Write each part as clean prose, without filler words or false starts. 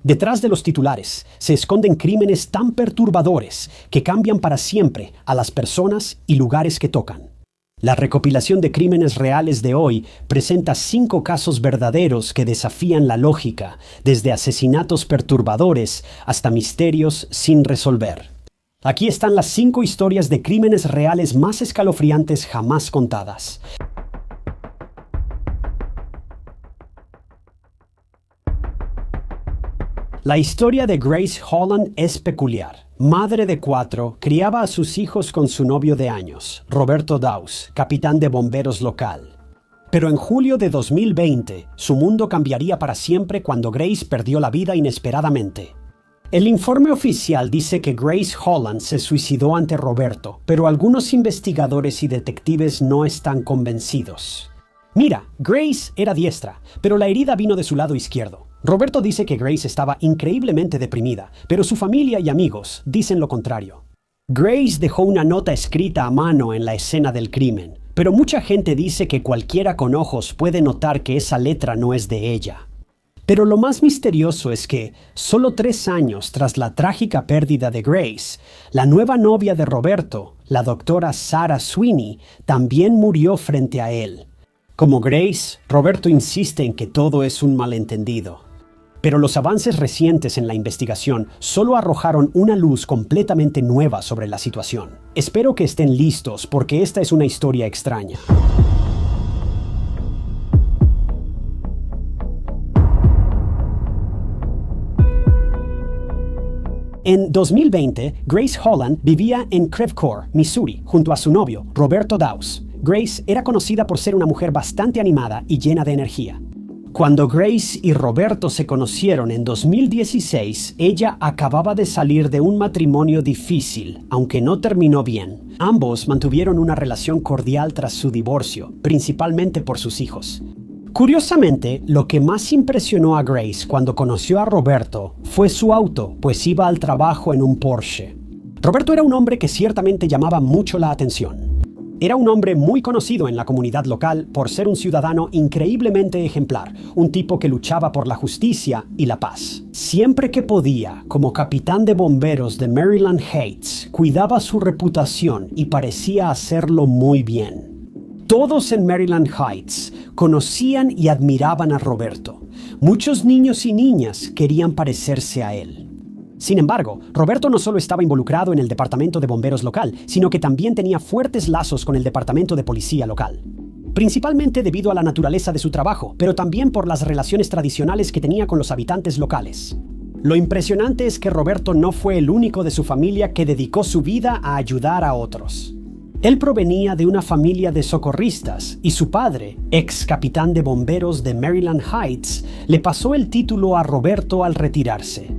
Detrás de los titulares se esconden crímenes tan perturbadores que cambian para siempre a las personas y lugares que tocan. La recopilación de crímenes reales de hoy presenta 5 casos verdaderos que desafían la lógica, desde asesinatos perturbadores hasta misterios sin resolver. Aquí están las 5 historias de crímenes reales más escalofriantes jamás contadas. La historia de Grace Holland es peculiar. Madre de 4, criaba a sus hijos con su novio de años, Roberto Dawes, capitán de bomberos local. Pero en julio de 2020, su mundo cambiaría para siempre cuando Grace perdió la vida inesperadamente. El informe oficial dice que Grace Holland se suicidó ante Roberto, pero algunos investigadores y detectives no están convencidos. Mira, Grace era diestra, pero la herida vino de su lado izquierdo. Roberto dice que Grace estaba increíblemente deprimida, pero su familia y amigos dicen lo contrario. Grace dejó una nota escrita a mano en la escena del crimen, pero mucha gente dice que cualquiera con ojos puede notar que esa letra no es de ella. Pero lo más misterioso es que, solo 3 años tras la trágica pérdida de Grace, la nueva novia de Roberto, la doctora Sarah Sweeney, también murió frente a él. Como Grace, Roberto insiste en que todo es un malentendido. Pero los avances recientes en la investigación solo arrojaron una luz completamente nueva sobre la situación. Espero que estén listos porque esta es una historia extraña. En 2020, Grace Holland vivía en Creve Coeur, Missouri, junto a su novio, Roberto Dawes. Grace era conocida por ser una mujer bastante animada y llena de energía. Cuando Grace y Roberto se conocieron en 2016, ella acababa de salir de un matrimonio difícil, aunque no terminó bien. Ambos mantuvieron una relación cordial tras su divorcio, principalmente por sus hijos. Curiosamente, lo que más impresionó a Grace cuando conoció a Roberto fue su auto, pues iba al trabajo en un Porsche. Roberto era un hombre que ciertamente llamaba mucho la atención. Era un hombre muy conocido en la comunidad local por ser un ciudadano increíblemente ejemplar, un tipo que luchaba por la justicia y la paz. Siempre que podía, como capitán de bomberos de Maryland Heights, cuidaba su reputación y parecía hacerlo muy bien. Todos en Maryland Heights conocían y admiraban a Roberto. Muchos niños y niñas querían parecerse a él. Sin embargo, Roberto no solo estaba involucrado en el departamento de bomberos local, sino que también tenía fuertes lazos con el departamento de policía local. Principalmente debido a la naturaleza de su trabajo, pero también por las relaciones tradicionales que tenía con los habitantes locales. Lo impresionante es que Roberto no fue el único de su familia que dedicó su vida a ayudar a otros. Él provenía de una familia de socorristas y su padre, ex capitán de bomberos de Maryland Heights, le pasó el título a Roberto al retirarse.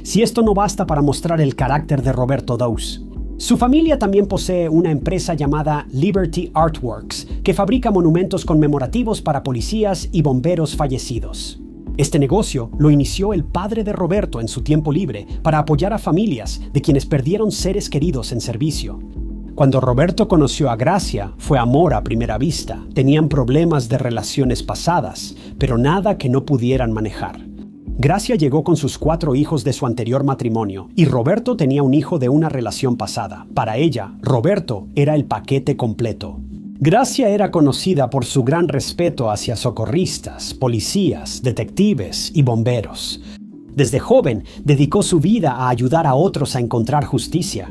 Si esto no basta para mostrar el carácter de Roberto Dawes, su familia también posee una empresa llamada Liberty Artworks, que fabrica monumentos conmemorativos para policías y bomberos fallecidos. Este negocio lo inició el padre de Roberto en su tiempo libre para apoyar a familias de quienes perdieron seres queridos en servicio. Cuando Roberto conoció a Gracia, fue amor a primera vista. Tenían problemas de relaciones pasadas, pero nada que no pudieran manejar. Gracia llegó con sus 4 hijos de su anterior matrimonio, y Roberto tenía un hijo de una relación pasada. Para ella, Roberto era el paquete completo. Gracia era conocida por su gran respeto hacia socorristas, policías, detectives y bomberos. Desde joven, dedicó su vida a ayudar a otros a encontrar justicia.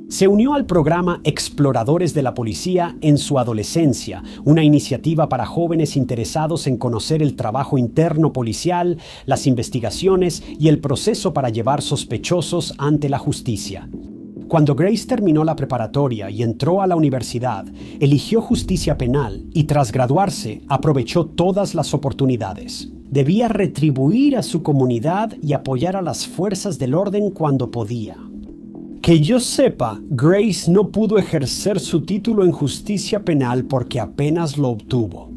Se unió al programa Exploradores de la Policía en su adolescencia, una iniciativa para jóvenes interesados en conocer el trabajo interno policial, las investigaciones y el proceso para llevar sospechosos ante la justicia. Cuando Grace terminó la preparatoria y entró a la universidad, eligió justicia penal y tras graduarse aprovechó todas las oportunidades. Debía retribuir a su comunidad y apoyar a las fuerzas del orden cuando podía. Que yo sepa, Grace no pudo ejercer su título en justicia penal porque apenas lo obtuvo.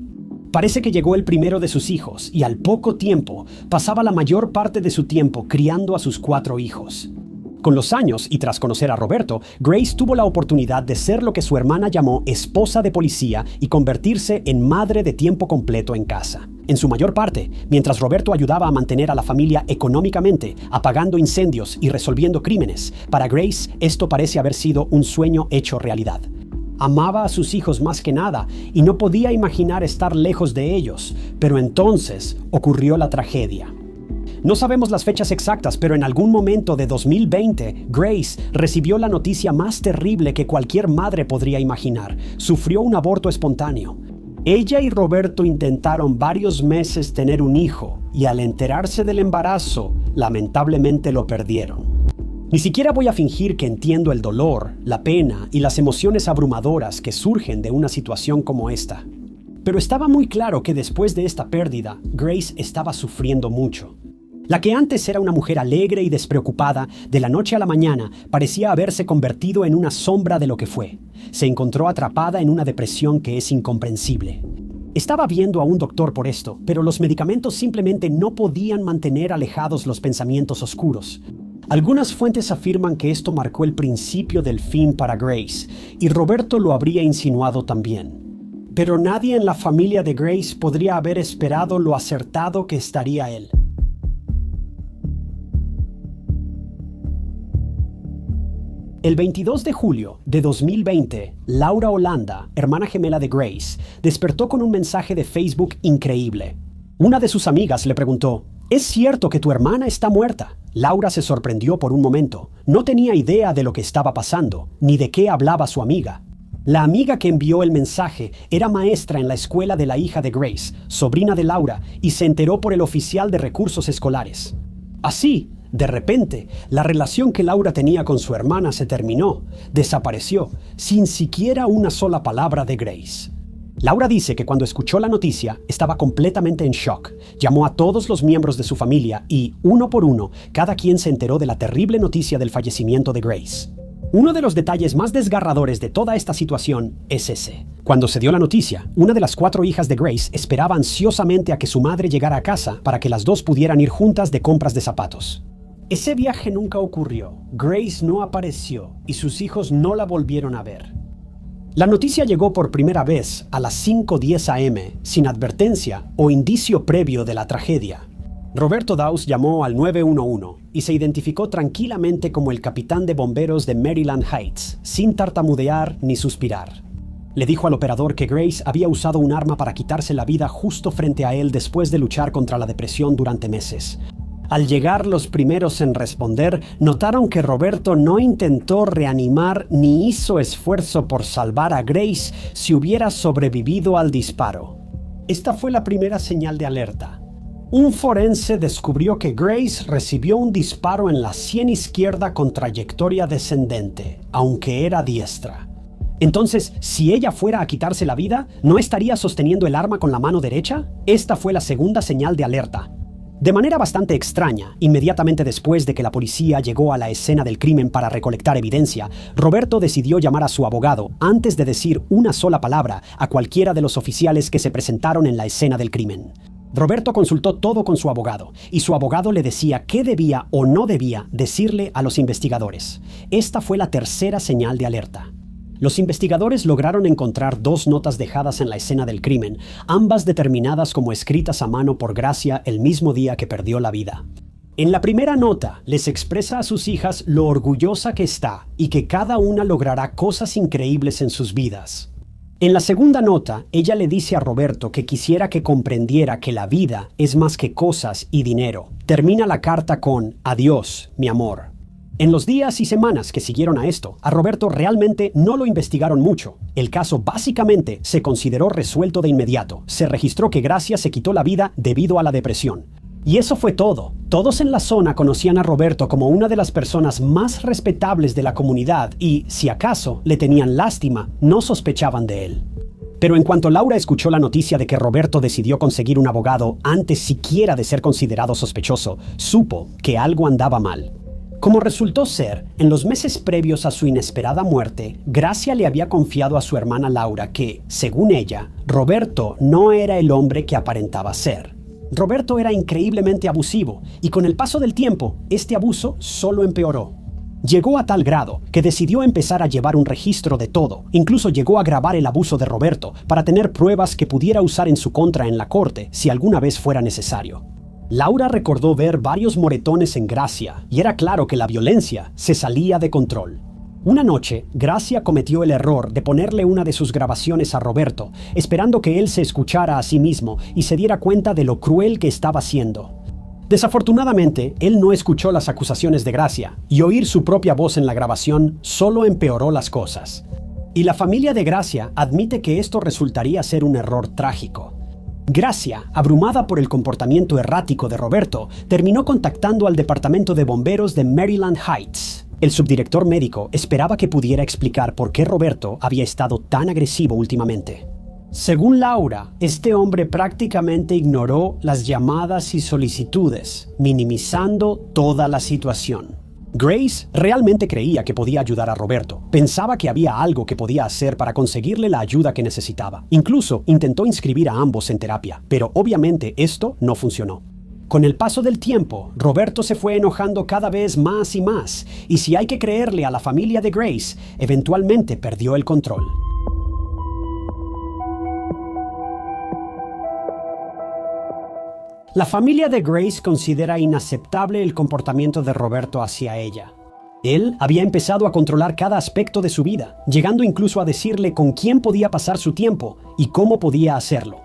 Parece que llegó el primero de sus hijos y al poco tiempo pasaba la mayor parte de su tiempo criando a sus 4 hijos. Con los años y tras conocer a Roberto, Grace tuvo la oportunidad de ser lo que su hermana llamó esposa de policía y convertirse en madre de tiempo completo en casa. En su mayor parte, mientras Roberto ayudaba a mantener a la familia económicamente, apagando incendios y resolviendo crímenes, para Grace esto parece haber sido un sueño hecho realidad. Amaba a sus hijos más que nada y no podía imaginar estar lejos de ellos, pero entonces ocurrió la tragedia. No sabemos las fechas exactas, pero en algún momento de 2020, Grace recibió la noticia más terrible que cualquier madre podría imaginar. Sufrió un aborto espontáneo. Ella y Roberto intentaron varios meses tener un hijo y al enterarse del embarazo, lamentablemente lo perdieron. Ni siquiera voy a fingir que entiendo el dolor, la pena y las emociones abrumadoras que surgen de una situación como esta. Pero estaba muy claro que después de esta pérdida, Grace estaba sufriendo mucho. La que antes era una mujer alegre y despreocupada, de la noche a la mañana parecía haberse convertido en una sombra de lo que fue. Se encontró atrapada en una depresión que es incomprensible. Estaba viendo a un doctor por esto, pero los medicamentos simplemente no podían mantener alejados los pensamientos oscuros. Algunas fuentes afirman que esto marcó el principio del fin para Grace, y Roberto lo habría insinuado también. Pero nadie en la familia de Grace podría haber esperado lo acertado que estaría él. El 22 de julio de 2020, Laura Holanda, hermana gemela de Grace, despertó con un mensaje de Facebook increíble. Una de sus amigas le preguntó, ¿es cierto que tu hermana está muerta? Laura se sorprendió por un momento. No tenía idea de lo que estaba pasando, ni de qué hablaba su amiga. La amiga que envió el mensaje era maestra en la escuela de la hija de Grace, sobrina de Laura, y se enteró por el oficial de recursos escolares. Así, de repente, la relación que Laura tenía con su hermana se terminó, desapareció, sin siquiera una sola palabra de Grace. Laura dice que cuando escuchó la noticia estaba completamente en shock. Llamó a todos los miembros de su familia y, uno por uno, cada quien se enteró de la terrible noticia del fallecimiento de Grace. Uno de los detalles más desgarradores de toda esta situación es ese. Cuando se dio la noticia, una de las 4 hijas de Grace esperaba ansiosamente a que su madre llegara a casa para que las dos pudieran ir juntas de compras de zapatos. Ese viaje nunca ocurrió, Grace no apareció y sus hijos no la volvieron a ver. La noticia llegó por primera vez a las 5:10 a.m., sin advertencia o indicio previo de la tragedia. Roberto Dawes llamó al 911 y se identificó tranquilamente como el capitán de bomberos de Maryland Heights, sin tartamudear ni suspirar. Le dijo al operador que Grace había usado un arma para quitarse la vida justo frente a él después de luchar contra la depresión durante meses. Al llegar los primeros en responder, notaron que Roberto no intentó reanimar ni hizo esfuerzo por salvar a Grace si hubiera sobrevivido al disparo. Esta fue la primera señal de alerta. Un forense descubrió que Grace recibió un disparo en la sien izquierda con trayectoria descendente, aunque era diestra. Entonces, si ella fuera a quitarse la vida, ¿no estaría sosteniendo el arma con la mano derecha? Esta fue la segunda señal de alerta. De manera bastante extraña, inmediatamente después de que la policía llegó a la escena del crimen para recolectar evidencia, Roberto decidió llamar a su abogado antes de decir una sola palabra a cualquiera de los oficiales que se presentaron en la escena del crimen. Roberto consultó todo con su abogado, y su abogado le decía qué debía o no debía decirle a los investigadores. Esta fue la tercera señal de alerta. Los investigadores lograron encontrar 2 notas dejadas en la escena del crimen, ambas determinadas como escritas a mano por Gracia el mismo día que perdió la vida. En la primera nota, les expresa a sus hijas lo orgullosa que está y que cada una logrará cosas increíbles en sus vidas. En la segunda nota, ella le dice a Roberto que quisiera que comprendiera que la vida es más que cosas y dinero. Termina la carta con «Adiós, mi amor». En los días y semanas que siguieron a esto, a Roberto realmente no lo investigaron mucho. El caso básicamente se consideró resuelto de inmediato. Se registró que Gracia se quitó la vida debido a la depresión. Y eso fue todo. Todos en la zona conocían a Roberto como una de las personas más respetables de la comunidad y, si acaso, le tenían lástima, no sospechaban de él. Pero en cuanto Laura escuchó la noticia de que Roberto decidió conseguir un abogado antes siquiera de ser considerado sospechoso, supo que algo andaba mal. Como resultó ser, en los meses previos a su inesperada muerte, Gracia le había confiado a su hermana Laura que, según ella, Roberto no era el hombre que aparentaba ser. Roberto era increíblemente abusivo, y con el paso del tiempo, este abuso solo empeoró. Llegó a tal grado que decidió empezar a llevar un registro de todo. Incluso llegó a grabar el abuso de Roberto para tener pruebas que pudiera usar en su contra en la corte si alguna vez fuera necesario. Laura recordó ver varios moretones en Gracia y era claro que la violencia se salía de control. Una noche, Gracia cometió el error de ponerle una de sus grabaciones a Roberto, esperando que él se escuchara a sí mismo y se diera cuenta de lo cruel que estaba siendo. Desafortunadamente, él no escuchó las acusaciones de Gracia, y oír su propia voz en la grabación solo empeoró las cosas. Y la familia de Gracia admite que esto resultaría ser un error trágico. Gracia, abrumada por el comportamiento errático de Roberto, terminó contactando al departamento de bomberos de Maryland Heights. El subdirector médico esperaba que pudiera explicar por qué Roberto había estado tan agresivo últimamente. Según Laura, este hombre prácticamente ignoró las llamadas y solicitudes, minimizando toda la situación. Grace realmente creía que podía ayudar a Roberto. Pensaba que había algo que podía hacer para conseguirle la ayuda que necesitaba. Incluso intentó inscribir a ambos en terapia, pero obviamente esto no funcionó. Con el paso del tiempo, Roberto se fue enojando cada vez más, y si hay que creerle a la familia de Grace, eventualmente perdió el control. La familia de Grace considera inaceptable el comportamiento de Roberto hacia ella. Él había empezado a controlar cada aspecto de su vida, llegando incluso a decirle con quién podía pasar su tiempo y cómo podía hacerlo.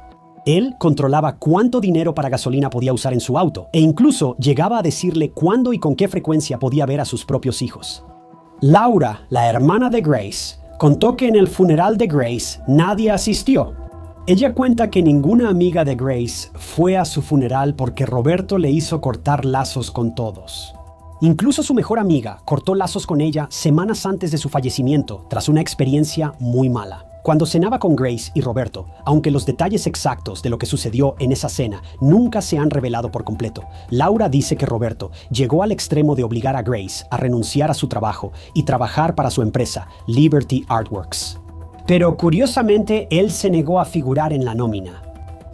Él controlaba cuánto dinero para gasolina podía usar en su auto, e incluso llegaba a decirle cuándo y con qué frecuencia podía ver a sus propios hijos. Laura, la hermana de Grace, contó que en el funeral de Grace nadie asistió. Ella cuenta que ninguna amiga de Grace fue a su funeral porque Roberto le hizo cortar lazos con todos. Incluso su mejor amiga cortó lazos con ella semanas antes de su fallecimiento, tras una experiencia muy mala. Cuando cenaba con Grace y Roberto, aunque los detalles exactos de lo que sucedió en esa cena nunca se han revelado por completo, Laura dice que Roberto llegó al extremo de obligar a Grace a renunciar a su trabajo y trabajar para su empresa, Liberty Artworks. Pero curiosamente, él se negó a figurar en la nómina.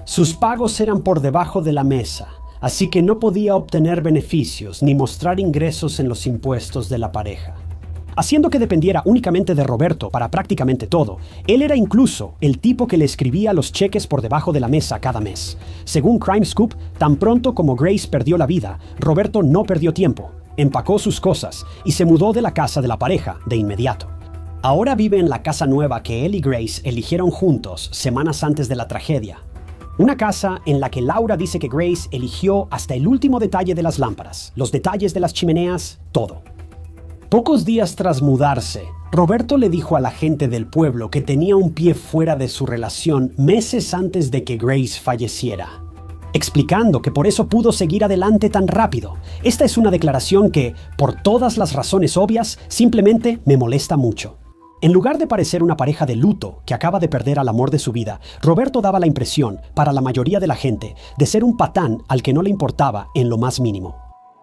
Sus pagos eran por debajo de la mesa, así que no podía obtener beneficios ni mostrar ingresos en los impuestos de la pareja. Haciendo que dependiera únicamente de Roberto para prácticamente todo, él era incluso el tipo que le escribía los cheques por debajo de la mesa cada mes. Según Crime Scoop, tan pronto como Grace perdió la vida, Roberto no perdió tiempo, empacó sus cosas y se mudó de la casa de la pareja de inmediato. Ahora vive en la casa nueva que él y Grace eligieron juntos semanas antes de la tragedia. Una casa en la que Laura dice que Grace eligió hasta el último detalle de las lámparas, los detalles de las chimeneas, todo. Pocos días tras mudarse, Roberto le dijo a la gente del pueblo que tenía un pie fuera de su relación meses antes de que Grace falleciera, explicando que por eso pudo seguir adelante tan rápido. Esta es una declaración que, por todas las razones obvias, simplemente me molesta mucho. En lugar de parecer una pareja de luto que acaba de perder al amor de su vida, Roberto daba la impresión, para la mayoría de la gente, de ser un patán al que no le importaba en lo más mínimo.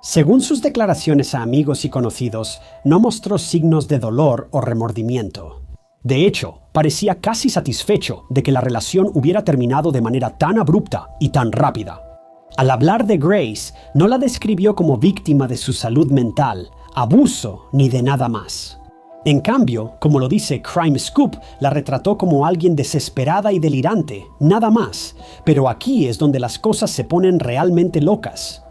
Según sus declaraciones a amigos y conocidos, no mostró signos de dolor o remordimiento. De hecho, parecía casi satisfecho de que la relación hubiera terminado de manera tan abrupta y tan rápida. Al hablar de Grace, no la describió como víctima de su salud mental, abuso ni de nada más. En cambio, como lo dice Crime Scoop, la retrató como alguien desesperada y delirante, nada más. Pero aquí es donde las cosas se ponen realmente locas.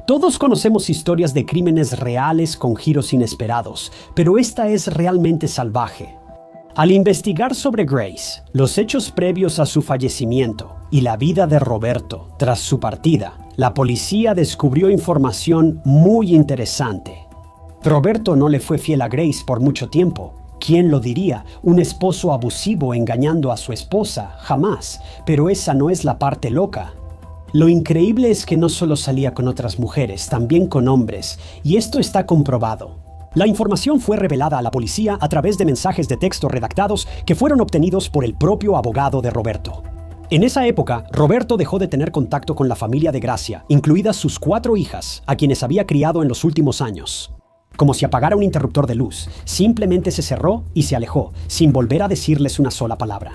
Todos conocemos historias de crímenes reales con giros inesperados, pero esta es realmente salvaje. Al investigar sobre Grace, los hechos previos a su fallecimiento y la vida de Roberto tras su partida, la policía descubrió información muy interesante. Roberto no le fue fiel a Grace por mucho tiempo. ¿Quién lo diría? Un esposo abusivo engañando a su esposa, jamás. Pero esa no es la parte loca. Lo increíble es que no solo salía con otras mujeres, también con hombres, y esto está comprobado. La información fue revelada a la policía a través de mensajes de texto redactados que fueron obtenidos por el propio abogado de Roberto. En esa época, Roberto dejó de tener contacto con la familia de Gracia, incluidas sus 4 hijas, a quienes había criado en los últimos años. Como si apagara un interruptor de luz, simplemente se cerró y se alejó, sin volver a decirles una sola palabra.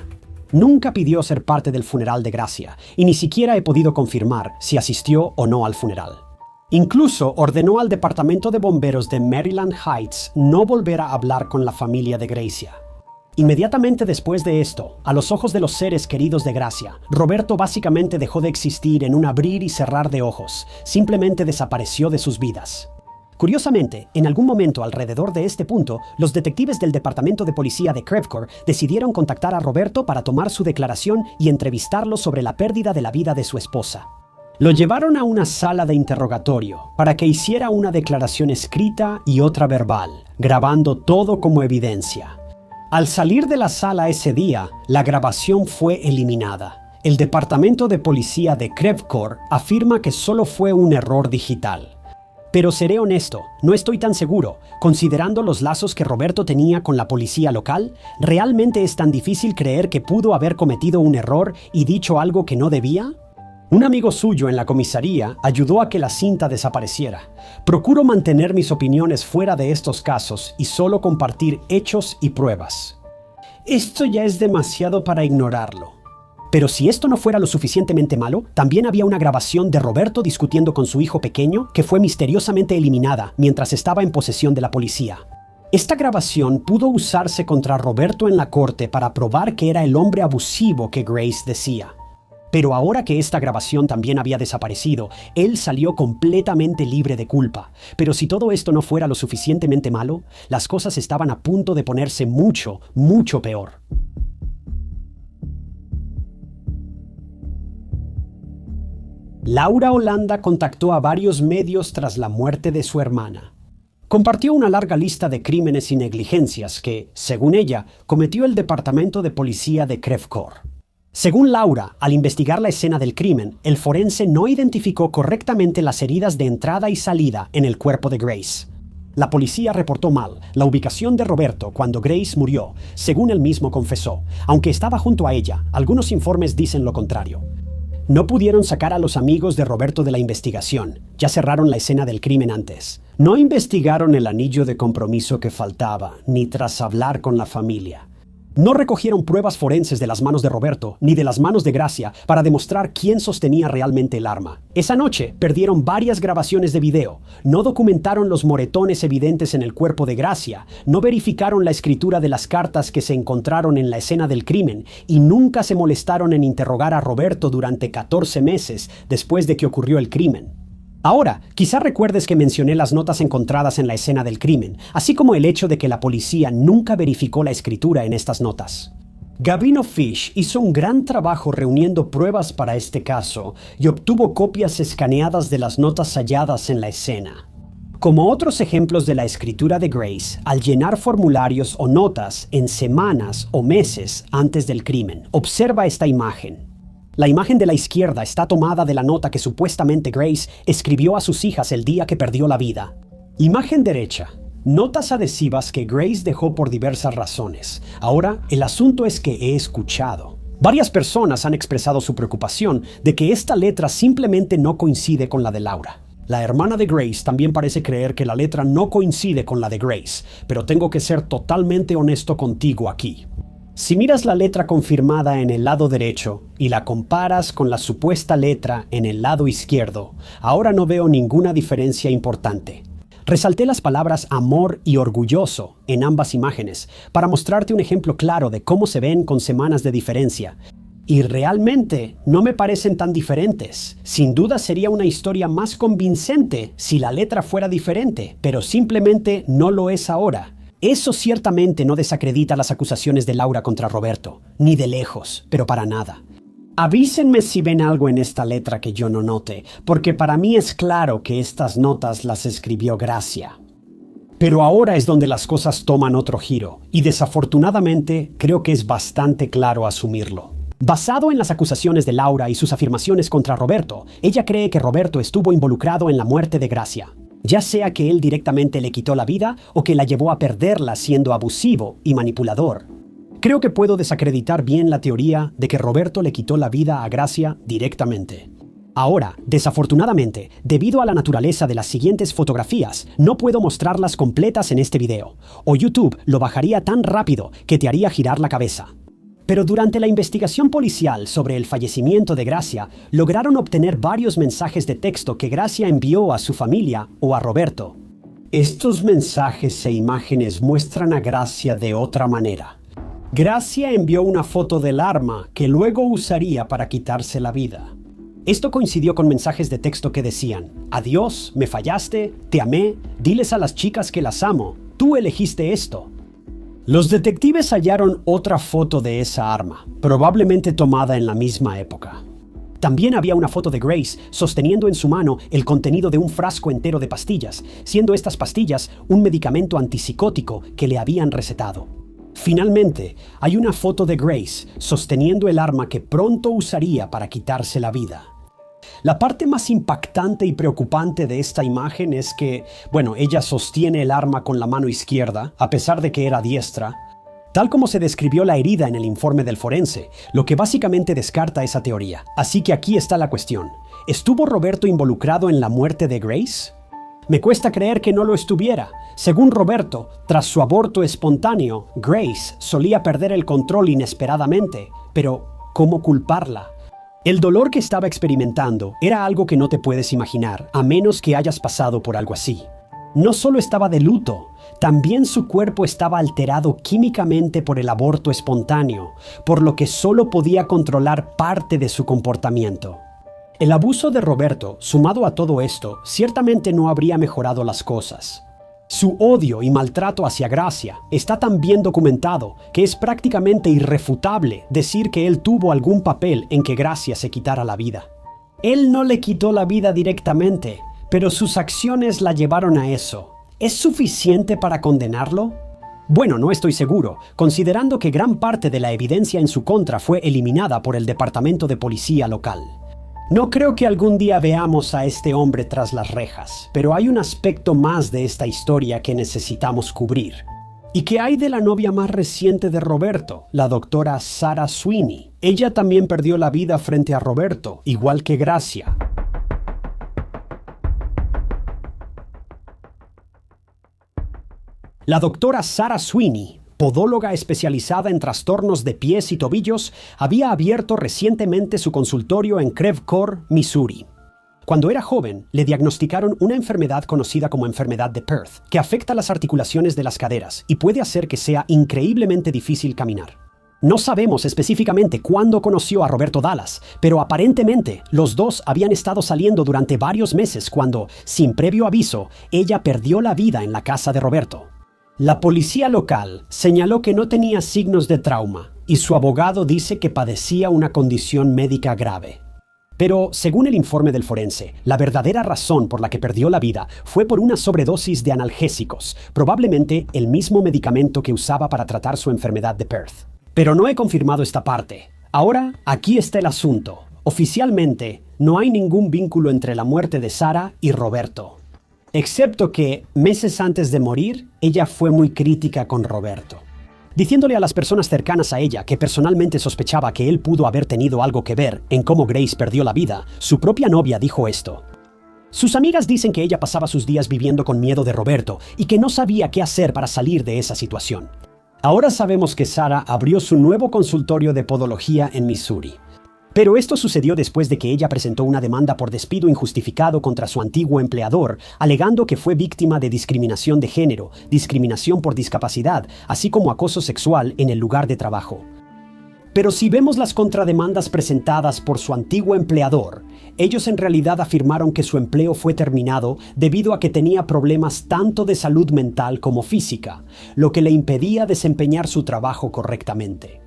Nunca pidió ser parte del funeral de Gracia, y ni siquiera he podido confirmar si asistió o no al funeral. Incluso ordenó al Departamento de Bomberos de Maryland Heights no volver a hablar con la familia de Gracia. Inmediatamente después de esto, a los ojos de los seres queridos de Gracia, Roberto básicamente dejó de existir en un abrir y cerrar de ojos, simplemente desapareció de sus vidas. Curiosamente, en algún momento alrededor de este punto, los detectives del Departamento de Policía de Creve Coeur decidieron contactar a Roberto para tomar su declaración y entrevistarlo sobre la pérdida de la vida de su esposa. Lo llevaron a una sala de interrogatorio para que hiciera una declaración escrita y otra verbal, grabando todo como evidencia. Al salir de la sala ese día, la grabación fue eliminada. El Departamento de Policía de Creve Coeur afirma que solo fue un error digital. Pero seré honesto, no estoy tan seguro. Considerando los lazos que Roberto tenía con la policía local, ¿realmente es tan difícil creer que pudo haber cometido un error y dicho algo que no debía? Un amigo suyo en la comisaría ayudó a que la cinta desapareciera. Procuro mantener mis opiniones fuera de estos casos y solo compartir hechos y pruebas. Esto ya es demasiado para ignorarlo. Pero si esto no fuera lo suficientemente malo, también había una grabación de Roberto discutiendo con su hijo pequeño que fue misteriosamente eliminada mientras estaba en posesión de la policía. Esta grabación pudo usarse contra Roberto en la corte para probar que era el hombre abusivo que Grace decía. Pero ahora que esta grabación también había desaparecido, él salió completamente libre de culpa. Pero si todo esto no fuera lo suficientemente malo, las cosas estaban a punto de ponerse mucho, mucho peor. Laura Holanda contactó a varios medios tras la muerte de su hermana. Compartió una larga lista de crímenes y negligencias que, según ella, cometió el Departamento de Policía de Creve Coeur. Según Laura, al investigar la escena del crimen, el forense no identificó correctamente las heridas de entrada y salida en el cuerpo de Grace. La policía reportó mal la ubicación de Roberto cuando Grace murió, según él mismo confesó, aunque estaba junto a ella. Algunos informes dicen lo contrario. No pudieron sacar a los amigos de Roberto de la investigación. Ya cerraron la escena del crimen antes. No investigaron el anillo de compromiso que faltaba, ni tras hablar con la familia. No recogieron pruebas forenses de las manos de Roberto ni de las manos de Gracia para demostrar quién sostenía realmente el arma. Esa noche perdieron varias grabaciones de video, no documentaron los moretones evidentes en el cuerpo de Gracia, no verificaron la escritura de las cartas que se encontraron en la escena del crimen y nunca se molestaron en interrogar a Roberto durante 14 meses después de que ocurrió el crimen. Ahora, quizá recuerdes que mencioné las notas encontradas en la escena del crimen, así como el hecho de que la policía nunca verificó la escritura en estas notas. Gavino Fish hizo un gran trabajo reuniendo pruebas para este caso y obtuvo copias escaneadas de las notas halladas en la escena. Como otros ejemplos de la escritura de Grace, al llenar formularios o notas en semanas o meses antes del crimen, observa esta imagen. La imagen de la izquierda está tomada de la nota que supuestamente Grace escribió a sus hijas el día que perdió la vida. Imagen derecha. Notas adhesivas que Grace dejó por diversas razones. Ahora, el asunto es que he escuchado. Varias personas han expresado su preocupación de que esta letra simplemente no coincide con la de Laura. La hermana de Grace también parece creer que la letra no coincide con la de Grace, pero tengo que ser totalmente honesto contigo aquí. Si miras la letra confirmada en el lado derecho y la comparas con la supuesta letra en el lado izquierdo, ahora no veo ninguna diferencia importante. Resalté las palabras amor y orgulloso en ambas imágenes para mostrarte un ejemplo claro de cómo se ven con semanas de diferencia. Y realmente no me parecen tan diferentes. Sin duda sería una historia más convincente si la letra fuera diferente, pero simplemente no lo es ahora. Eso ciertamente no desacredita las acusaciones de Laura contra Roberto, ni de lejos, pero para nada. Avísenme si ven algo en esta letra que yo no note, porque para mí es claro que estas notas las escribió Gracia. Pero ahora es donde las cosas toman otro giro, y desafortunadamente creo que es bastante claro asumirlo. Basado en las acusaciones de Laura y sus afirmaciones contra Roberto, ella cree que Roberto estuvo involucrado en la muerte de Gracia. Ya sea que él directamente le quitó la vida o que la llevó a perderla siendo abusivo y manipulador. Creo que puedo desacreditar bien la teoría de que Roberto le quitó la vida a Gracia directamente. Ahora, desafortunadamente, debido a la naturaleza de las siguientes fotografías, no puedo mostrarlas completas en este video, o YouTube lo bajaría tan rápido que te haría girar la cabeza. Pero durante la investigación policial sobre el fallecimiento de Gracia, lograron obtener varios mensajes de texto que Gracia envió a su familia o a Roberto. Estos mensajes e imágenes muestran a Gracia de otra manera. Gracia envió una foto del arma que luego usaría para quitarse la vida. Esto coincidió con mensajes de texto que decían: adiós, me fallaste, te amé, diles a las chicas que las amo, tú elegiste esto. Los detectives hallaron otra foto de esa arma, probablemente tomada en la misma época. También había una foto de Grace sosteniendo en su mano el contenido de un frasco entero de pastillas, siendo estas pastillas un medicamento antipsicótico que le habían recetado. Finalmente, hay una foto de Grace sosteniendo el arma que pronto usaría para quitarse la vida. La parte más impactante y preocupante de esta imagen es que, ella sostiene el arma con la mano izquierda, a pesar de que era diestra, tal como se describió la herida en el informe del forense, lo que básicamente descarta esa teoría. Así que aquí está la cuestión. ¿Estuvo Roberto involucrado en la muerte de Grace? Me cuesta creer que no lo estuviera. Según Roberto, tras su aborto espontáneo, Grace solía perder el control inesperadamente. Pero, ¿cómo culparla? El dolor que estaba experimentando era algo que no te puedes imaginar, a menos que hayas pasado por algo así. No solo estaba de luto, también su cuerpo estaba alterado químicamente por el aborto espontáneo, por lo que solo podía controlar parte de su comportamiento. El abuso de Roberto, sumado a todo esto, ciertamente no habría mejorado las cosas. Su odio y maltrato hacia Gracia está tan bien documentado que es prácticamente irrefutable decir que él tuvo algún papel en que Gracia se quitara la vida. Él no le quitó la vida directamente, pero sus acciones la llevaron a eso. ¿Es suficiente para condenarlo? Bueno, no estoy seguro, considerando que gran parte de la evidencia en su contra fue eliminada por el departamento de policía local. No creo que algún día veamos a este hombre tras las rejas, pero hay un aspecto más de esta historia que necesitamos cubrir. ¿Y qué hay de la novia más reciente de Roberto, la doctora Sarah Sweeney? Ella también perdió la vida frente a Roberto, igual que Gracia. La doctora Sarah Sweeney, podóloga especializada en trastornos de pies y tobillos, había abierto recientemente su consultorio en Creve Coeur, Missouri. Cuando era joven, le diagnosticaron una enfermedad conocida como enfermedad de Perth, que afecta las articulaciones de las caderas y puede hacer que sea increíblemente difícil caminar. No sabemos específicamente cuándo conoció a Roberto Dallas, pero aparentemente los dos habían estado saliendo durante varios meses cuando, sin previo aviso, ella perdió la vida en la casa de Roberto. La policía local señaló que no tenía signos de trauma y su abogado dice que padecía una condición médica grave. Pero, según el informe del forense, la verdadera razón por la que perdió la vida fue por una sobredosis de analgésicos, probablemente el mismo medicamento que usaba para tratar su enfermedad de Perth. Pero no he confirmado esta parte. Ahora, aquí está el asunto. Oficialmente, no hay ningún vínculo entre la muerte de Sarah y Roberto. Excepto que, meses antes de morir, ella fue muy crítica con Roberto, diciéndole a las personas cercanas a ella que personalmente sospechaba que él pudo haber tenido algo que ver en cómo Grace perdió la vida. Su propia novia dijo esto. Sus amigas dicen que ella pasaba sus días viviendo con miedo de Roberto y que no sabía qué hacer para salir de esa situación. Ahora sabemos que Sarah abrió su nuevo consultorio de podología en Missouri. Pero esto sucedió después de que ella presentó una demanda por despido injustificado contra su antiguo empleador, alegando que fue víctima de discriminación de género, discriminación por discapacidad, así como acoso sexual en el lugar de trabajo. Pero si vemos las contrademandas presentadas por su antiguo empleador, ellos en realidad afirmaron que su empleo fue terminado debido a que tenía problemas tanto de salud mental como física, lo que le impedía desempeñar su trabajo correctamente.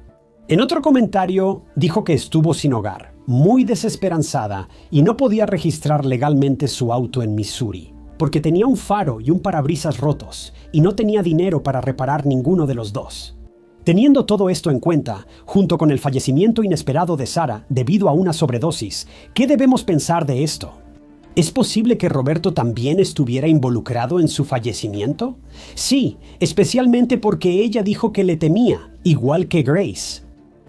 En otro comentario, dijo que estuvo sin hogar, muy desesperanzada, y no podía registrar legalmente su auto en Missouri, porque tenía un faro y un parabrisas rotos, y no tenía dinero para reparar ninguno de los dos. Teniendo todo esto en cuenta, junto con el fallecimiento inesperado de Sarah debido a una sobredosis, ¿qué debemos pensar de esto? ¿Es posible que Roberto también estuviera involucrado en su fallecimiento? Sí, especialmente porque ella dijo que le temía, igual que Grace.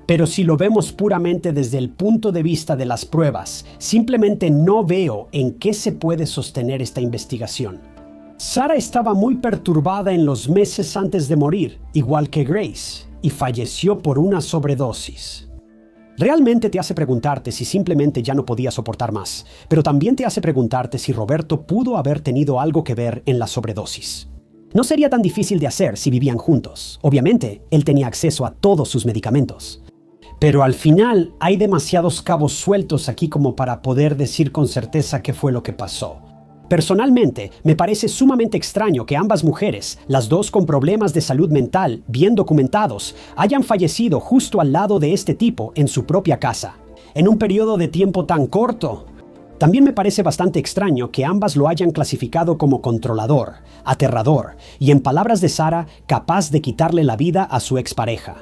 Pero si lo vemos puramente desde el punto de vista de las pruebas, simplemente no veo en qué se puede sostener esta investigación. Sarah estaba muy perturbada en los meses antes de morir, igual que Grace. y falleció por una sobredosis. Realmente te hace preguntarte si simplemente ya no podía soportar más, pero también te hace preguntarte si Roberto pudo haber tenido algo que ver en la sobredosis. No sería tan difícil de hacer si vivían juntos. Obviamente, él tenía acceso a todos sus medicamentos. Pero al final hay demasiados cabos sueltos aquí como para poder decir con certeza qué fue lo que pasó. Personalmente, me parece sumamente extraño que ambas mujeres, las dos con problemas de salud mental bien documentados, hayan fallecido justo al lado de este tipo en su propia casa, en un periodo de tiempo tan corto. También me parece bastante extraño que ambas lo hayan clasificado como controlador, aterrador y, en palabras de Sarah, capaz de quitarle la vida a su expareja.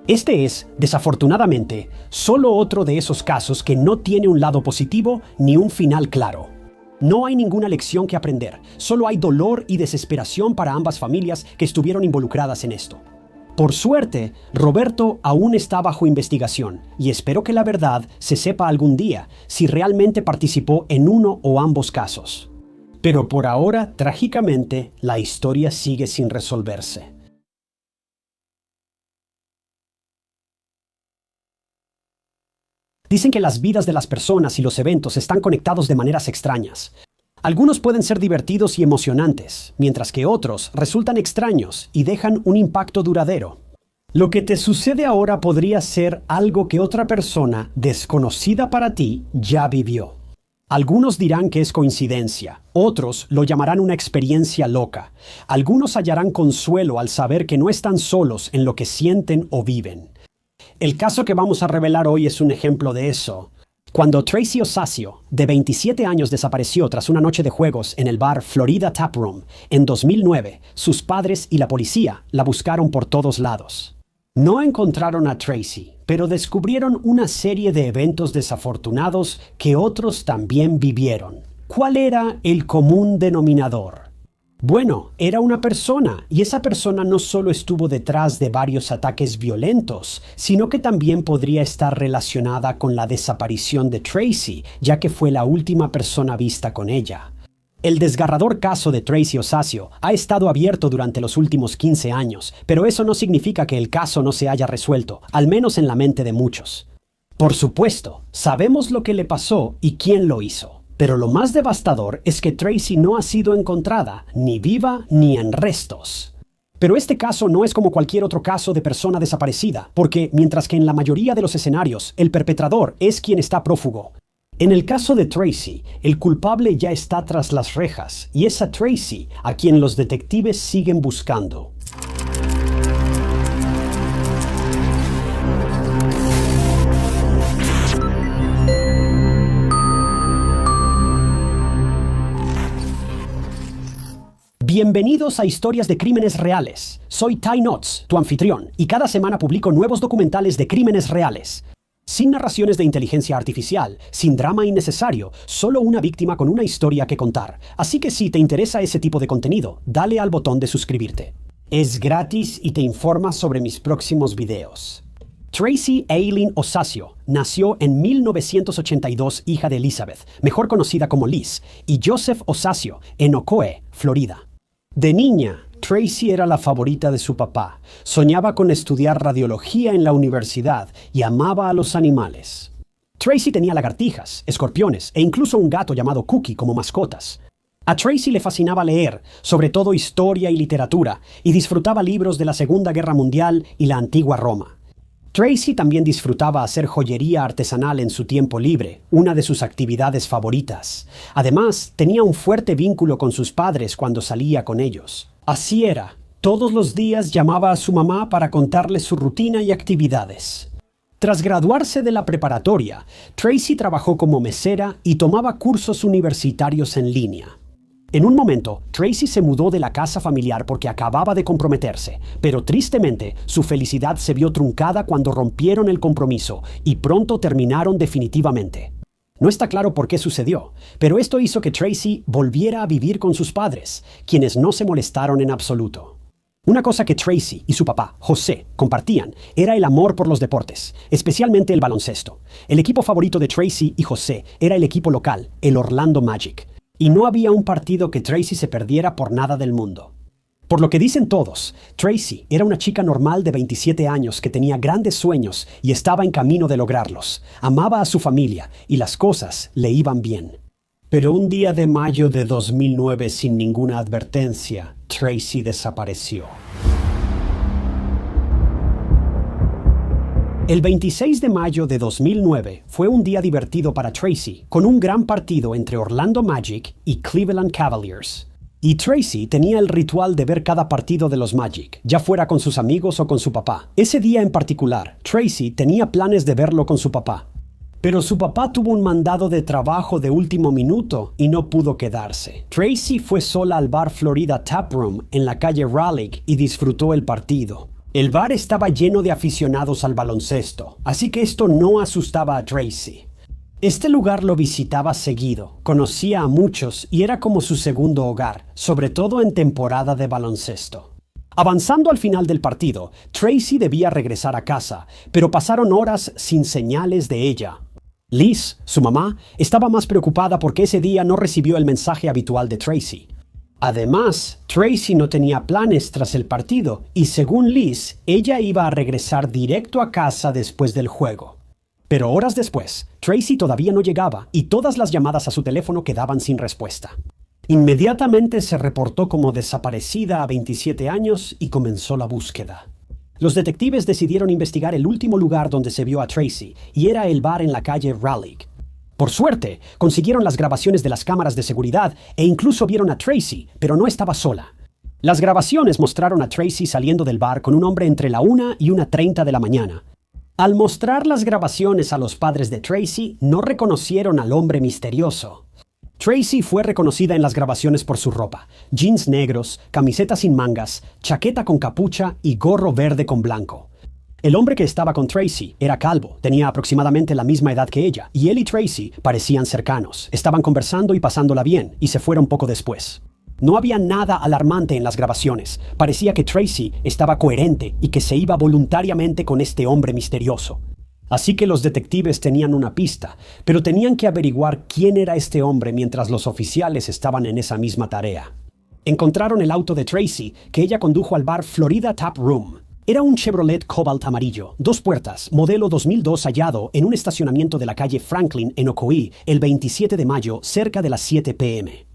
Este es, desafortunadamente, solo otro de esos casos que no tiene un lado positivo ni un final claro. No hay ninguna lección que aprender, solo hay dolor y desesperación para ambas familias que estuvieron involucradas en esto. Por suerte, Roberto aún está bajo investigación y espero que la verdad se sepa algún día si realmente participó en uno o ambos casos. Pero por ahora, trágicamente, la historia sigue sin resolverse. Dicen que las vidas de las personas y los eventos están conectados de maneras extrañas. Algunos pueden ser divertidos y emocionantes, mientras que otros resultan extraños y dejan un impacto duradero. Lo que te sucede ahora podría ser algo que otra persona, desconocida para ti, ya vivió. Algunos dirán que es coincidencia, otros lo llamarán una experiencia loca. Algunos hallarán consuelo al saber que no están solos en lo que sienten o viven. El caso que vamos a revelar hoy es un ejemplo de eso. Cuando Tracy Ocasio, de 27 años, desapareció tras una noche de juegos en el bar Florida Tap Room en 2009, sus padres y la policía la buscaron por todos lados. No encontraron a Tracy, pero descubrieron una serie de eventos desafortunados que otros también vivieron. ¿Cuál era el común denominador? Bueno, era una persona, y esa persona no solo estuvo detrás de varios ataques violentos, sino que también podría estar relacionada con la desaparición de Tracy, ya que fue la última persona vista con ella. El desgarrador caso de Tracy Ocasio ha estado abierto durante los últimos 15 años, pero eso no significa que el caso no se haya resuelto, al menos en la mente de muchos. Por supuesto, sabemos lo que le pasó y quién lo hizo. Pero lo más devastador es que Tracy no ha sido encontrada, ni viva ni en restos. Pero este caso no es como cualquier otro caso de persona desaparecida, porque mientras que en la mayoría de los escenarios el perpetrador es quien está prófugo, en el caso de Tracy, el culpable ya está tras las rejas, y es a Tracy a quien los detectives siguen buscando. Bienvenidos a Historias de Crímenes Reales. Soy Ty Knotts, tu anfitrión, y cada semana publico nuevos documentales de crímenes reales. Sin narraciones de inteligencia artificial, sin drama innecesario, solo una víctima con una historia que contar. Así que si te interesa ese tipo de contenido, dale al botón de suscribirte. Es gratis y te informa sobre mis próximos videos. Tracy Aileen Ocasio nació en 1982, hija de Elizabeth, mejor conocida como Liz, y Joseph Ocasio, en Ocoee, Florida. De niña, Tracy era la favorita de su papá. Soñaba con estudiar radiología en la universidad y amaba a los animales. Tracy tenía lagartijas, escorpiones e incluso un gato llamado Cookie como mascotas. A Tracy le fascinaba leer, sobre todo historia y literatura, y disfrutaba libros de la Segunda Guerra Mundial y la antigua Roma. Tracy también disfrutaba hacer joyería artesanal en su tiempo libre, una de sus actividades favoritas. Además, tenía un fuerte vínculo con sus padres cuando salía con ellos. Así era, todos los días llamaba a su mamá para contarle su rutina y actividades. Tras graduarse de la preparatoria, Tracy trabajó como mesera y tomaba cursos universitarios en línea. En un momento, Tracy se mudó de la casa familiar porque acababa de comprometerse, pero tristemente, su felicidad se vio truncada cuando rompieron el compromiso y pronto terminaron definitivamente. No está claro por qué sucedió, pero esto hizo que Tracy volviera a vivir con sus padres, quienes no se molestaron en absoluto. Una cosa que Tracy y su papá, José, compartían era el amor por los deportes, especialmente el baloncesto. El equipo favorito de Tracy y José era el equipo local, el Orlando Magic. Y no había un partido que Tracy se perdiera por nada del mundo. Por lo que dicen todos, Tracy era una chica normal de 27 años que tenía grandes sueños y estaba en camino de lograrlos. Amaba a su familia y las cosas le iban bien. Pero un día de mayo de 2009, sin ninguna advertencia, Tracy desapareció. El 26 de mayo de 2009 fue un día divertido para Tracy, con un gran partido entre Orlando Magic y Cleveland Cavaliers. Y Tracy tenía el ritual de ver cada partido de los Magic, ya fuera con sus amigos o con su papá. Ese día en particular, Tracy tenía planes de verlo con su papá. Pero su papá tuvo un mandado de trabajo de último minuto y no pudo quedarse. Tracy fue sola al bar Florida Tap Room en la calle Raleigh y disfrutó el partido. El bar estaba lleno de aficionados al baloncesto, así que esto no asustaba a Tracy. Este lugar lo visitaba seguido, conocía a muchos y era como su segundo hogar, sobre todo en temporada de baloncesto. Avanzando al final del partido, Tracy debía regresar a casa, pero pasaron horas sin señales de ella. Liz, su mamá, estaba más preocupada porque ese día no recibió el mensaje habitual de Tracy. Además, Tracy no tenía planes tras el partido y según Liz, ella iba a regresar directo a casa después del juego. Pero horas después, Tracy todavía no llegaba y todas las llamadas a su teléfono quedaban sin respuesta. Inmediatamente se reportó como desaparecida a 27 años y comenzó la búsqueda. Los detectives decidieron investigar el último lugar donde se vio a Tracy y era el bar en la calle Raleigh. Por suerte, consiguieron las grabaciones de las cámaras de seguridad e incluso vieron a Tracy, pero no estaba sola. Las grabaciones mostraron a Tracy saliendo del bar con un hombre entre la 1 y 1:30 de la mañana. Al mostrar las grabaciones a los padres de Tracy, no reconocieron al hombre misterioso. Tracy fue reconocida en las grabaciones por su ropa: jeans negros, camiseta sin mangas, chaqueta con capucha y gorro verde con blanco. El hombre que estaba con Tracy era calvo, tenía aproximadamente la misma edad que ella, y él y Tracy parecían cercanos. Estaban conversando y pasándola bien, y se fueron poco después. No había nada alarmante en las grabaciones. Parecía que Tracy estaba coherente y que se iba voluntariamente con este hombre misterioso. Así que los detectives tenían una pista, pero tenían que averiguar quién era este hombre mientras los oficiales estaban en esa misma tarea. Encontraron el auto de Tracy, que ella condujo al bar Florida Tap Room. Era un Chevrolet Cobalt amarillo, 2 puertas, modelo 2002 hallado en un estacionamiento de la calle Franklin en Ocoee el 27 de mayo cerca de las 7 p.m.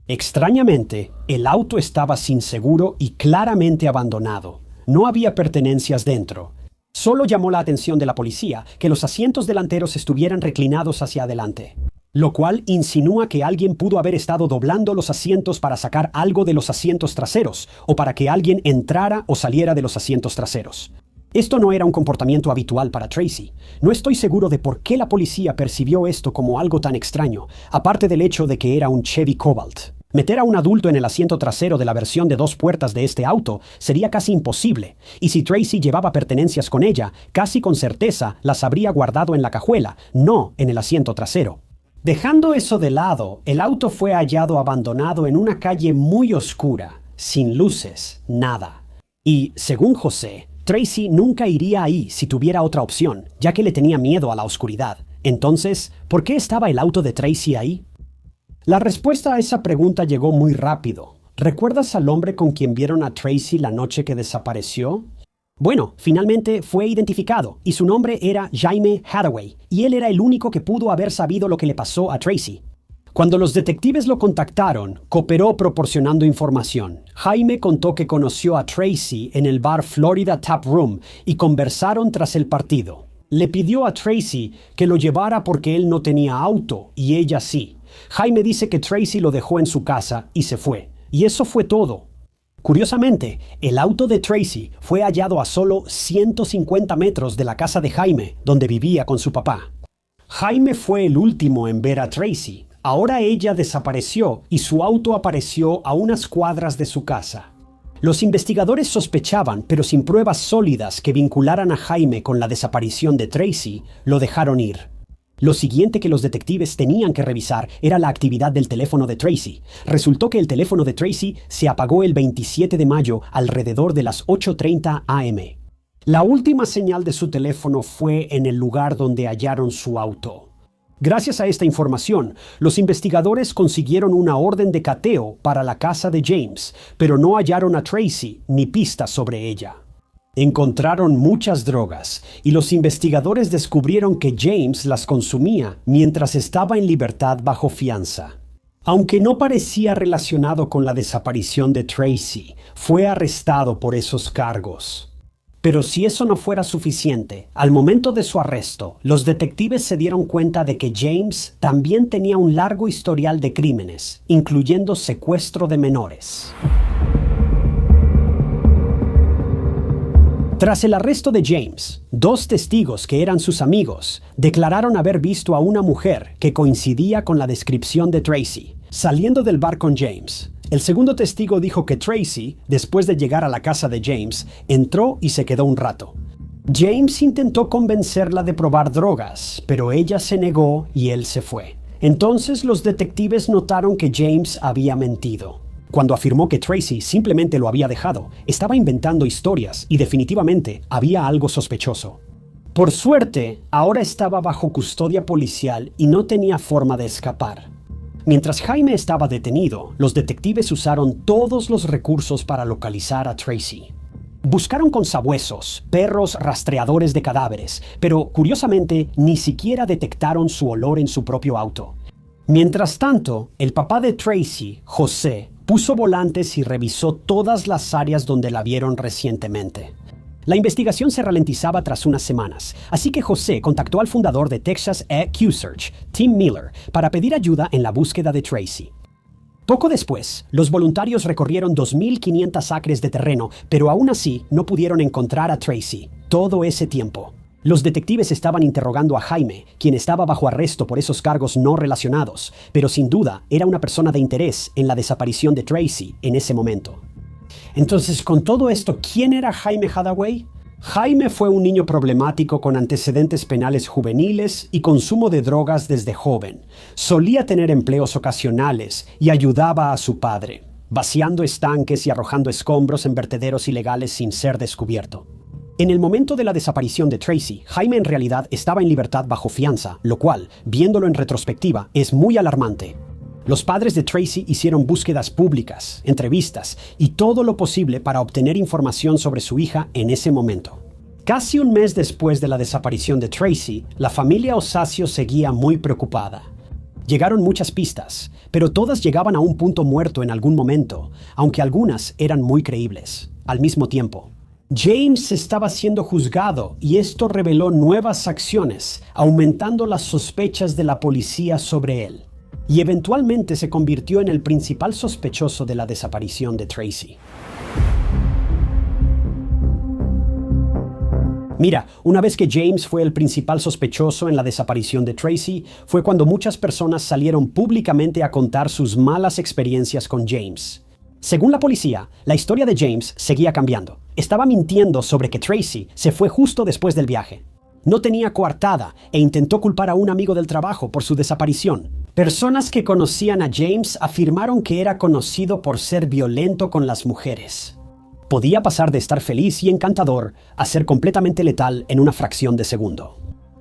Extrañamente, el auto estaba sin seguro y claramente abandonado. No había pertenencias dentro. Solo llamó la atención de la policía que los asientos delanteros estuvieran reclinados hacia adelante, lo cual insinúa que alguien pudo haber estado doblando los asientos para sacar algo de los asientos traseros o para que alguien entrara o saliera de los asientos traseros. Esto no era un comportamiento habitual para Tracy. No estoy seguro de por qué la policía percibió esto como algo tan extraño, aparte del hecho de que era un Chevy Cobalt. Meter a un adulto en el asiento trasero de la versión de 2 puertas de este auto sería casi imposible, y si Tracy llevaba pertenencias con ella, casi con certeza las habría guardado en la cajuela, no en el asiento trasero. Dejando eso de lado, el auto fue hallado abandonado en una calle muy oscura, sin luces, nada. Y, según José, Tracy nunca iría ahí si tuviera otra opción, ya que le tenía miedo a la oscuridad. Entonces, ¿por qué estaba el auto de Tracy ahí? La respuesta a esa pregunta llegó muy rápido. ¿Recuerdas al hombre con quien vieron a Tracy la noche que desapareció? Bueno, finalmente fue identificado, y su nombre era Jaime Hathaway, y él era el único que pudo haber sabido lo que le pasó a Tracy. Cuando los detectives lo contactaron, cooperó proporcionando información. Jaime contó que conoció a Tracy en el bar Florida Tap Room y conversaron tras el partido. Le pidió a Tracy que lo llevara porque él no tenía auto y ella sí. Jaime dice que Tracy lo dejó en su casa y se fue. Y eso fue todo. Curiosamente, el auto de Tracy fue hallado a solo 150 metros de la casa de Jaime, donde vivía con su papá. Jaime fue el último en ver a Tracy. Ahora ella desapareció y su auto apareció a unas cuadras de su casa. Los investigadores sospechaban, pero sin pruebas sólidas que vincularan a Jaime con la desaparición de Tracy, lo dejaron ir. Lo siguiente que los detectives tenían que revisar era la actividad del teléfono de Tracy. Resultó que el teléfono de Tracy se apagó el 27 de mayo alrededor de las 8:30 a.m. La última señal de su teléfono fue en el lugar donde hallaron su auto. Gracias a esta información, los investigadores consiguieron una orden de cateo para la casa de James, pero no hallaron a Tracy ni pistas sobre ella. Encontraron muchas drogas y los investigadores descubrieron que James las consumía mientras estaba en libertad bajo fianza. Aunque no parecía relacionado con la desaparición de Tracy, fue arrestado por esos cargos. Pero si eso no fuera suficiente, al momento de su arresto, los detectives se dieron cuenta de que James también tenía un largo historial de crímenes, incluyendo secuestro de menores. Tras el arresto de James, 2 testigos que eran sus amigos declararon haber visto a una mujer que coincidía con la descripción de Tracy, saliendo del bar con James. El segundo testigo dijo que Tracy, después de llegar a la casa de James, entró y se quedó un rato. James intentó convencerla de probar drogas, pero ella se negó y él se fue. Entonces los detectives notaron que James había mentido. Cuando afirmó que Tracy simplemente lo había dejado, estaba inventando historias y definitivamente había algo sospechoso. Por suerte, ahora estaba bajo custodia policial y no tenía forma de escapar. Mientras Jaime estaba detenido, los detectives usaron todos los recursos para localizar a Tracy. Buscaron con sabuesos, perros rastreadores de cadáveres, pero curiosamente ni siquiera detectaron su olor en su propio auto. Mientras tanto, el papá de Tracy, José, puso volantes y revisó todas las áreas donde la vieron recientemente. La investigación se ralentizaba tras unas semanas, así que José contactó al fundador de Texas EQ Search, Tim Miller, para pedir ayuda en la búsqueda de Tracy. Poco después, los voluntarios recorrieron 2.500 acres de terreno, pero aún así no pudieron encontrar a Tracy todo ese tiempo. Los detectives estaban interrogando a Jaime, quien estaba bajo arresto por esos cargos no relacionados, pero sin duda era una persona de interés en la desaparición de Tracy en ese momento. Entonces, con todo esto, ¿quién era Jaime Hadaway? Jaime fue un niño problemático con antecedentes penales juveniles y consumo de drogas desde joven. Solía tener empleos ocasionales y ayudaba a su padre, vaciando estanques y arrojando escombros en vertederos ilegales sin ser descubierto. En el momento de la desaparición de Tracy, Jaime en realidad estaba en libertad bajo fianza, lo cual, viéndolo en retrospectiva, es muy alarmante. Los padres de Tracy hicieron búsquedas públicas, entrevistas y todo lo posible para obtener información sobre su hija en ese momento. Casi un mes después de la desaparición de Tracy, la familia Ocasio seguía muy preocupada. Llegaron muchas pistas, pero todas llegaban a un punto muerto en algún momento, aunque algunas eran muy creíbles. Al mismo tiempo, James estaba siendo juzgado y esto reveló nuevas acciones, aumentando las sospechas de la policía sobre él. Y eventualmente se convirtió en el principal sospechoso de la desaparición de Tracy. Mira, una vez que James fue el principal sospechoso en la desaparición de Tracy, fue cuando muchas personas salieron públicamente a contar sus malas experiencias con James. Según la policía, la historia de James seguía cambiando. Estaba mintiendo sobre que Tracy se fue justo después del viaje. No tenía coartada e intentó culpar a un amigo del trabajo por su desaparición. Personas que conocían a James afirmaron que era conocido por ser violento con las mujeres. Podía pasar de estar feliz y encantador a ser completamente letal en una fracción de segundo.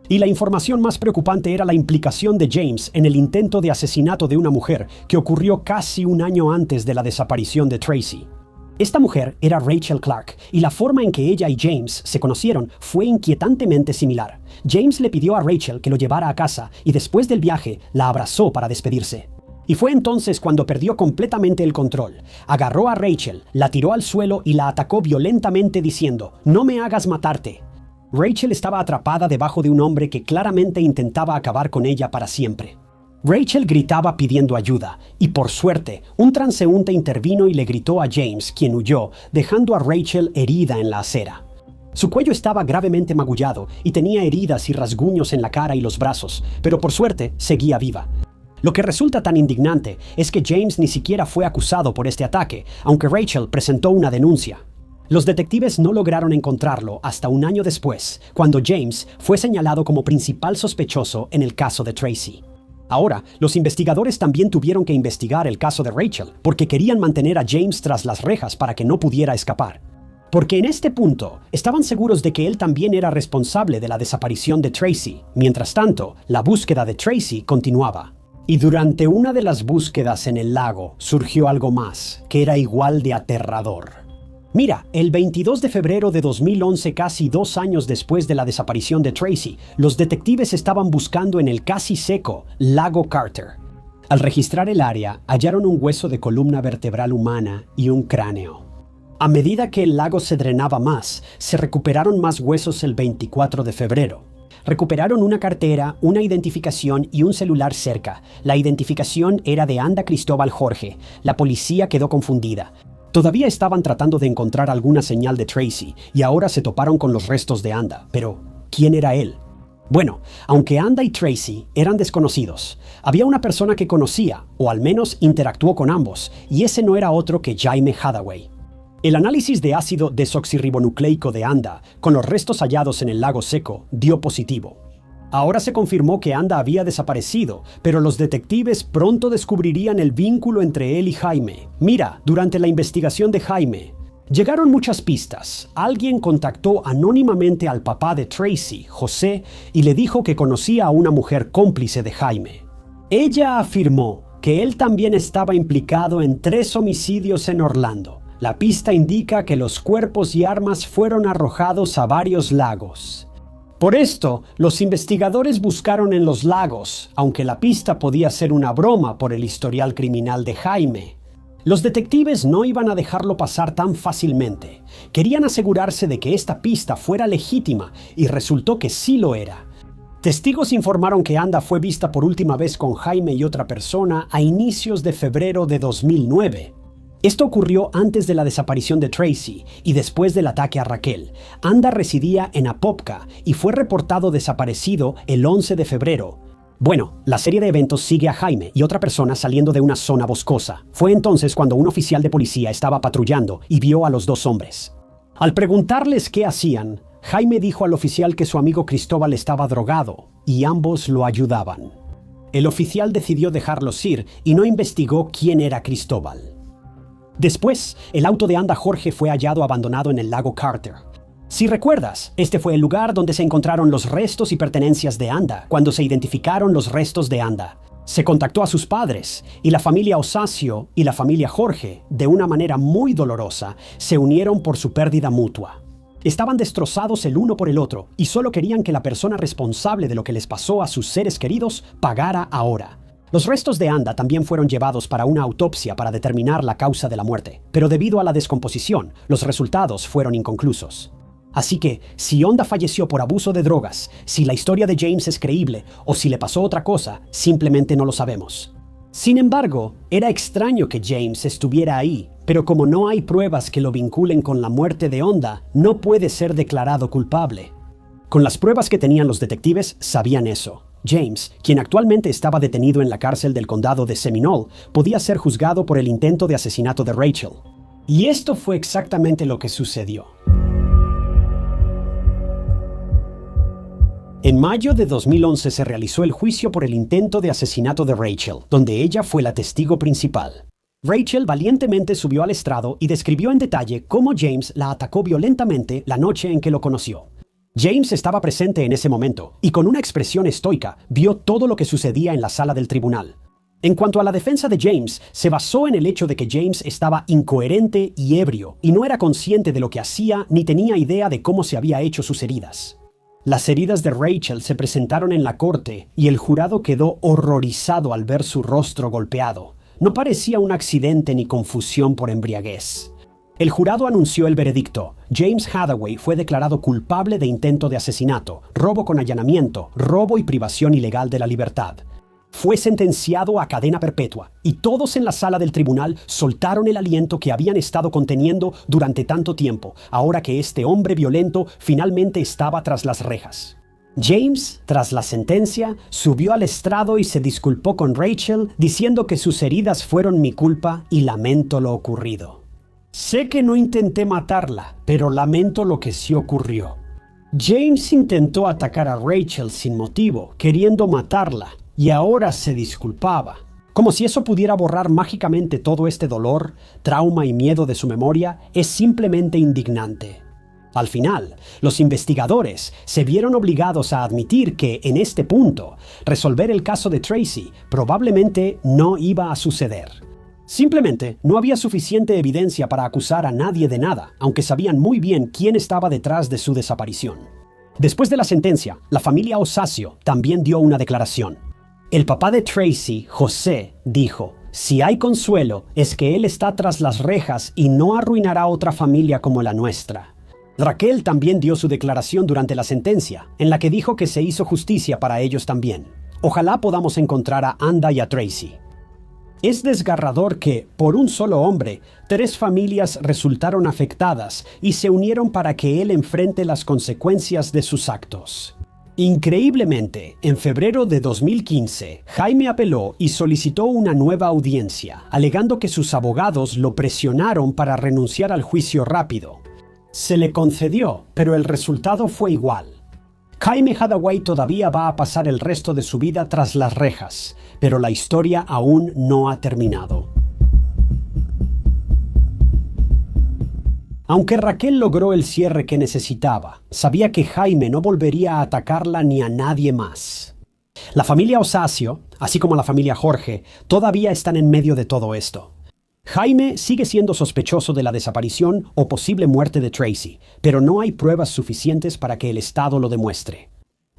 Y la información más preocupante era la implicación de James en el intento de asesinato de una mujer que ocurrió casi un año antes de la desaparición de Tracy. Esta mujer era Rachel Clark, y la forma en que ella y James se conocieron fue inquietantemente similar. James le pidió a Rachel que lo llevara a casa y después del viaje la abrazó para despedirse. Y fue entonces cuando perdió completamente el control. Agarró a Rachel, la tiró al suelo y la atacó violentamente diciendo, «No me hagas matarte». Rachel estaba atrapada debajo de un hombre que claramente intentaba acabar con ella para siempre. Rachel gritaba pidiendo ayuda, y por suerte, un transeúnte intervino y le gritó a James, quien huyó, dejando a Rachel herida en la acera. Su cuello estaba gravemente magullado y tenía heridas y rasguños en la cara y los brazos, pero por suerte seguía viva. Lo que resulta tan indignante es que James ni siquiera fue acusado por este ataque, aunque Rachel presentó una denuncia. Los detectives no lograron encontrarlo hasta un año después, cuando James fue señalado como principal sospechoso en el caso de Tracy. Ahora, los investigadores también tuvieron que investigar el caso de Rachel, porque querían mantener a James tras las rejas para que no pudiera escapar. porque en este punto estaban seguros de que él también era responsable de la desaparición de Tracy. Mientras tanto, la búsqueda de Tracy continuaba. Y durante una de las búsquedas en el lago surgió algo más, que era igual de aterrador. Mira, el 22 de febrero de 2011, casi 2 años después de la desaparición de Tracy, los detectives estaban buscando en el casi seco lago Carter. Al registrar el área, hallaron un hueso de columna vertebral humana y un cráneo. A medida que el lago se drenaba más, se recuperaron más huesos el 24 de febrero. Recuperaron una cartera, una identificación y un celular cerca. La identificación era de Anda Cristóbal Jorge. La policía quedó confundida. Todavía estaban tratando de encontrar alguna señal de Tracy y ahora se toparon con los restos de Anda. Pero, ¿quién era él? Bueno, aunque Anda y Tracy eran desconocidos, había una persona que conocía, o al menos interactuó con ambos, y ese no era otro que Jaime Hadaway. El análisis de ácido desoxirribonucleico de Anda con los restos hallados en el lago seco dio positivo. Ahora se confirmó que Anda había desaparecido, pero los detectives pronto descubrirían el vínculo entre él y Jaime. Mira, durante la investigación de Jaime, llegaron muchas pistas. Alguien contactó anónimamente al papá de Tracy, José, y le dijo que conocía a una mujer cómplice de Jaime. Ella afirmó que él también estaba implicado en 3 homicidios en Orlando. La pista indica que los cuerpos y armas fueron arrojados a varios lagos. Por esto, los investigadores buscaron en los lagos, aunque la pista podía ser una broma por el historial criminal de Jaime. Los detectives no iban a dejarlo pasar tan fácilmente. Querían asegurarse de que esta pista fuera legítima, y resultó que sí lo era. Testigos informaron que Anda fue vista por última vez con Jaime y otra persona a inicios de febrero de 2009. Esto ocurrió antes de la desaparición de Tracy y después del ataque a Raquel. Anda residía en Apopka y fue reportado desaparecido el 11 de febrero. Bueno, la serie de eventos sigue a Jaime y otra persona saliendo de una zona boscosa. Fue entonces cuando un oficial de policía estaba patrullando y vio a los 2 hombres. Al preguntarles qué hacían, Jaime dijo al oficial que su amigo Cristóbal estaba drogado y ambos lo ayudaban. El oficial decidió dejarlos ir y no investigó quién era Cristóbal. Después, el auto de Anda Jorge fue hallado abandonado en el lago Carter. Si recuerdas, este fue el lugar donde se encontraron los restos y pertenencias de Anda cuando se identificaron los restos de Anda. Se contactó a sus padres y la familia Osasio y la familia Jorge, de una manera muy dolorosa, se unieron por su pérdida mutua. Estaban destrozados el uno por el otro y solo querían que la persona responsable de lo que les pasó a sus seres queridos pagara ahora. Los restos de Anda también fueron llevados para una autopsia para determinar la causa de la muerte, pero debido a la descomposición, los resultados fueron inconclusos. Así que, si Anda falleció por abuso de drogas, si la historia de James es creíble o si le pasó otra cosa, simplemente no lo sabemos. Sin embargo, era extraño que James estuviera ahí, pero como no hay pruebas que lo vinculen con la muerte de Anda, no puede ser declarado culpable. Con las pruebas que tenían los detectives, sabían eso. James, quien actualmente estaba detenido en la cárcel del condado de Seminole, podía ser juzgado por el intento de asesinato de Rachel. Y esto fue exactamente lo que sucedió. En mayo de 2011 se realizó el juicio por el intento de asesinato de Rachel, donde ella fue la testigo principal. Rachel valientemente subió al estrado y describió en detalle cómo James la atacó violentamente la noche en que lo conoció. James estaba presente en ese momento y con una expresión estoica vio todo lo que sucedía en la sala del tribunal. En cuanto a la defensa de James, se basó en el hecho de que James estaba incoherente y ebrio y no era consciente de lo que hacía ni tenía idea de cómo se había hecho sus heridas. Las heridas de Rachel se presentaron en la corte y el jurado quedó horrorizado al ver su rostro golpeado. No parecía un accidente ni confusión por embriaguez. El jurado anunció el veredicto. James Hadaway fue declarado culpable de intento de asesinato, robo con allanamiento, robo y privación ilegal de la libertad. Fue sentenciado a cadena perpetua y todos en la sala del tribunal soltaron el aliento que habían estado conteniendo durante tanto tiempo, ahora que este hombre violento finalmente estaba tras las rejas. James, tras la sentencia, subió al estrado y se disculpó con Rachel, diciendo que sus heridas fueron mi culpa y lamento lo ocurrido. Sé que no intenté matarla, pero lamento lo que sí ocurrió. James intentó atacar a Rachel sin motivo, queriendo matarla, y ahora se disculpaba. Como si eso pudiera borrar mágicamente todo este dolor, trauma y miedo de su memoria, es simplemente indignante. Al final, los investigadores se vieron obligados a admitir que, en este punto, resolver el caso de Tracy probablemente no iba a suceder. Simplemente no había suficiente evidencia para acusar a nadie de nada, aunque sabían muy bien quién estaba detrás de su desaparición. Después de la sentencia, la familia Ocasio también dio una declaración. El papá de Tracy, José, dijo: "Si hay consuelo, es que él está tras las rejas y no arruinará otra familia como la nuestra". Raquel también dio su declaración durante la sentencia, en la que dijo que se hizo justicia para ellos también. Ojalá podamos encontrar a Anda y a Tracy. Es desgarrador que, por un solo hombre, 3 familias resultaron afectadas y se unieron para que él enfrente las consecuencias de sus actos. Increíblemente, en febrero de 2015, Jaime apeló y solicitó una nueva audiencia, alegando que sus abogados lo presionaron para renunciar al juicio rápido. Se le concedió, pero el resultado fue igual. Jaime Hadaway todavía va a pasar el resto de su vida tras las rejas, pero la historia aún no ha terminado. Aunque Raquel logró el cierre que necesitaba, sabía que Jaime no volvería a atacarla ni a nadie más. La familia Ocasio, así como la familia Jorge, todavía están en medio de todo esto. Jaime sigue siendo sospechoso de la desaparición o posible muerte de Tracy, pero no hay pruebas suficientes para que el Estado lo demuestre.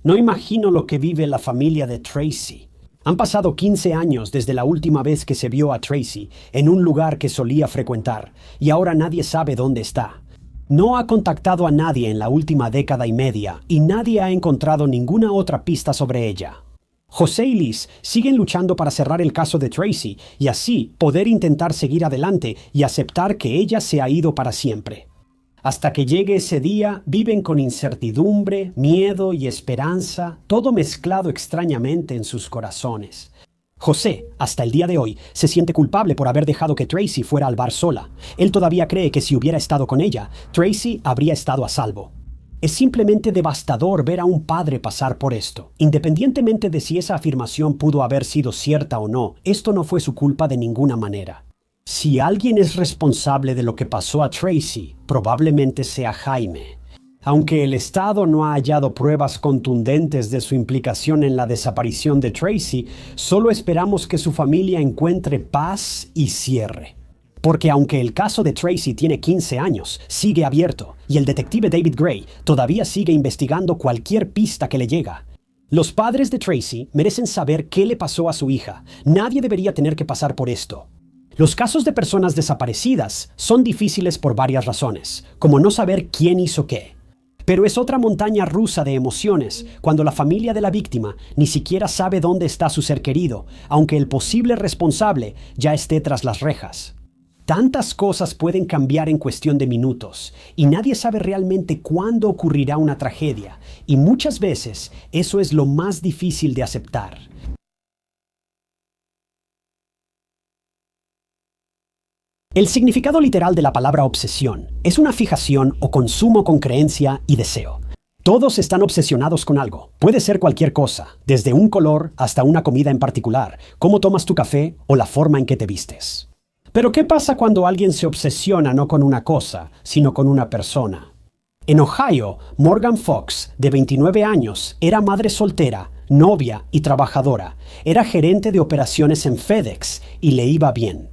No imagino lo que vive la familia de Tracy. Han pasado 15 años desde la última vez que se vio a Tracy en un lugar que solía frecuentar, y ahora nadie sabe dónde está. No ha contactado a nadie en la última década y media, y nadie ha encontrado ninguna otra pista sobre ella. José y Liz siguen luchando para cerrar el caso de Tracy y así poder intentar seguir adelante y aceptar que ella se ha ido para siempre. Hasta que llegue ese día, viven con incertidumbre, miedo y esperanza, todo mezclado extrañamente en sus corazones. José, hasta el día de hoy, se siente culpable por haber dejado que Tracy fuera al bar sola. Él todavía cree que si hubiera estado con ella, Tracy habría estado a salvo. Es simplemente devastador ver a un padre pasar por esto. Independientemente de si esa afirmación pudo haber sido cierta o no, esto no fue su culpa de ninguna manera. Si alguien es responsable de lo que pasó a Tracy, probablemente sea Jaime. Aunque el Estado no ha hallado pruebas contundentes de su implicación en la desaparición de Tracy, solo esperamos que su familia encuentre paz y cierre. Porque aunque el caso de Tracy tiene 15 años, sigue abierto, y el detective David Gray todavía sigue investigando cualquier pista que le llega. Los padres de Tracy merecen saber qué le pasó a su hija. Nadie debería tener que pasar por esto. Los casos de personas desaparecidas son difíciles por varias razones, como no saber quién hizo qué. Pero es otra montaña rusa de emociones cuando la familia de la víctima ni siquiera sabe dónde está su ser querido, aunque el posible responsable ya esté tras las rejas. Tantas cosas pueden cambiar en cuestión de minutos, y nadie sabe realmente cuándo ocurrirá una tragedia, y muchas veces eso es lo más difícil de aceptar. El significado literal de la palabra obsesión es una fijación o consumo con creencia y deseo. Todos están obsesionados con algo. Puede ser cualquier cosa, desde un color hasta una comida en particular, cómo tomas tu café o la forma en que te vistes. Pero ¿qué pasa cuando alguien se obsesiona no con una cosa, sino con una persona? En Ohio, Morgan Fox, de 29 años, era madre soltera, novia y trabajadora. Era gerente de operaciones en FedEx y le iba bien.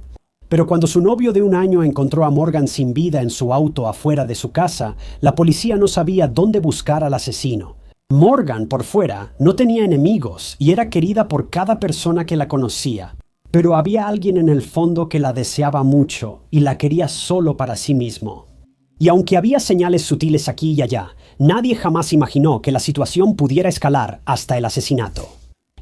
Pero cuando su novio de 1 año encontró a Morgan sin vida en su auto afuera de su casa, la policía no sabía dónde buscar al asesino. Morgan, por fuera, no tenía enemigos y era querida por cada persona que la conocía. Pero había alguien en el fondo que la deseaba mucho y la quería solo para sí mismo. Y aunque había señales sutiles aquí y allá, nadie jamás imaginó que la situación pudiera escalar hasta el asesinato.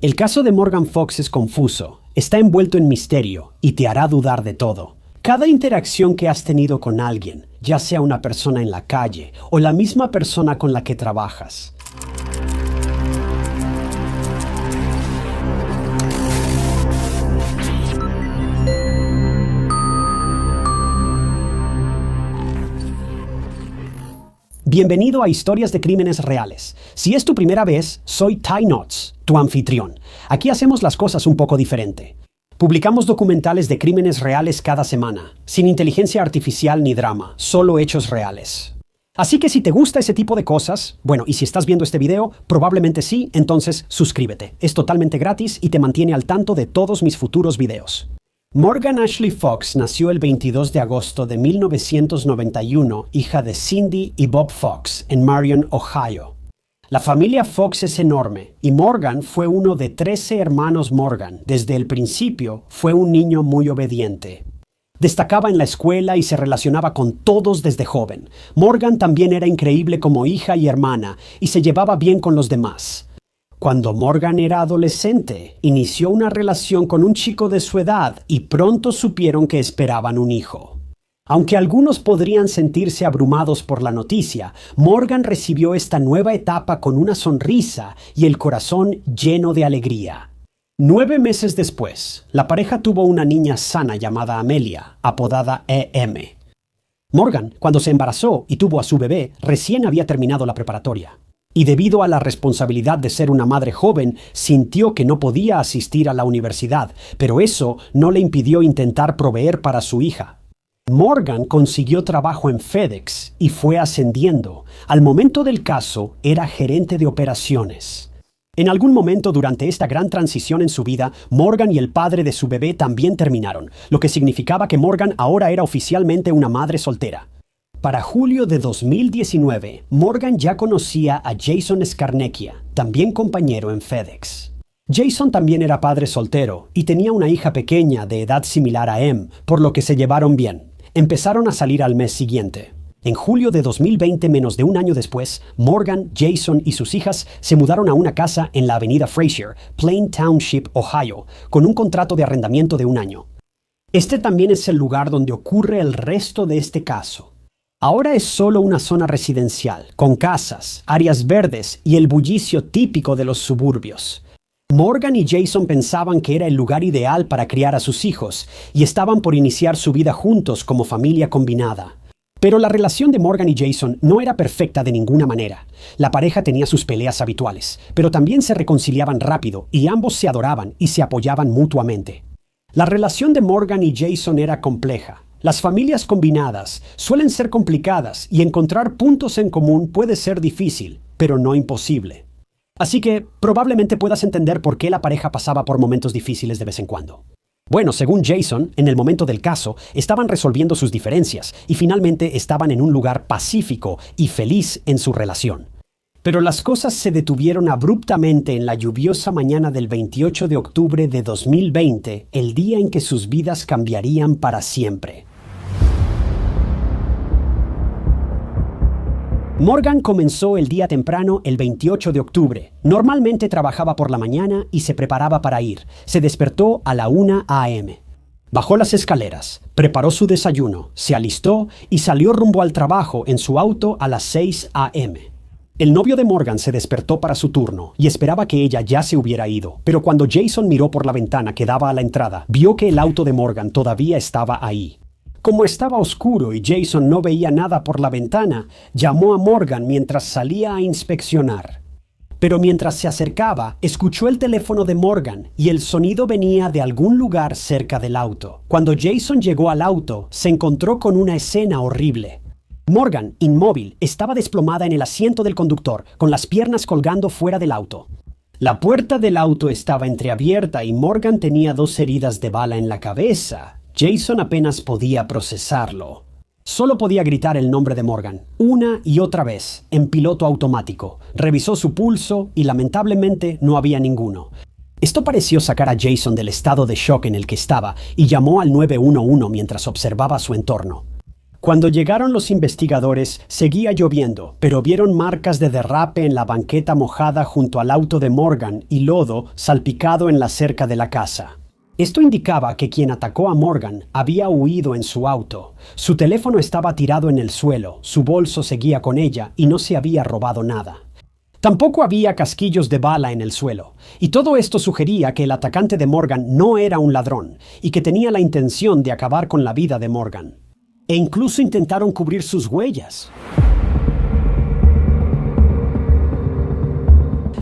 El caso de Morgan Fox es confuso, está envuelto en misterio y te hará dudar de todo. Cada interacción que has tenido con alguien, ya sea una persona en la calle o la misma persona con la que trabajas. Bienvenido a Historias de Crímenes Reales. Si es tu primera vez, soy Ty Knotts, tu anfitrión. Aquí hacemos las cosas un poco diferente. Publicamos documentales de crímenes reales cada semana, sin inteligencia artificial ni drama, solo hechos reales. Así que si te gusta ese tipo de cosas, bueno, y si estás viendo este video, probablemente sí, entonces suscríbete. Es totalmente gratis y te mantiene al tanto de todos mis futuros videos. Morgan Ashley Fox nació el 22 de agosto de 1991, hija de Cindy y Bob Fox, en Marion, Ohio. La familia Fox es enorme, y Morgan fue uno de 13 hermanos Morgan. Desde el principio, fue un niño muy obediente. Destacaba en la escuela y se relacionaba con todos desde joven. Morgan también era increíble como hija y hermana, y se llevaba bien con los demás. Cuando Morgan era adolescente, inició una relación con un chico de su edad y pronto supieron que esperaban un hijo. Aunque algunos podrían sentirse abrumados por la noticia, Morgan recibió esta nueva etapa con una sonrisa y el corazón lleno de alegría. 9 meses después, la pareja tuvo una niña sana llamada Amelia, apodada EM. Morgan, cuando se embarazó y tuvo a su bebé, recién había terminado la preparatoria. Y debido a la responsabilidad de ser una madre joven, sintió que no podía asistir a la universidad, pero eso no le impidió intentar proveer para su hija. Morgan consiguió trabajo en FedEx y fue ascendiendo. Al momento del caso, era gerente de operaciones. En algún momento durante esta gran transición en su vida, Morgan y el padre de su bebé también terminaron, lo que significaba que Morgan ahora era oficialmente una madre soltera. Para julio de 2019, Morgan ya conocía a Jason Scarnecchia, también compañero en FedEx. Jason también era padre soltero y tenía una hija pequeña de edad similar a Em, por lo que se llevaron bien. Empezaron a salir al mes siguiente. En julio de 2020, menos de un año después, Morgan, Jason y sus hijas se mudaron a una casa en la avenida Frazier, Plain Township, Ohio, con un contrato de arrendamiento de 1 año. Este también es el lugar donde ocurre el resto de este caso. Ahora es solo una zona residencial, con casas, áreas verdes y el bullicio típico de los suburbios. Morgan y Jason pensaban que era el lugar ideal para criar a sus hijos y estaban por iniciar su vida juntos como familia combinada. Pero la relación de Morgan y Jason no era perfecta de ninguna manera. La pareja tenía sus peleas habituales, pero también se reconciliaban rápido y ambos se adoraban y se apoyaban mutuamente. La relación de Morgan y Jason era compleja. Las familias combinadas suelen ser complicadas y encontrar puntos en común puede ser difícil, pero no imposible. Así que probablemente puedas entender por qué la pareja pasaba por momentos difíciles de vez en cuando. Bueno, según Jason, en el momento del caso, estaban resolviendo sus diferencias y finalmente estaban en un lugar pacífico y feliz en su relación. Pero las cosas se detuvieron abruptamente en la lluviosa mañana del 28 de octubre de 2020, el día en que sus vidas cambiarían para siempre. Morgan comenzó el día temprano el 28 de octubre. Normalmente trabajaba por la mañana y se preparaba para ir. Se despertó a la 1 a.m. Bajó las escaleras, preparó su desayuno, se alistó y salió rumbo al trabajo en su auto a las 6 a.m. El novio de Morgan se despertó para su turno y esperaba que ella ya se hubiera ido, pero cuando Jason miró por la ventana que daba a la entrada, vio que el auto de Morgan todavía estaba ahí. Como estaba oscuro y Jason no veía nada por la ventana, llamó a Morgan mientras salía a inspeccionar. Pero mientras se acercaba, escuchó el teléfono de Morgan y el sonido venía de algún lugar cerca del auto. Cuando Jason llegó al auto, se encontró con una escena horrible. Morgan, inmóvil, estaba desplomada en el asiento del conductor, con las piernas colgando fuera del auto. La puerta del auto estaba entreabierta y Morgan tenía 2 heridas de bala en la cabeza. Jason apenas podía procesarlo. Solo podía gritar el nombre de Morgan, una y otra vez, en piloto automático. Revisó su pulso y lamentablemente no había ninguno. Esto pareció sacar a Jason del estado de shock en el que estaba y llamó al 911 mientras observaba su entorno. Cuando llegaron los investigadores, seguía lloviendo, pero vieron marcas de derrape en la banqueta mojada junto al auto de Morgan y lodo salpicado en la cerca de la casa. Esto indicaba que quien atacó a Morgan había huido en su auto. Su teléfono estaba tirado en el suelo, su bolso seguía con ella y no se había robado nada. Tampoco había casquillos de bala en el suelo, y todo esto sugería que el atacante de Morgan no era un ladrón y que tenía la intención de acabar con la vida de Morgan. E incluso intentaron cubrir sus huellas.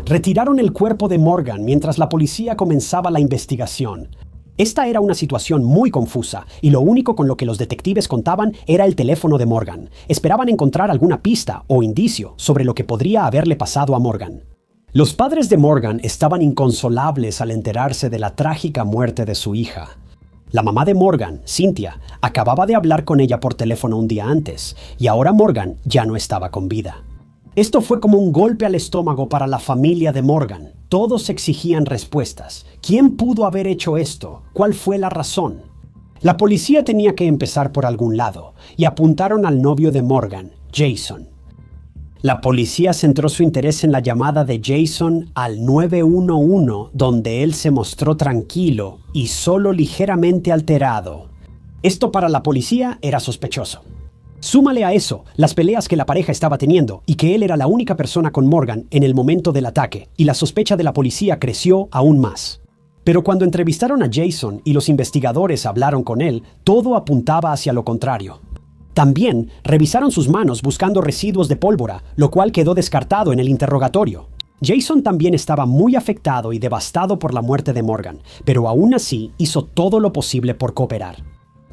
Retiraron el cuerpo de Morgan mientras la policía comenzaba la investigación. Esta era una situación muy confusa, y lo único con lo que los detectives contaban era el teléfono de Morgan. Esperaban encontrar alguna pista o indicio sobre lo que podría haberle pasado a Morgan. Los padres de Morgan estaban inconsolables al enterarse de la trágica muerte de su hija. La mamá de Morgan, Cynthia, acababa de hablar con ella por teléfono un día antes, y ahora Morgan ya no estaba con vida. Esto fue como un golpe al estómago para la familia de Morgan. Todos exigían respuestas. ¿Quién pudo haber hecho esto? ¿Cuál fue la razón? La policía tenía que empezar por algún lado, y apuntaron al novio de Morgan, Jason. La policía centró su interés en la llamada de Jason al 911, donde él se mostró tranquilo y solo ligeramente alterado. Esto para la policía era sospechoso. Súmale a eso las peleas que la pareja estaba teniendo y que él era la única persona con Morgan en el momento del ataque, y la sospecha de la policía creció aún más. Pero cuando entrevistaron a Jason y los investigadores hablaron con él, todo apuntaba hacia lo contrario. También revisaron sus manos buscando residuos de pólvora, lo cual quedó descartado en el interrogatorio. Jason también estaba muy afectado y devastado por la muerte de Morgan, pero aún así hizo todo lo posible por cooperar.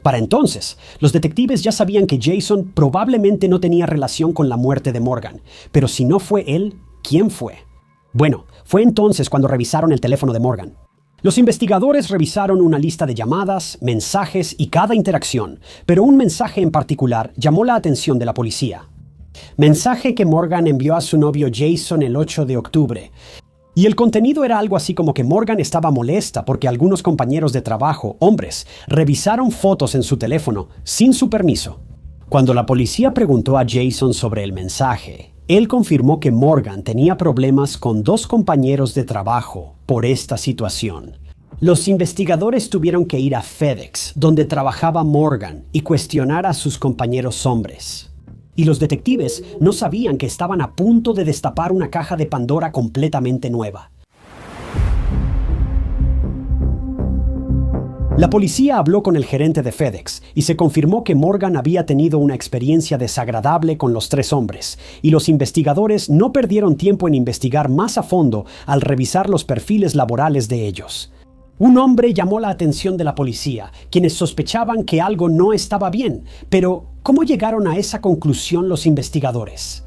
Para entonces, los detectives ya sabían que Jason probablemente no tenía relación con la muerte de Morgan, pero si no fue él, ¿quién fue? Bueno, fue entonces cuando revisaron el teléfono de Morgan. Los investigadores revisaron una lista de llamadas, mensajes y cada interacción, pero un mensaje en particular llamó la atención de la policía. Mensaje que Morgan envió a su novio Jason el 8 de octubre. Y el contenido era algo así como que Morgan estaba molesta porque algunos compañeros de trabajo, hombres, revisaron fotos en su teléfono sin su permiso. Cuando la policía preguntó a Jason sobre el mensaje, él confirmó que Morgan tenía problemas con 2 compañeros de trabajo por esta situación. Los investigadores tuvieron que ir a FedEx, donde trabajaba Morgan, y cuestionar a sus compañeros hombres. Y los detectives no sabían que estaban a punto de destapar una caja de Pandora completamente nueva. La policía habló con el gerente de FedEx y se confirmó que Morgan había tenido una experiencia desagradable con los 3 hombres, y los investigadores no perdieron tiempo en investigar más a fondo al revisar los perfiles laborales de ellos. Un hombre llamó la atención de la policía, quienes sospechaban que algo no estaba bien, pero ¿cómo llegaron a esa conclusión los investigadores?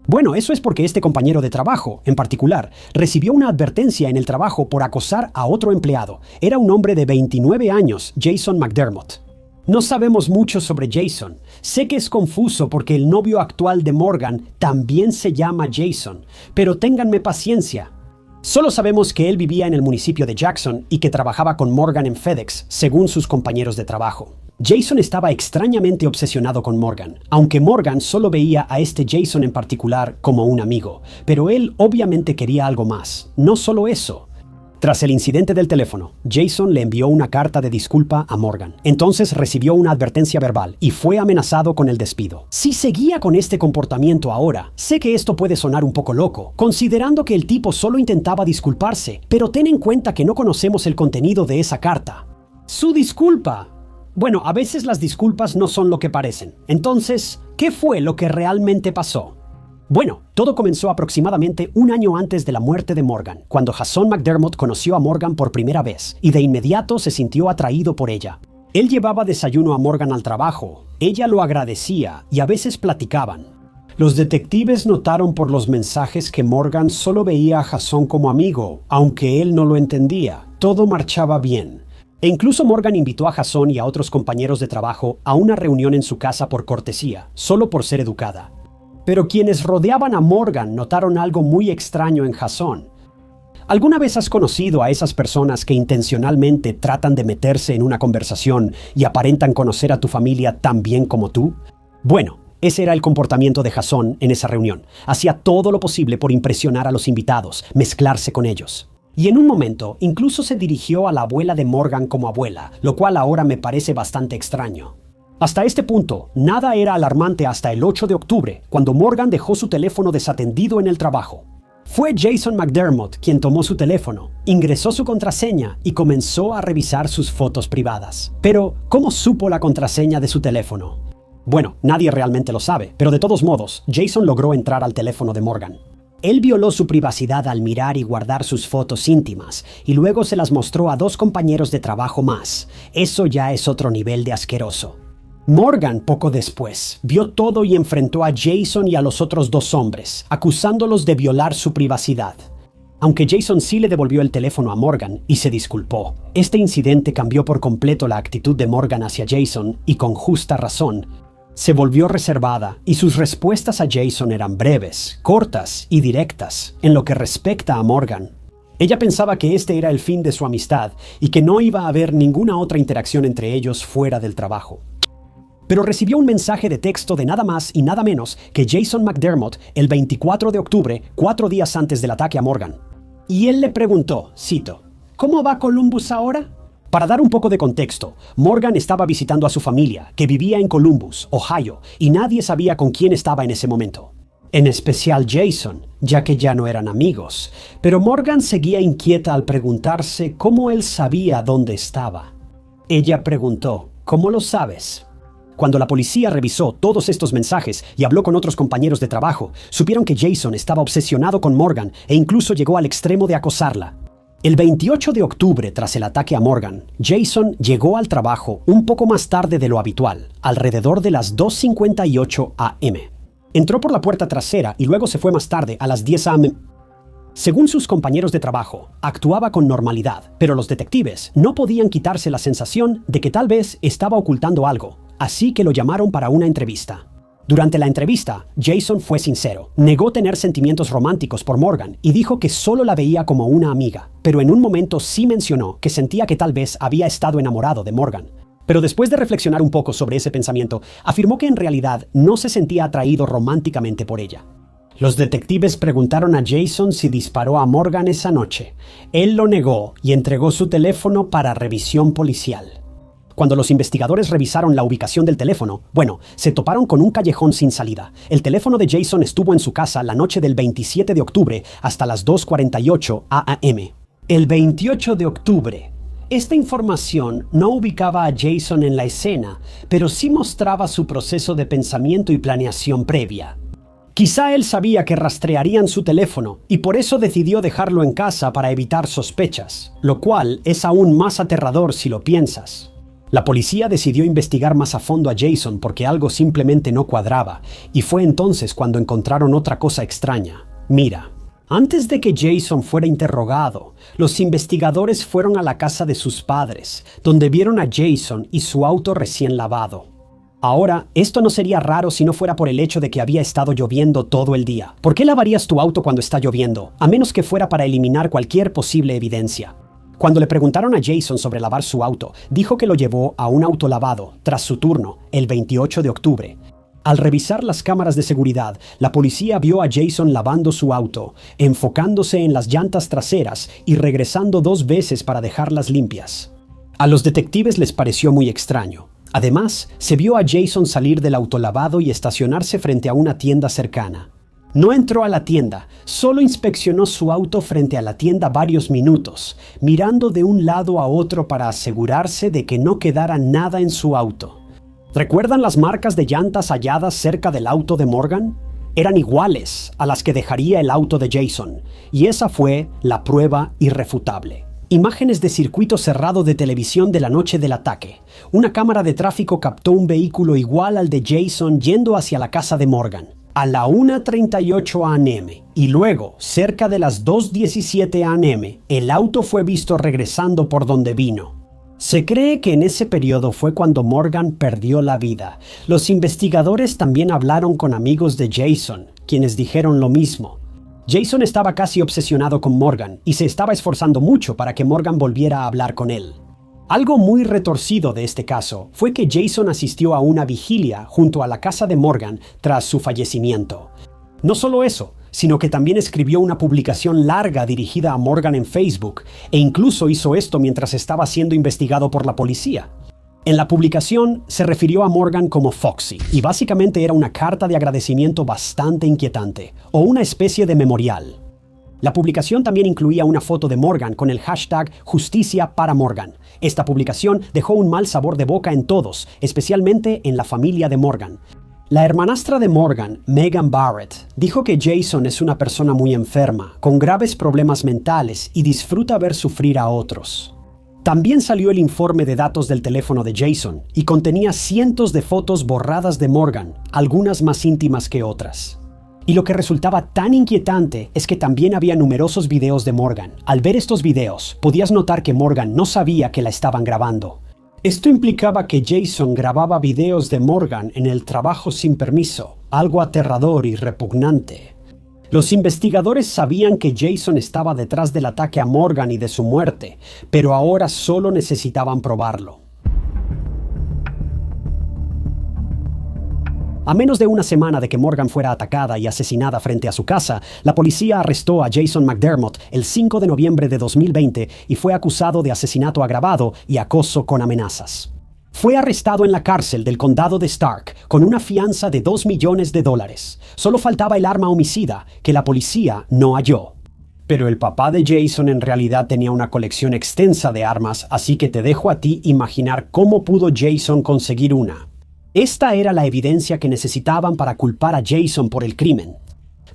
Bueno, eso es porque este compañero de trabajo, en particular, recibió una advertencia en el trabajo por acosar a otro empleado. Era un hombre de 29 años, Jason McDermott. No sabemos mucho sobre Jason. Sé que es confuso porque el novio actual de Morgan también se llama Jason, pero ténganme paciencia. Solo sabemos que él vivía en el municipio de Jackson y que trabajaba con Morgan en FedEx, según sus compañeros de trabajo. Jason estaba extrañamente obsesionado con Morgan, aunque Morgan solo veía a este Jason en particular como un amigo, pero él obviamente quería algo más, no solo eso. Tras el incidente del teléfono, Jason le envió una carta de disculpa a Morgan. Entonces recibió una advertencia verbal y fue amenazado con el despido. Si seguía con este comportamiento ahora, sé que esto puede sonar un poco loco, considerando que el tipo solo intentaba disculparse, pero ten en cuenta que no conocemos el contenido de esa carta. ¡Su disculpa! Bueno, a veces las disculpas no son lo que parecen. Entonces, ¿qué fue lo que realmente pasó? Bueno, todo comenzó aproximadamente un año antes de la muerte de Morgan, cuando Jason McDermott conoció a Morgan por primera vez y de inmediato se sintió atraído por ella. Él llevaba desayuno a Morgan al trabajo, ella lo agradecía y a veces platicaban. Los detectives notaron por los mensajes que Morgan solo veía a Jason como amigo, aunque él no lo entendía. Todo marchaba bien. E incluso Morgan invitó a Jason y a otros compañeros de trabajo a una reunión en su casa por cortesía, solo por ser educada. Pero quienes rodeaban a Morgan notaron algo muy extraño en Jason. ¿Alguna vez has conocido a esas personas que intencionalmente tratan de meterse en una conversación y aparentan conocer a tu familia tan bien como tú? Bueno, ese era el comportamiento de Jason en esa reunión. Hacía todo lo posible por impresionar a los invitados, mezclarse con ellos. Y en un momento, incluso se dirigió a la abuela de Morgan como abuela, lo cual ahora me parece bastante extraño. Hasta este punto, nada era alarmante hasta el 8 de octubre, cuando Morgan dejó su teléfono desatendido en el trabajo. Fue Jason McDermott quien tomó su teléfono, ingresó su contraseña y comenzó a revisar sus fotos privadas. Pero, ¿cómo supo la contraseña de su teléfono? Bueno, nadie realmente lo sabe, pero de todos modos, Jason logró entrar al teléfono de Morgan. Él violó su privacidad al mirar y guardar sus fotos íntimas, y luego se las mostró a 2 compañeros de trabajo más. Eso ya es otro nivel de asqueroso. Morgan, poco después, vio todo y enfrentó a Jason y a los otros 2 hombres, acusándolos de violar su privacidad. Aunque Jason sí le devolvió el teléfono a Morgan y se disculpó, este incidente cambió por completo la actitud de Morgan hacia Jason y con justa razón. Se volvió reservada y sus respuestas a Jason eran breves, cortas y directas en lo que respecta a Morgan. Ella pensaba que este era el fin de su amistad y que no iba a haber ninguna otra interacción entre ellos fuera del trabajo. Pero recibió un mensaje de texto de nada más y nada menos que Jason McDermott el 24 de octubre, 4 días antes del ataque a Morgan. Y él le preguntó, cito, ¿cómo va Columbus ahora? Para dar un poco de contexto, Morgan estaba visitando a su familia, que vivía en Columbus, Ohio, y nadie sabía con quién estaba en ese momento. En especial Jason, ya que ya no eran amigos. Pero Morgan seguía inquieta al preguntarse cómo él sabía dónde estaba. Ella preguntó, ¿cómo lo sabes? Cuando la policía revisó todos estos mensajes y habló con otros compañeros de trabajo, supieron que Jason estaba obsesionado con Morgan e incluso llegó al extremo de acosarla. El 28 de octubre, tras el ataque a Morgan, Jason llegó al trabajo un poco más tarde de lo habitual, alrededor de las 2:58 a.m. Entró por la puerta trasera y luego se fue más tarde, a las 10 a.m. Según sus compañeros de trabajo, actuaba con normalidad, pero los detectives no podían quitarse la sensación de que tal vez estaba ocultando algo, así que lo llamaron para una entrevista. Durante la entrevista, Jason fue sincero. Negó tener sentimientos románticos por Morgan y dijo que solo la veía como una amiga, pero en un momento sí mencionó que sentía que tal vez había estado enamorado de Morgan. Pero después de reflexionar un poco sobre ese pensamiento, afirmó que en realidad no se sentía atraído románticamente por ella. Los detectives preguntaron a Jason si disparó a Morgan esa noche. Él lo negó y entregó su teléfono para revisión policial. Cuando los investigadores revisaron la ubicación del teléfono, se toparon con un callejón sin salida. El teléfono de Jason estuvo en su casa la noche del 27 de octubre hasta las 2:48 a.m. El 28 de octubre. Esta información no ubicaba a Jason en la escena, pero sí mostraba su proceso de pensamiento y planeación previa. Quizá él sabía que rastrearían su teléfono y por eso decidió dejarlo en casa para evitar sospechas, lo cual es aún más aterrador si lo piensas. La policía decidió investigar más a fondo a Jason porque algo simplemente no cuadraba, y fue entonces cuando encontraron otra cosa extraña. Mira, antes de que Jason fuera interrogado, los investigadores fueron a la casa de sus padres, donde vieron a Jason y su auto recién lavado. Ahora, esto no sería raro si no fuera por el hecho de que había estado lloviendo todo el día. ¿Por qué lavarías tu auto cuando está lloviendo? A menos que fuera para eliminar cualquier posible evidencia. Cuando le preguntaron a Jason sobre lavar su auto, dijo que lo llevó a un autolavado tras su turno, el 28 de octubre. Al revisar las cámaras de seguridad, la policía vio a Jason lavando su auto, enfocándose en las llantas traseras y regresando 2 veces para dejarlas limpias. A los detectives les pareció muy extraño. Además, se vio a Jason salir del autolavado y estacionarse frente a una tienda cercana. No entró a la tienda, solo inspeccionó su auto frente a la tienda varios minutos, mirando de un lado a otro para asegurarse de que no quedara nada en su auto. ¿Recuerdan las marcas de llantas halladas cerca del auto de Morgan? Eran iguales a las que dejaría el auto de Jason, y esa fue la prueba irrefutable. Imágenes de circuito cerrado de televisión de la noche del ataque. Una cámara de tráfico captó un vehículo igual al de Jason yendo hacia la casa de Morgan a la 1:38 a.m. y luego, cerca de las 2:17 a.m., el auto fue visto regresando por donde vino. Se cree que en ese periodo fue cuando Morgan perdió la vida. Los investigadores también hablaron con amigos de Jason, quienes dijeron lo mismo. Jason estaba casi obsesionado con Morgan y se estaba esforzando mucho para que Morgan volviera a hablar con él. Algo muy retorcido de este caso fue que Jason asistió a una vigilia junto a la casa de Morgan tras su fallecimiento. No solo eso, sino que también escribió una publicación larga dirigida a Morgan en Facebook e incluso hizo esto mientras estaba siendo investigado por la policía. En la publicación se refirió a Morgan como Foxy y básicamente era una carta de agradecimiento bastante inquietante o una especie de memorial. La publicación también incluía una foto de Morgan con el hashtag Justicia para Morgan. Esta publicación dejó un mal sabor de boca en todos, especialmente en la familia de Morgan. La hermanastra de Morgan, Megan Barrett, dijo que Jason es una persona muy enferma, con graves problemas mentales y disfruta ver sufrir a otros. También salió el informe de datos del teléfono de Jason y contenía cientos de fotos borradas de Morgan, algunas más íntimas que otras. Y lo que resultaba tan inquietante es que también había numerosos videos de Morgan. Al ver estos videos, podías notar que Morgan no sabía que la estaban grabando. Esto implicaba que Jason grababa videos de Morgan en el trabajo sin permiso, algo aterrador y repugnante. Los investigadores sabían que Jason estaba detrás del ataque a Morgan y de su muerte, pero ahora solo necesitaban probarlo. A menos de una semana de que Morgan fuera atacada y asesinada frente a su casa, la policía arrestó a Jason McDermott el 5 de noviembre de 2020 y fue acusado de asesinato agravado y acoso con amenazas. Fue arrestado en la cárcel del condado de Stark con una fianza de $2 millones. Solo faltaba el arma homicida, que la policía no halló. Pero el papá de Jason en realidad tenía una colección extensa de armas, así que te dejo a ti imaginar cómo pudo Jason conseguir una. Esta era la evidencia que necesitaban para culpar a Jason por el crimen.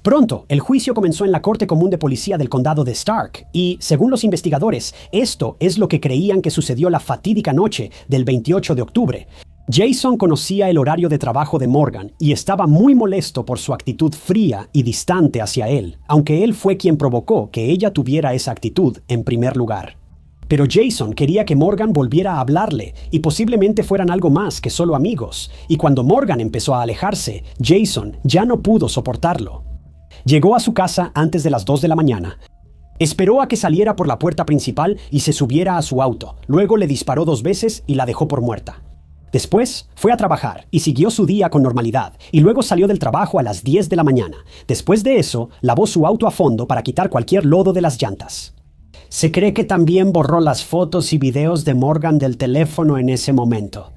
Pronto, el juicio comenzó en la Corte Común de Policía del Condado de Stark y, según los investigadores, esto es lo que creían que sucedió la fatídica noche del 28 de octubre. Jason conocía el horario de trabajo de Morgan y estaba muy molesto por su actitud fría y distante hacia él, aunque él fue quien provocó que ella tuviera esa actitud en primer lugar. Pero Jason quería que Morgan volviera a hablarle y posiblemente fueran algo más que solo amigos. Y cuando Morgan empezó a alejarse, Jason ya no pudo soportarlo. Llegó a su casa antes de las 2 de la mañana. Esperó a que saliera por la puerta principal y se subiera a su auto. Luego le disparó 2 veces y la dejó por muerta. Después fue a trabajar y siguió su día con normalidad, y luego salió del trabajo a las 10 de la mañana. Después de eso, lavó su auto a fondo para quitar cualquier lodo de las llantas. Se cree que también borró las fotos y videos de Morgan del teléfono en ese momento.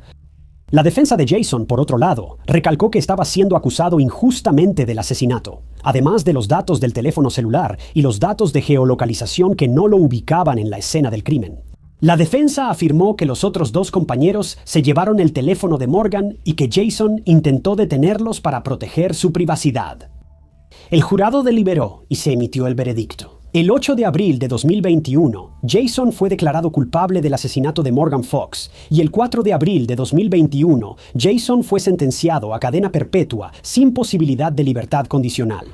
La defensa de Jason, por otro lado, recalcó que estaba siendo acusado injustamente del asesinato, además de los datos del teléfono celular y los datos de geolocalización que no lo ubicaban en la escena del crimen. La defensa afirmó que los otros 2 compañeros se llevaron el teléfono de Morgan y que Jason intentó detenerlos para proteger su privacidad. El jurado deliberó y se emitió el veredicto. El 8 de abril de 2021, Jason fue declarado culpable del asesinato de Morgan Fox, y el 4 de abril de 2021, Jason fue sentenciado a cadena perpetua sin posibilidad de libertad condicional.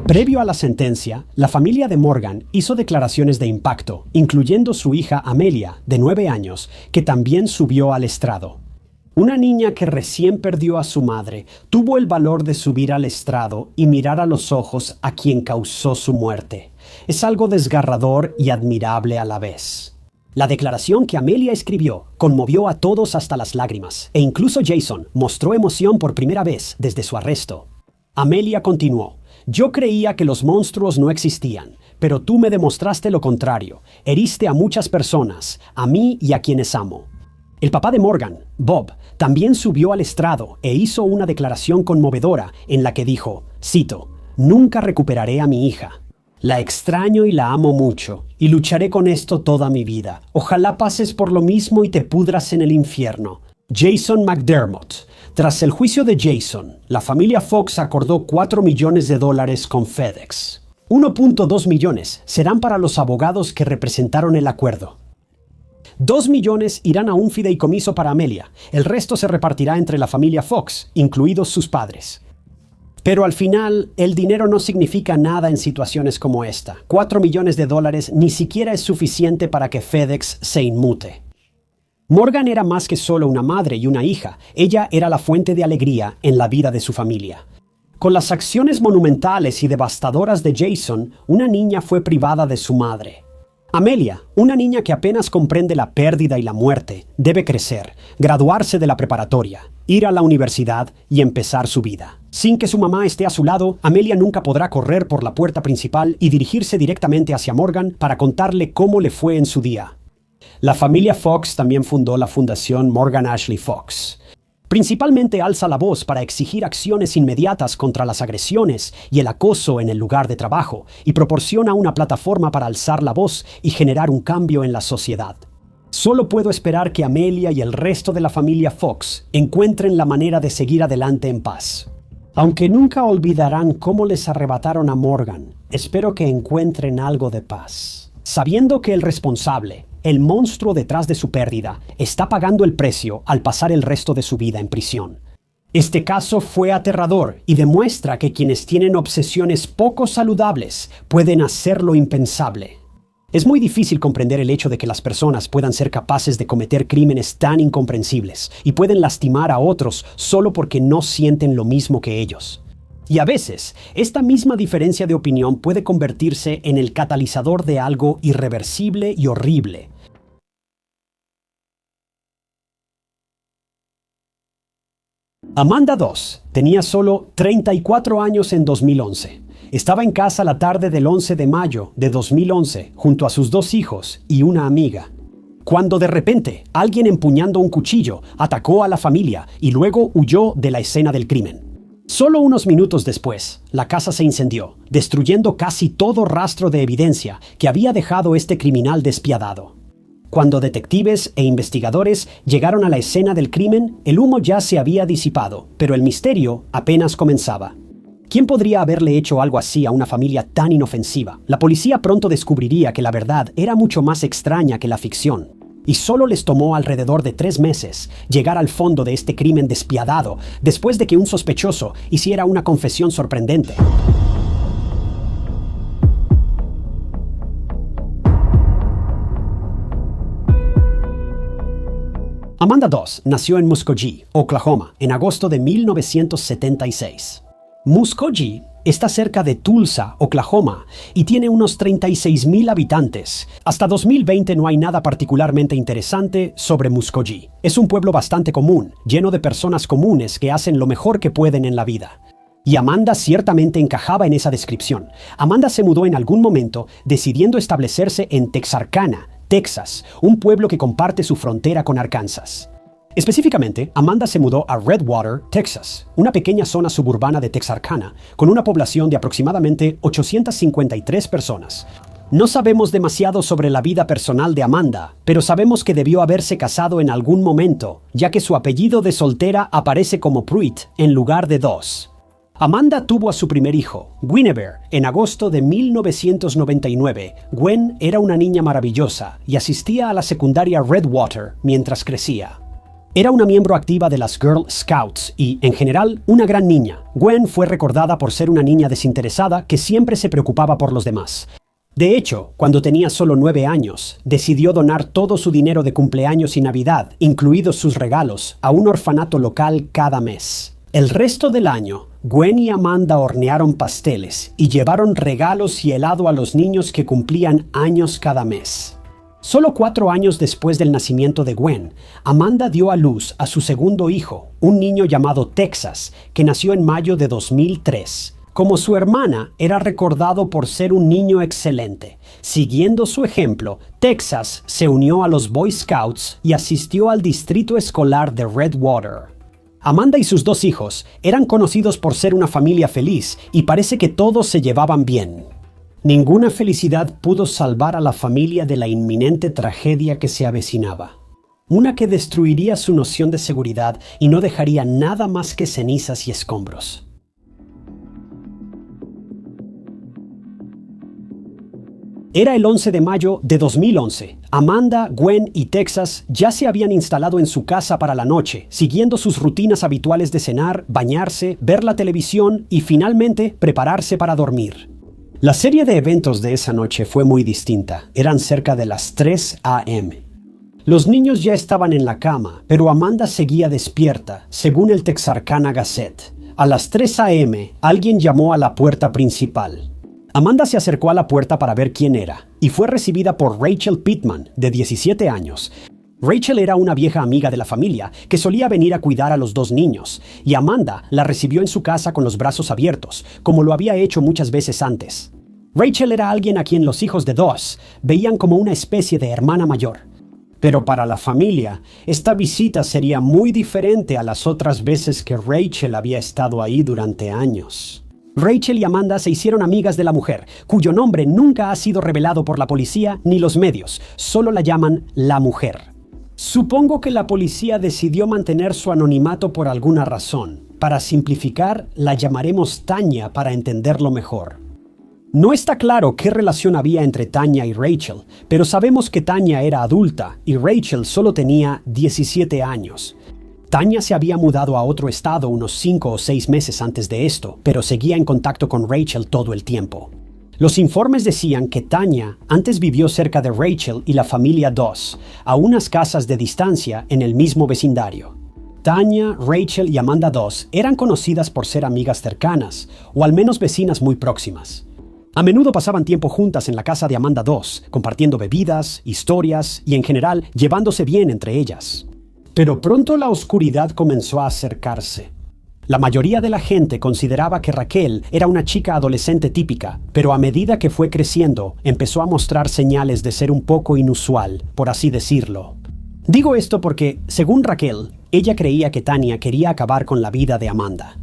Previo a la sentencia, la familia de Morgan hizo declaraciones de impacto, incluyendo su hija Amelia, de 9 años, que también subió al estrado. Una niña que recién perdió a su madre tuvo el valor de subir al estrado y mirar a los ojos a quien causó su muerte. Es algo desgarrador y admirable a la vez. La declaración que Amelia escribió conmovió a todos hasta las lágrimas, e incluso Jason mostró emoción por primera vez desde su arresto. Amelia continuó: «Yo creía que los monstruos no existían, pero tú me demostraste lo contrario. Heriste a muchas personas, a mí y a quienes amo». El papá de Morgan, Bob, también subió al estrado e hizo una declaración conmovedora en la que dijo, cito, «Nunca recuperaré a mi hija. La extraño y la amo mucho, y lucharé con esto toda mi vida. Ojalá pases por lo mismo y te pudras en el infierno». Jason McDermott. Tras el juicio de Jason, la familia Fox acordó $4 millones con FedEx. 1.2 millones serán para los abogados que representaron el acuerdo. 2 millones irán a un fideicomiso para Amelia. El resto se repartirá entre la familia Fox, incluidos sus padres. Pero al final, el dinero no significa nada en situaciones como esta. $4 millones ni siquiera es suficiente para que FedEx se inmute. Morgan era más que solo una madre y una hija. Ella era la fuente de alegría en la vida de su familia. Con las acciones monumentales y devastadoras de Jason, una niña fue privada de su madre. Amelia, una niña que apenas comprende la pérdida y la muerte, debe crecer, graduarse de la preparatoria, ir a la universidad y empezar su vida. Sin que su mamá esté a su lado, Amelia nunca podrá correr por la puerta principal y dirigirse directamente hacia Morgan para contarle cómo le fue en su día. La familia Fox también fundó la Fundación Morgan Ashley Fox. Principalmente alza la voz para exigir acciones inmediatas contra las agresiones y el acoso en el lugar de trabajo y proporciona una plataforma para alzar la voz y generar un cambio en la sociedad. Solo puedo esperar que Amelia y el resto de la familia Fox encuentren la manera de seguir adelante en paz. Aunque nunca olvidarán cómo les arrebataron a Morgan, espero que encuentren algo de paz, sabiendo que el responsable, el monstruo detrás de su pérdida, está pagando el precio al pasar el resto de su vida en prisión. Este caso fue aterrador y demuestra que quienes tienen obsesiones poco saludables pueden hacer lo impensable. Es muy difícil comprender el hecho de que las personas puedan ser capaces de cometer crímenes tan incomprensibles y pueden lastimar a otros solo porque no sienten lo mismo que ellos. Y a veces, esta misma diferencia de opinión puede convertirse en el catalizador de algo irreversible y horrible. Amanda Doss tenía solo 34 años en 2011. Estaba en casa la tarde del 11 de mayo de 2011 junto a sus 2 hijos y una amiga, cuando de repente alguien empuñando un cuchillo atacó a la familia y luego huyó de la escena del crimen. Solo unos minutos después, la casa se incendió, destruyendo casi todo rastro de evidencia que había dejado este criminal despiadado. Cuando detectives e investigadores llegaron a la escena del crimen, el humo ya se había disipado, pero el misterio apenas comenzaba. ¿Quién podría haberle hecho algo así a una familia tan inofensiva? La policía pronto descubriría que la verdad era mucho más extraña que la ficción. Y solo les tomó alrededor de 3 meses llegar al fondo de este crimen despiadado, después de que un sospechoso hiciera una confesión sorprendente. Amanda Doss nació en Muskogee, Oklahoma, en agosto de 1976. Muskogee está cerca de Tulsa, Oklahoma, y tiene unos 36,000 habitantes. Hasta 2020 no hay nada particularmente interesante sobre Muskogee. Es un pueblo bastante común, lleno de personas comunes que hacen lo mejor que pueden en la vida. Y Amanda ciertamente encajaba en esa descripción. Amanda se mudó en algún momento, decidiendo establecerse en Texarkana, Texas, un pueblo que comparte su frontera con Arkansas. Específicamente, Amanda se mudó a Redwater, Texas, una pequeña zona suburbana de Texarkana, con una población de aproximadamente 853 personas. No sabemos demasiado sobre la vida personal de Amanda, pero sabemos que debió haberse casado en algún momento, ya que su apellido de soltera aparece como Pruitt en lugar de Doss. Amanda tuvo a su primer hijo, Guinevere, en agosto de 1999. Gwen era una niña maravillosa y asistía a la secundaria Redwater mientras crecía. Era una miembro activa de las Girl Scouts y, en general, una gran niña. Gwen fue recordada por ser una niña desinteresada que siempre se preocupaba por los demás. De hecho, cuando tenía solo 9 años, decidió donar todo su dinero de cumpleaños y Navidad, incluidos sus regalos, a un orfanato local cada mes. El resto del año, Gwen y Amanda hornearon pasteles y llevaron regalos y helado a los niños que cumplían años cada mes. Solo 4 años después del nacimiento de Gwen, Amanda dio a luz a su segundo hijo, un niño llamado Texas, que nació en mayo de 2003. Como su hermana, era recordado por ser un niño excelente. Siguiendo su ejemplo, Texas se unió a los Boy Scouts y asistió al distrito escolar de Redwater. Amanda y sus 2 hijos eran conocidos por ser una familia feliz y parece que todos se llevaban bien. Ninguna felicidad pudo salvar a la familia de la inminente tragedia que se avecinaba. Una que destruiría su noción de seguridad y no dejaría nada más que cenizas y escombros. Era el 11 de mayo de 2011. Amanda, Gwen y Texas ya se habían instalado en su casa para la noche, siguiendo sus rutinas habituales de cenar, bañarse, ver la televisión y finalmente prepararse para dormir. La serie de eventos de esa noche fue muy distinta. Eran cerca de las 3 a.m. Los niños ya estaban en la cama, pero Amanda seguía despierta, según el Texarkana Gazette. A las 3 a.m., alguien llamó a la puerta principal. Amanda se acercó a la puerta para ver quién era, y fue recibida por Rachel Pittman, de 17 años. Rachel era una vieja amiga de la familia que solía venir a cuidar a los 2 niños, y Amanda la recibió en su casa con los brazos abiertos, como lo había hecho muchas veces antes. Rachel era alguien a quien los hijos de Doss veían como una especie de hermana mayor. Pero para la familia, esta visita sería muy diferente a las otras veces que Rachel había estado ahí durante años. Rachel y Amanda se hicieron amigas de la mujer, cuyo nombre nunca ha sido revelado por la policía ni los medios, solo la llaman la mujer. Supongo que la policía decidió mantener su anonimato por alguna razón. Para simplificar, la llamaremos Tanya para entenderlo mejor. No está claro qué relación había entre Tanya y Rachel, pero sabemos que Tanya era adulta y Rachel solo tenía 17 años. Tanya se había mudado a otro estado unos 5 o 6 meses antes de esto, pero seguía en contacto con Rachel todo el tiempo. Los informes decían que Tanya antes vivió cerca de Rachel y la familia Doss, a unas casas de distancia en el mismo vecindario. Tanya, Rachel y Amanda Doss eran conocidas por ser amigas cercanas, o al menos vecinas muy próximas. A menudo pasaban tiempo juntas en la casa de Amanda Doss, compartiendo bebidas, historias y en general llevándose bien entre ellas. Pero pronto la oscuridad comenzó a acercarse. La mayoría de la gente consideraba que Raquel era una chica adolescente típica, pero a medida que fue creciendo, empezó a mostrar señales de ser un poco inusual, por así decirlo. Digo esto porque, según Raquel, ella creía que Tanya quería acabar con la vida de Amanda.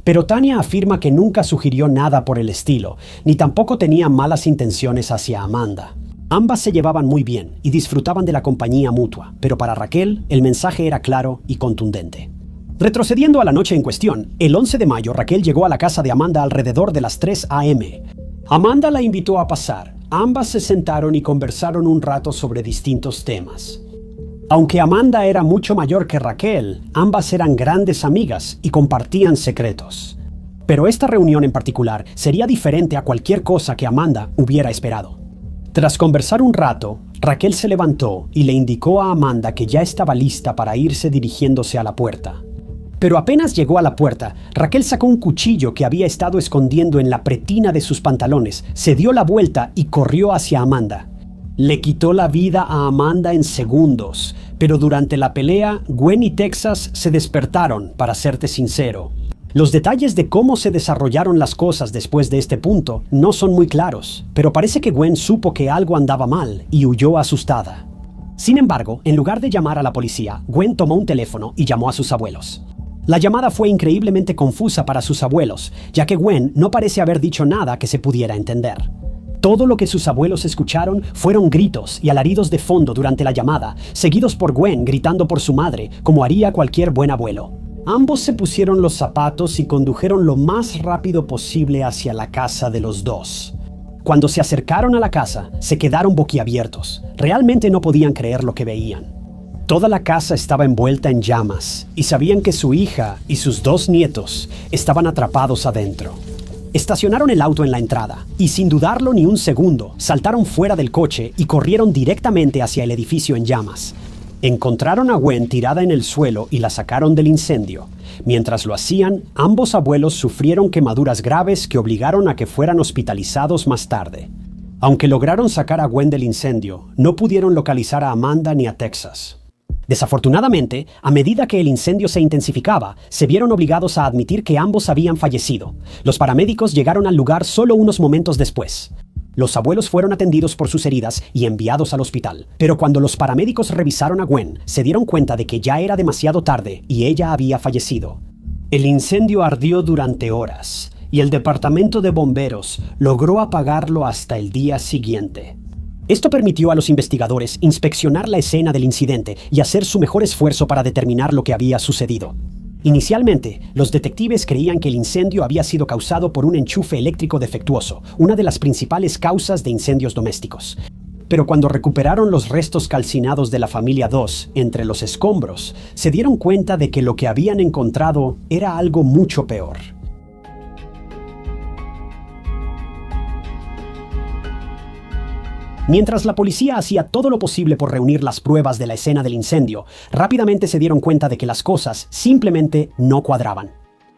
Pero Tanya afirma que nunca sugirió nada por el estilo, ni tampoco tenía malas intenciones hacia Amanda. Ambas se llevaban muy bien y disfrutaban de la compañía mutua, pero para Raquel el mensaje era claro y contundente. Retrocediendo a la noche en cuestión, el 11 de mayo Raquel llegó a la casa de Amanda alrededor de las 3 a.m. Amanda la invitó a pasar. Ambas se sentaron y conversaron un rato sobre distintos temas. Aunque Amanda era mucho mayor que Raquel, ambas eran grandes amigas y compartían secretos. Pero esta reunión en particular sería diferente a cualquier cosa que Amanda hubiera esperado. Tras conversar un rato, Raquel se levantó y le indicó a Amanda que ya estaba lista para irse dirigiéndose a la puerta. Pero apenas llegó a la puerta, Raquel sacó un cuchillo que había estado escondiendo en la pretina de sus pantalones, se dio la vuelta y corrió hacia Amanda. Le quitó la vida a Amanda en segundos, pero durante la pelea, Gwen y Texas se despertaron, para serte sincero. Los detalles de cómo se desarrollaron las cosas después de este punto no son muy claros, pero parece que Gwen supo que algo andaba mal y huyó asustada. Sin embargo, en lugar de llamar a la policía, Gwen tomó un teléfono y llamó a sus abuelos. La llamada fue increíblemente confusa para sus abuelos, ya que Gwen no parece haber dicho nada que se pudiera entender. Todo lo que sus abuelos escucharon fueron gritos y alaridos de fondo durante la llamada, seguidos por Gwen gritando por su madre, como haría cualquier buen abuelo. Ambos se pusieron los zapatos y condujeron lo más rápido posible hacia la casa de los dos. Cuando se acercaron a la casa, se quedaron boquiabiertos. Realmente no podían creer lo que veían. Toda la casa estaba envuelta en llamas y sabían que su hija y sus 2 nietos estaban atrapados adentro. Estacionaron el auto en la entrada y, sin dudarlo ni un segundo, saltaron fuera del coche y corrieron directamente hacia el edificio en llamas. Encontraron a Gwen tirada en el suelo y la sacaron del incendio. Mientras lo hacían, ambos abuelos sufrieron quemaduras graves que obligaron a que fueran hospitalizados más tarde. Aunque lograron sacar a Gwen del incendio, no pudieron localizar a Amanda ni a Texas. Desafortunadamente, a medida que el incendio se intensificaba, se vieron obligados a admitir que ambos habían fallecido. Los paramédicos llegaron al lugar solo unos momentos después. Los abuelos fueron atendidos por sus heridas y enviados al hospital. Pero cuando los paramédicos revisaron a Gwen, se dieron cuenta de que ya era demasiado tarde y ella había fallecido. El incendio ardió durante horas y el departamento de bomberos logró apagarlo hasta el día siguiente. Esto permitió a los investigadores inspeccionar la escena del incidente y hacer su mejor esfuerzo para determinar lo que había sucedido. Inicialmente, los detectives creían que el incendio había sido causado por un enchufe eléctrico defectuoso, una de las principales causas de incendios domésticos. Pero cuando recuperaron los restos calcinados de la familia Doss entre los escombros, se dieron cuenta de que lo que habían encontrado era algo mucho peor. Mientras la policía hacía todo lo posible por reunir las pruebas de la escena del incendio, rápidamente se dieron cuenta de que las cosas simplemente no cuadraban.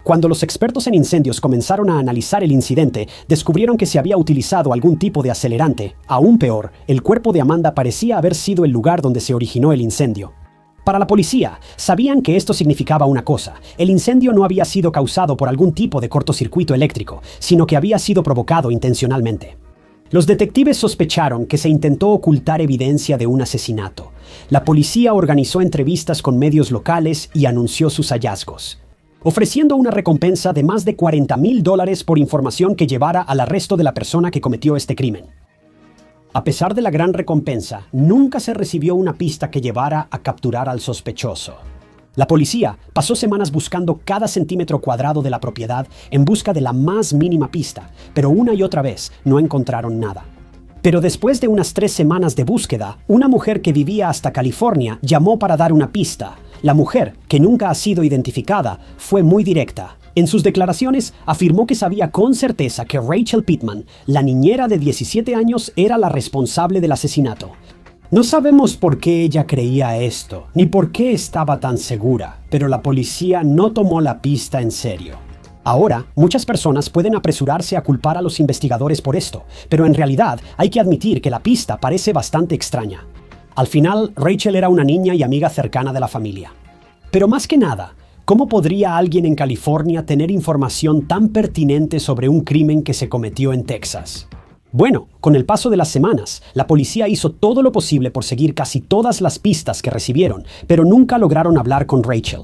Cuando los expertos en incendios comenzaron a analizar el incidente, descubrieron que se había utilizado algún tipo de acelerante. Aún peor, el cuerpo de Amanda parecía haber sido el lugar donde se originó el incendio. Para la policía, sabían que esto significaba una cosa: el incendio no había sido causado por algún tipo de cortocircuito eléctrico, sino que había sido provocado intencionalmente. Los detectives sospecharon que se intentó ocultar evidencia de un asesinato. La policía organizó entrevistas con medios locales y anunció sus hallazgos. ofreciendo una recompensa de más de $40,000 por información que llevara al arresto de la persona que cometió este crimen. A pesar de la gran recompensa, nunca se recibió una pista que llevara a capturar al sospechoso. La policía pasó semanas buscando cada centímetro cuadrado de la propiedad en busca de la más mínima pista, pero una y otra vez no encontraron nada. Pero después de unas 3 semanas de búsqueda, una mujer que vivía hasta California llamó para dar una pista. La mujer, que nunca ha sido identificada, fue muy directa. En sus declaraciones afirmó que sabía con certeza que Rachel Pittman, la niñera de 17 años, era la responsable del asesinato. No sabemos por qué ella creía esto, ni por qué estaba tan segura, pero la policía no tomó la pista en serio. Ahora, muchas personas pueden apresurarse a culpar a los investigadores por esto, pero en realidad hay que admitir que la pista parece bastante extraña. Al final, Rachel era una niña y amiga cercana de la familia. Pero más que nada, ¿cómo podría alguien en California tener información tan pertinente sobre un crimen que se cometió en Texas? Bueno, con el paso de las semanas, la policía hizo todo lo posible por seguir casi todas las pistas que recibieron, pero nunca lograron hablar con Rachel.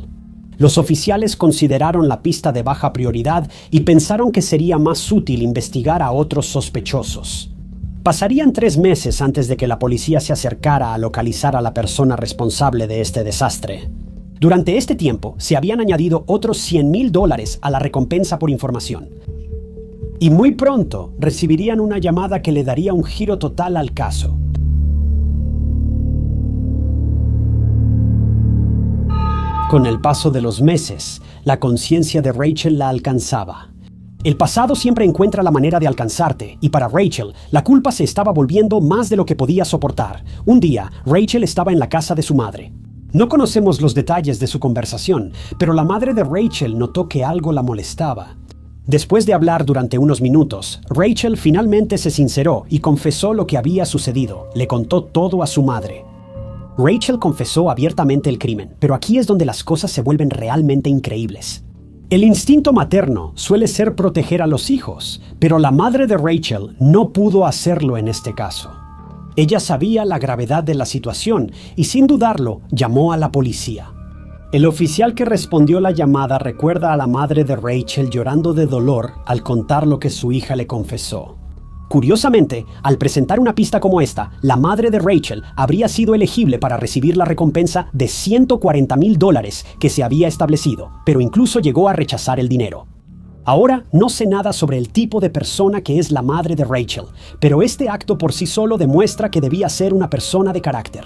Los oficiales consideraron la pista de baja prioridad y pensaron que sería más útil investigar a otros sospechosos. Pasarían 3 meses antes de que la policía se acercara a localizar a la persona responsable de este desastre. Durante este tiempo, se habían añadido otros $100,000 a la recompensa por información. Y muy pronto recibirían una llamada que le daría un giro total al caso. Con el paso de los meses, la conciencia de Rachel la alcanzaba. El pasado siempre encuentra la manera de alcanzarte, y para Rachel, la culpa se estaba volviendo más de lo que podía soportar. Un día, Rachel estaba en la casa de su madre. No conocemos los detalles de su conversación, pero la madre de Rachel notó que algo la molestaba. Después de hablar durante unos minutos, Rachel finalmente se sinceró y confesó lo que había sucedido. Le contó todo a su madre. Rachel confesó abiertamente el crimen, pero aquí es donde las cosas se vuelven realmente increíbles. El instinto materno suele ser proteger a los hijos, pero la madre de Rachel no pudo hacerlo en este caso. Ella sabía la gravedad de la situación y sin dudarlo llamó a la policía. El oficial que respondió la llamada recuerda a la madre de Rachel llorando de dolor al contar lo que su hija le confesó. Curiosamente, al presentar una pista como esta, la madre de Rachel habría sido elegible para recibir la recompensa de $140,000 que se había establecido, pero incluso llegó a rechazar el dinero. Ahora no sé nada sobre el tipo de persona que es la madre de Rachel, pero este acto por sí solo demuestra que debía ser una persona de carácter.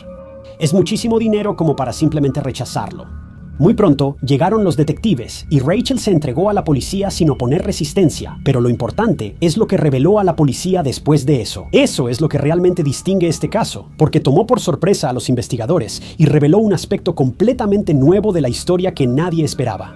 Es muchísimo dinero como para simplemente rechazarlo. Muy pronto llegaron los detectives y Rachel se entregó a la policía sin oponer resistencia, pero lo importante es lo que reveló a la policía después de eso. Eso es lo que realmente distingue este caso, porque tomó por sorpresa a los investigadores y reveló un aspecto completamente nuevo de la historia que nadie esperaba.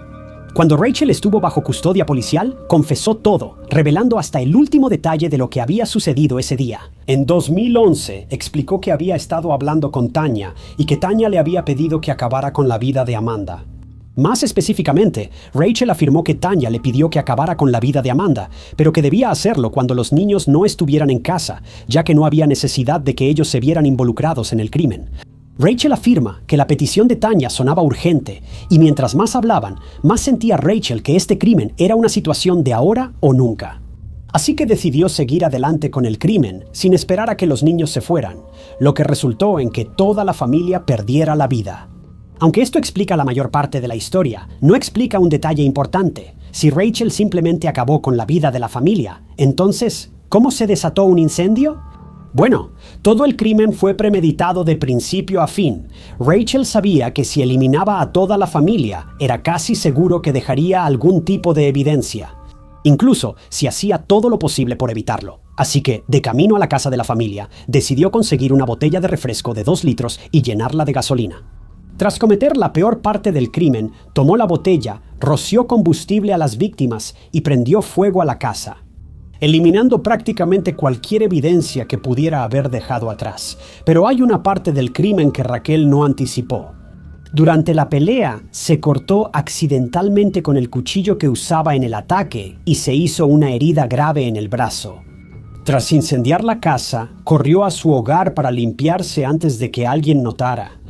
Cuando Rachel estuvo bajo custodia policial, confesó todo, revelando hasta el último detalle de lo que había sucedido ese día. En 2011, explicó que había estado hablando con Tanya y que Tanya le había pedido que acabara con la vida de Amanda. Más específicamente, Rachel afirmó que Tanya le pidió que acabara con la vida de Amanda, pero que debía hacerlo cuando los niños no estuvieran en casa, ya que no había necesidad de que ellos se vieran involucrados en el crimen. Rachel afirma que la petición de Tanya sonaba urgente, y mientras más hablaban, más sentía Rachel que este crimen era una situación de ahora o nunca. Así que decidió seguir adelante con el crimen sin esperar a que los niños se fueran, lo que resultó en que toda la familia perdiera la vida. Aunque esto explica la mayor parte de la historia, no explica un detalle importante. Si Rachel simplemente acabó con la vida de la familia, entonces, ¿cómo se desató un incendio? Bueno, todo el crimen fue premeditado de principio a fin. Rachel sabía que si eliminaba a toda la familia, era casi seguro que dejaría algún tipo de evidencia. Incluso si hacía todo lo posible por evitarlo. Así que, de camino a la casa de la familia, decidió conseguir una botella de refresco de 2 litros y llenarla de gasolina. Tras cometer la peor parte del crimen, tomó la botella, roció combustible a las víctimas y prendió fuego a la casa, eliminando prácticamente cualquier evidencia que pudiera haber dejado atrás. Pero hay una parte del crimen que Raquel no anticipó. Durante la pelea, se cortó accidentalmente con el cuchillo que usaba en el ataque y se hizo una herida grave en el brazo. Tras incendiar la casa, corrió a su hogar para limpiarse antes de que alguien notara.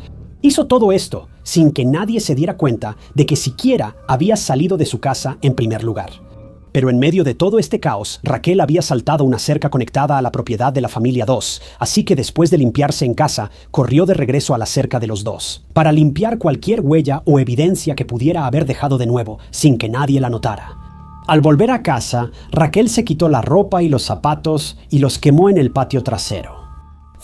Hizo todo esto sin que nadie se diera cuenta de que siquiera había salido de su casa en primer lugar. Pero en medio de todo este caos, Raquel había saltado una cerca conectada a la propiedad de la familia 2, así que después de limpiarse en casa, corrió de regreso a la cerca de los dos, para limpiar cualquier huella o evidencia que pudiera haber dejado de nuevo, sin que nadie la notara. Al volver a casa, Raquel se quitó la ropa y los zapatos y los quemó en el patio trasero.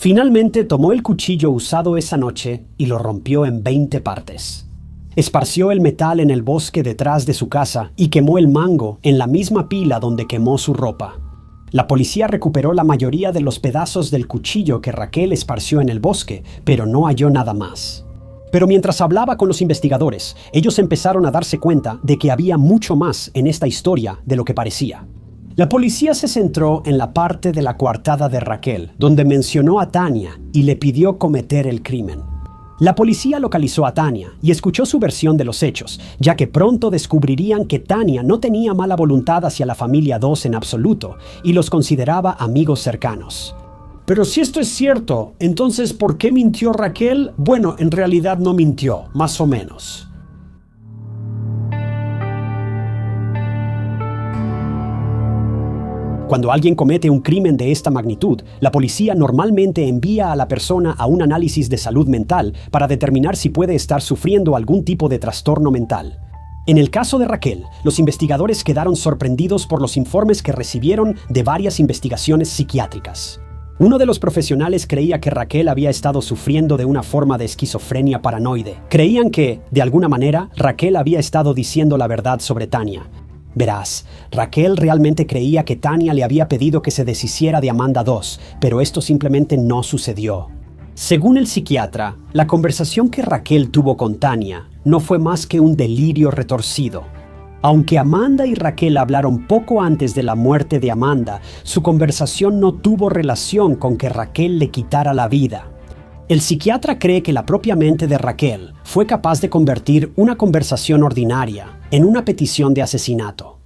Finalmente tomó el cuchillo usado esa noche y lo rompió en 20 partes. Esparció el metal en el bosque detrás de su casa y quemó el mango en la misma pila donde quemó su ropa. La policía recuperó la mayoría de los pedazos del cuchillo que Raquel esparció en el bosque, pero no halló nada más. Pero mientras hablaba con los investigadores, ellos empezaron a darse cuenta de que había mucho más en esta historia de lo que parecía. La policía se centró en la parte de la coartada de Raquel, donde mencionó a Tania y le pidió cometer el crimen. La policía localizó a Tania y escuchó su versión de los hechos, ya que pronto descubrirían que Tania no tenía mala voluntad hacia la familia 2 en absoluto y los consideraba amigos cercanos. Pero si esto es cierto, entonces ¿por qué mintió Raquel? Bueno, en realidad no mintió, más o menos. Cuando alguien comete un crimen de esta magnitud, la policía normalmente envía a la persona a un análisis de salud mental para determinar si puede estar sufriendo algún tipo de trastorno mental. En el caso de Raquel, los investigadores quedaron sorprendidos por los informes que recibieron de varias investigaciones psiquiátricas. Uno de los profesionales creía que Raquel había estado sufriendo de una forma de esquizofrenia paranoide. Creían que, de alguna manera, Raquel había estado diciendo la verdad sobre Tania. Verás, Raquel realmente creía que Tania le había pedido que se deshiciera de Amanda 2, pero esto simplemente no sucedió. Según el psiquiatra, la conversación que Raquel tuvo con Tania no fue más que un delirio retorcido. Aunque Amanda y Raquel hablaron poco antes de la muerte de Amanda, su conversación no tuvo relación con que Raquel le quitara la vida. El psiquiatra cree que la propia mente de Raquel fue capaz de convertir una conversación ordinaria en una petición de asesinato.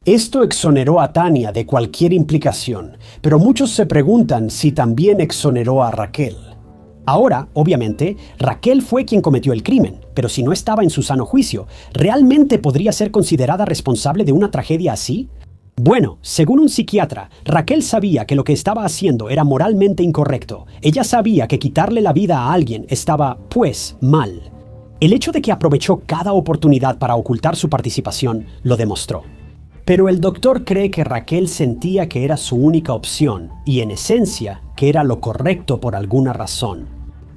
Esto exoneró a Tania de cualquier implicación, pero muchos se preguntan si también exoneró a Raquel. Ahora, obviamente, Raquel fue quien cometió el crimen, pero si no estaba en su sano juicio, ¿realmente podría ser considerada responsable de una tragedia así? Bueno, según un psiquiatra, Raquel sabía que lo que estaba haciendo era moralmente incorrecto. Ella sabía que quitarle la vida a alguien estaba, pues, mal. El hecho de que aprovechó cada oportunidad para ocultar su participación lo demostró. Pero el doctor cree que Raquel sentía que era su única opción y, en esencia, que era lo correcto por alguna razón.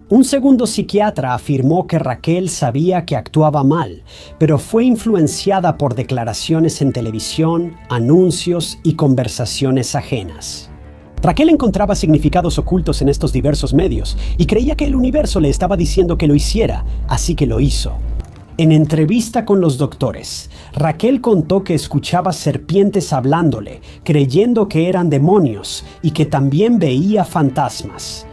Un segundo psiquiatra afirmó que Raquel sabía que actuaba mal, pero fue influenciada por declaraciones en televisión, anuncios y conversaciones ajenas. Raquel encontraba significados ocultos en estos diversos medios y creía que el universo le estaba diciendo que lo hiciera, así que lo hizo. En entrevista con los doctores, Raquel contó que escuchaba serpientes hablándole, creyendo que eran demonios y que también veía fantasmas.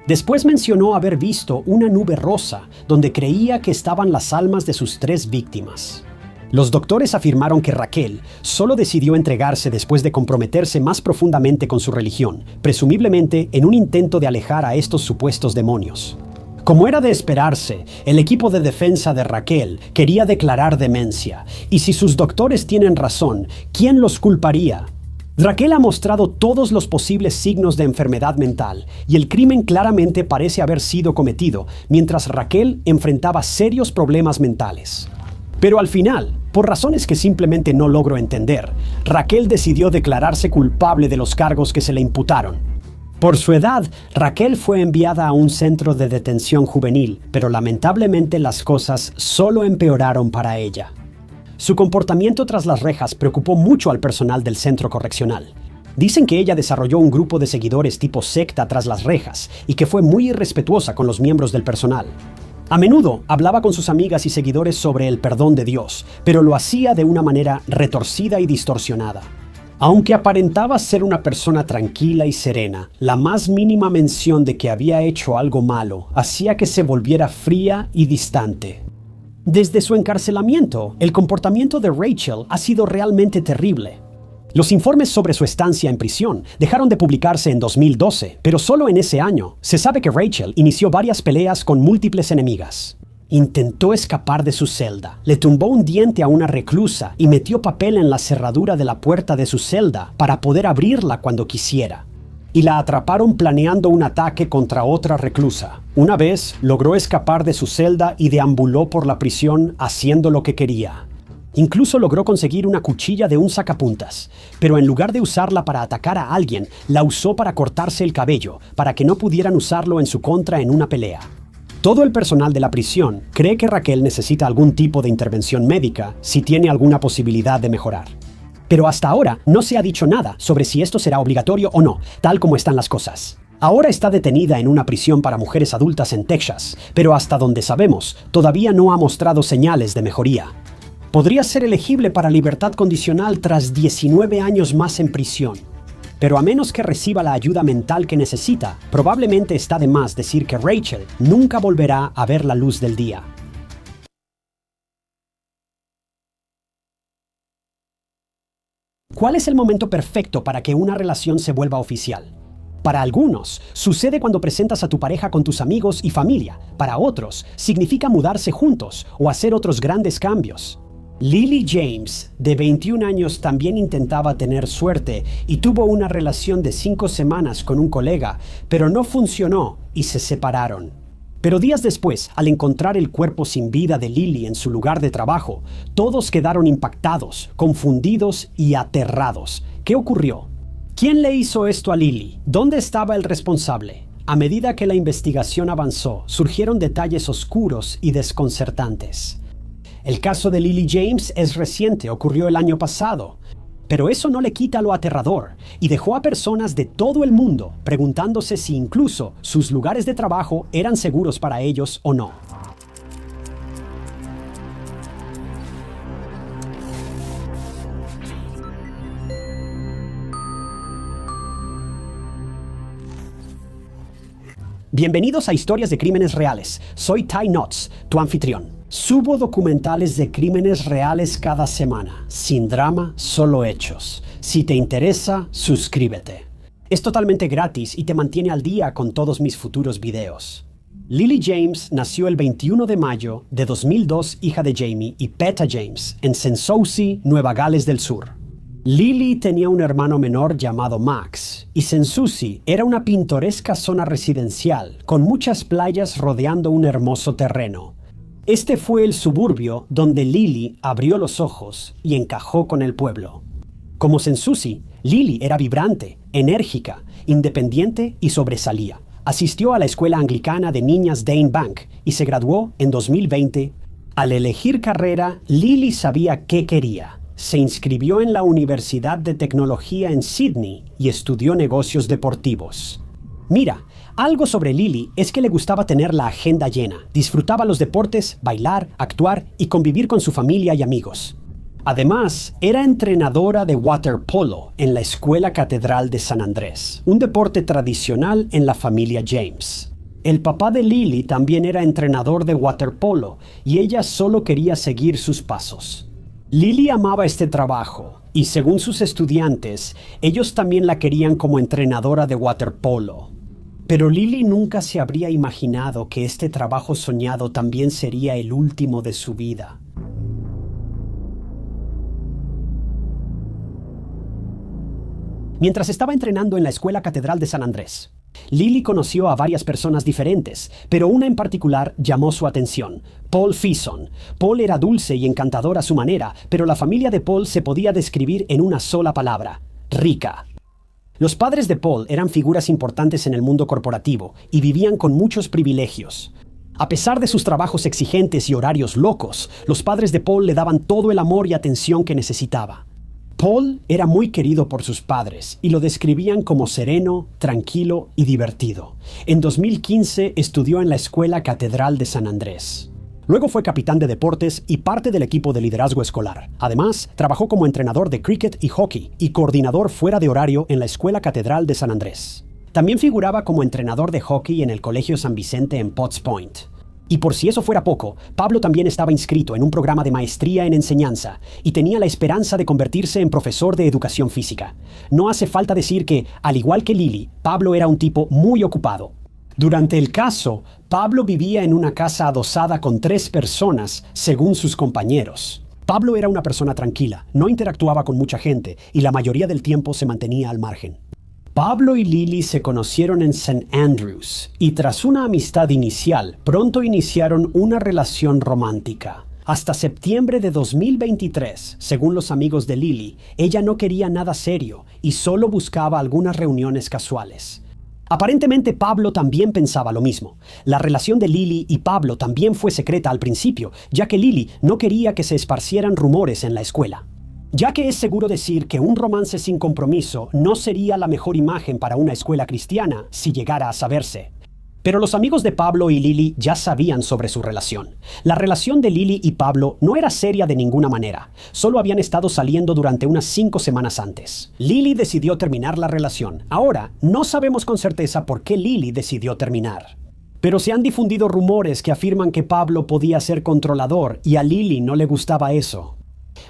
Después mencionó haber visto una nube rosa donde creía que estaban las almas de sus 3 víctimas. Los doctores afirmaron que Raquel solo decidió entregarse después de comprometerse más profundamente con su religión, presumiblemente en un intento de alejar a estos supuestos demonios. Como era de esperarse, el equipo de defensa de Raquel quería declarar demencia, y si sus doctores tienen razón, ¿quién los culparía? Raquel ha mostrado todos los posibles signos de enfermedad mental y el crimen claramente parece haber sido cometido mientras Raquel enfrentaba serios problemas mentales. Pero al final, por razones que simplemente no logro entender, Raquel decidió declararse culpable de los cargos que se le imputaron. Por su edad, Raquel fue enviada a un centro de detención juvenil, pero lamentablemente las cosas solo empeoraron para ella. Su comportamiento tras las rejas preocupó mucho al personal del centro correccional. Dicen que ella desarrolló un grupo de seguidores tipo secta tras las rejas y que fue muy irrespetuosa con los miembros del personal. A menudo hablaba con sus amigas y seguidores sobre el perdón de Dios, pero lo hacía de una manera retorcida y distorsionada. Aunque aparentaba ser una persona tranquila y serena, la más mínima mención de que había hecho algo malo hacía que se volviera fría y distante. Desde su encarcelamiento, el comportamiento de Rachel ha sido realmente terrible. Los informes sobre su estancia en prisión dejaron de publicarse en 2012, pero solo en ese año se sabe que Rachel inició varias peleas con múltiples enemigas. Intentó escapar de su celda, le tumbó un diente a una reclusa y metió papel en la cerradura de la puerta de su celda para poder abrirla cuando quisiera. Y la atraparon planeando un ataque contra otra reclusa. Una vez logró escapar de su celda y deambuló por la prisión haciendo lo que quería. Incluso logró conseguir una cuchilla de un sacapuntas, pero en lugar de usarla para atacar a alguien, la usó para cortarse el cabello, para que no pudieran usarlo en su contra en una pelea. Todo el personal de la prisión cree que Raquel necesita algún tipo de intervención médica si tiene alguna posibilidad de mejorar. Pero hasta ahora no se ha dicho nada sobre si esto será obligatorio o no, tal como están las cosas. Ahora está detenida en una prisión para mujeres adultas en Texas, pero hasta donde sabemos, todavía no ha mostrado señales de mejoría. Podría ser elegible para libertad condicional tras 19 años más en prisión. Pero a menos que reciba la ayuda mental que necesita, probablemente está de más decir que Rachel nunca volverá a ver la luz del día. ¿Cuál es el momento perfecto para que una relación se vuelva oficial? Para algunos, sucede cuando presentas a tu pareja con tus amigos y familia. Para otros, significa mudarse juntos o hacer otros grandes cambios. Lily James, de 21 años, también intentaba tener suerte y tuvo una relación de 5 semanas con un colega, pero no funcionó y se separaron. Pero días después, al encontrar el cuerpo sin vida de Lily en su lugar de trabajo, todos quedaron impactados, confundidos y aterrados. ¿Qué ocurrió? ¿Quién le hizo esto a Lily? ¿Dónde estaba el responsable? A medida que la investigación avanzó, surgieron detalles oscuros y desconcertantes. El caso de Lily James es reciente, ocurrió el año pasado. Pero eso no le quita lo aterrador y dejó a personas de todo el mundo preguntándose si incluso sus lugares de trabajo eran seguros para ellos o no. Bienvenidos a Historias de Crímenes Reales. Soy Ty Knotts, tu anfitrión. Subo documentales de crímenes reales cada semana, sin drama, solo hechos. Si te interesa, suscríbete. Es totalmente gratis y te mantiene al día con todos mis futuros videos. Lily James nació el 21 de mayo de 2002, hija de Jamie y Peta James, en Sensusi, Nueva Gales del Sur. Lily tenía un hermano menor llamado Max, y Sensusi era una pintoresca zona residencial, con muchas playas rodeando un hermoso terreno. Este fue el suburbio donde Lily abrió los ojos y encajó con el pueblo. Como Sensusi, Lily era vibrante, enérgica, independiente y sobresalía. Asistió a la escuela anglicana de niñas Dane Bank y se graduó en 2020. Al elegir carrera, Lily sabía qué quería. Se inscribió en la Universidad de Tecnología en Sydney y estudió negocios deportivos. Mira, algo sobre Lily es que le gustaba tener la agenda llena. Disfrutaba los deportes, bailar, actuar y convivir con su familia y amigos. Además, era entrenadora de waterpolo en la Escuela Catedral de San Andrés, un deporte tradicional en la familia James. El papá de Lily también era entrenador de waterpolo y ella solo quería seguir sus pasos. Lily amaba este trabajo y, según sus estudiantes, ellos también la querían como entrenadora de waterpolo. Pero Lily nunca se habría imaginado que este trabajo soñado también sería el último de su vida. Mientras estaba entrenando en la Escuela Catedral de San Andrés, Lily conoció a varias personas diferentes, pero una en particular llamó su atención: Paul Fison. Paul era dulce y encantador a su manera, pero la familia de Paul se podía describir en una sola palabra: rica. Los padres de Paul eran figuras importantes en el mundo corporativo y vivían con muchos privilegios. A pesar de sus trabajos exigentes y horarios locos, los padres de Paul le daban todo el amor y atención que necesitaba. Paul era muy querido por sus padres y lo describían como sereno, tranquilo y divertido. En 2015 estudió en la Escuela Catedral de San Andrés. Luego fue capitán de deportes y parte del equipo de liderazgo escolar. Además, trabajó como entrenador de cricket y hockey y coordinador fuera de horario en la Escuela Catedral de San Andrés. También figuraba como entrenador de hockey en el Colegio San Vicente en Potts Point. Y por si eso fuera poco, Pablo también estaba inscrito en un programa de maestría en enseñanza y tenía la esperanza de convertirse en profesor de educación física. No hace falta decir que, al igual que Lily, Pablo era un tipo muy ocupado. Durante el caso, Pablo vivía en una casa adosada con 3 personas, según sus compañeros. Pablo era una persona tranquila, no interactuaba con mucha gente y la mayoría del tiempo se mantenía al margen. Pablo y Lily se conocieron en St. Andrews y tras una amistad inicial, pronto iniciaron una relación romántica. Hasta septiembre de 2023, según los amigos de Lily, ella no quería nada serio y solo buscaba algunas reuniones casuales. Aparentemente Pablo también pensaba lo mismo. La relación de Lily y Pablo también fue secreta al principio, ya que Lily no quería que se esparcieran rumores en la escuela. Ya que es seguro decir que un romance sin compromiso no sería la mejor imagen para una escuela cristiana si llegara a saberse. Pero los amigos de Pablo y Lily ya sabían sobre su relación. La relación de Lily y Pablo no era seria de ninguna manera. Solo habían estado saliendo durante unas 5 semanas antes. Lily decidió terminar la relación. Ahora, no sabemos con certeza por qué Lily decidió terminar. Pero se han difundido rumores que afirman que Pablo podía ser controlador y a Lily no le gustaba eso.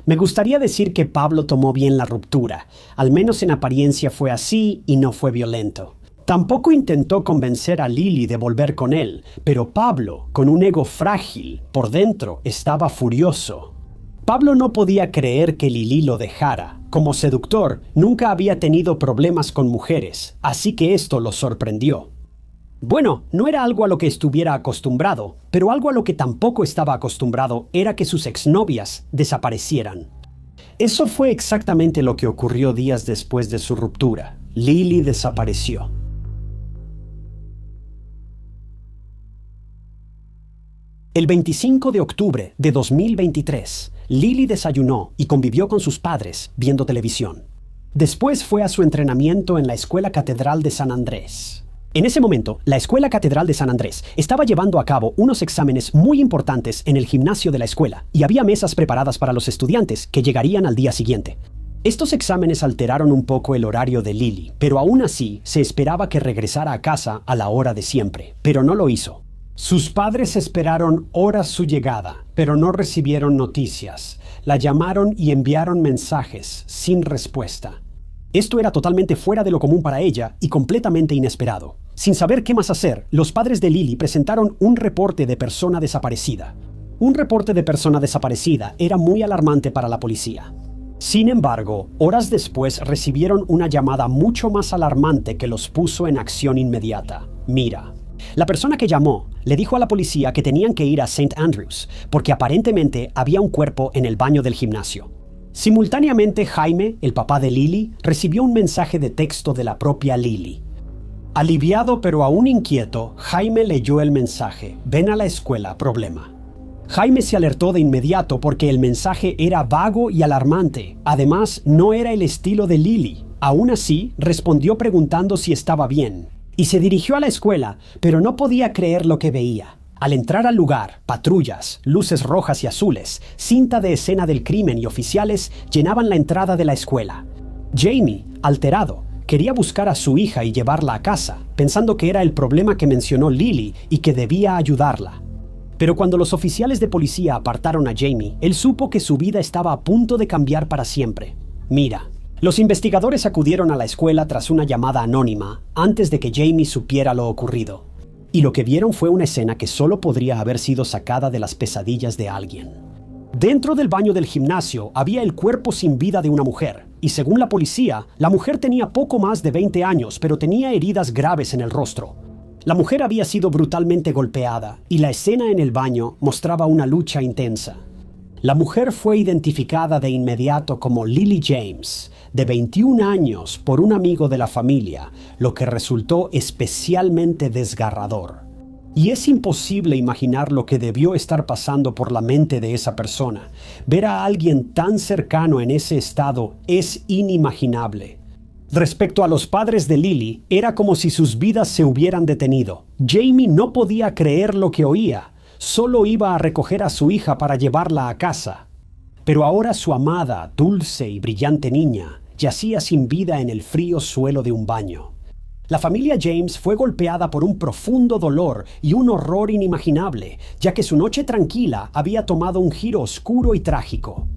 Me gustaría decir que Pablo tomó bien la ruptura. Al menos en apariencia fue así y no fue violento. Tampoco intentó convencer a Lily de volver con él, pero Pablo, con un ego frágil, por dentro estaba furioso. Pablo no podía creer que Lily lo dejara. Como seductor, nunca había tenido problemas con mujeres, así que esto lo sorprendió. Bueno, no era algo a lo que estuviera acostumbrado, pero algo a lo que tampoco estaba acostumbrado era que sus exnovias desaparecieran. Eso fue exactamente lo que ocurrió días después de su ruptura. Lily desapareció. El 25 de octubre de 2023, Lily desayunó y convivió con sus padres viendo televisión. Después fue a su entrenamiento en la Escuela Catedral de San Andrés. En ese momento, la Escuela Catedral de San Andrés estaba llevando a cabo unos exámenes muy importantes en el gimnasio de la escuela y había mesas preparadas para los estudiantes que llegarían al día siguiente. Estos exámenes alteraron un poco el horario de Lily, pero aún así se esperaba que regresara a casa a la hora de siempre, pero no lo hizo. Sus padres esperaron horas su llegada, pero no recibieron noticias. La llamaron y enviaron mensajes sin respuesta. Esto era totalmente fuera de lo común para ella y completamente inesperado. Sin saber qué más hacer, los padres de Lily presentaron un reporte de persona desaparecida. Un reporte de persona desaparecida era muy alarmante para la policía. Sin embargo, horas después recibieron una llamada mucho más alarmante que los puso en acción inmediata. Mira. La persona que llamó le dijo a la policía que tenían que ir a St. Andrews porque aparentemente había un cuerpo en el baño del gimnasio. Simultáneamente, Jaime, el papá de Lily, recibió un mensaje de texto de la propia Lily. Aliviado pero aún inquieto, Jaime leyó el mensaje: "Ven a la escuela, problema". Jaime se alertó de inmediato porque el mensaje era vago y alarmante. Además, no era el estilo de Lily. Aún así, respondió preguntando si estaba bien. Y se dirigió a la escuela, pero no podía creer lo que veía. Al entrar al lugar, patrullas, luces rojas y azules, cinta de escena del crimen y oficiales llenaban la entrada de la escuela. Jamie, alterado, quería buscar a su hija y llevarla a casa, pensando que era el problema que mencionó Lily y que debía ayudarla. Pero cuando los oficiales de policía apartaron a Jamie, él supo que su vida estaba a punto de cambiar para siempre. Mira. Los investigadores acudieron a la escuela tras una llamada anónima antes de que Jamie supiera lo ocurrido. Y lo que vieron fue una escena que solo podría haber sido sacada de las pesadillas de alguien. Dentro del baño del gimnasio había el cuerpo sin vida de una mujer, y según la policía, la mujer tenía poco más de 20 años, pero tenía heridas graves en el rostro. La mujer había sido brutalmente golpeada, y la escena en el baño mostraba una lucha intensa. La mujer fue identificada de inmediato como Lily James, de 21 años, por un amigo de la familia, lo que resultó especialmente desgarrador. Y es imposible imaginar lo que debió estar pasando por la mente de esa persona. Ver a alguien tan cercano en ese estado es inimaginable. Respecto a los padres de Lily, era como si sus vidas se hubieran detenido. Jamie no podía creer lo que oía. Solo iba a recoger a su hija para llevarla a casa. Pero ahora su amada, dulce y brillante niña yacía sin vida en el frío suelo de un baño. La familia James fue golpeada por un profundo dolor y un horror inimaginable, ya que su noche tranquila había tomado un giro oscuro y trágico.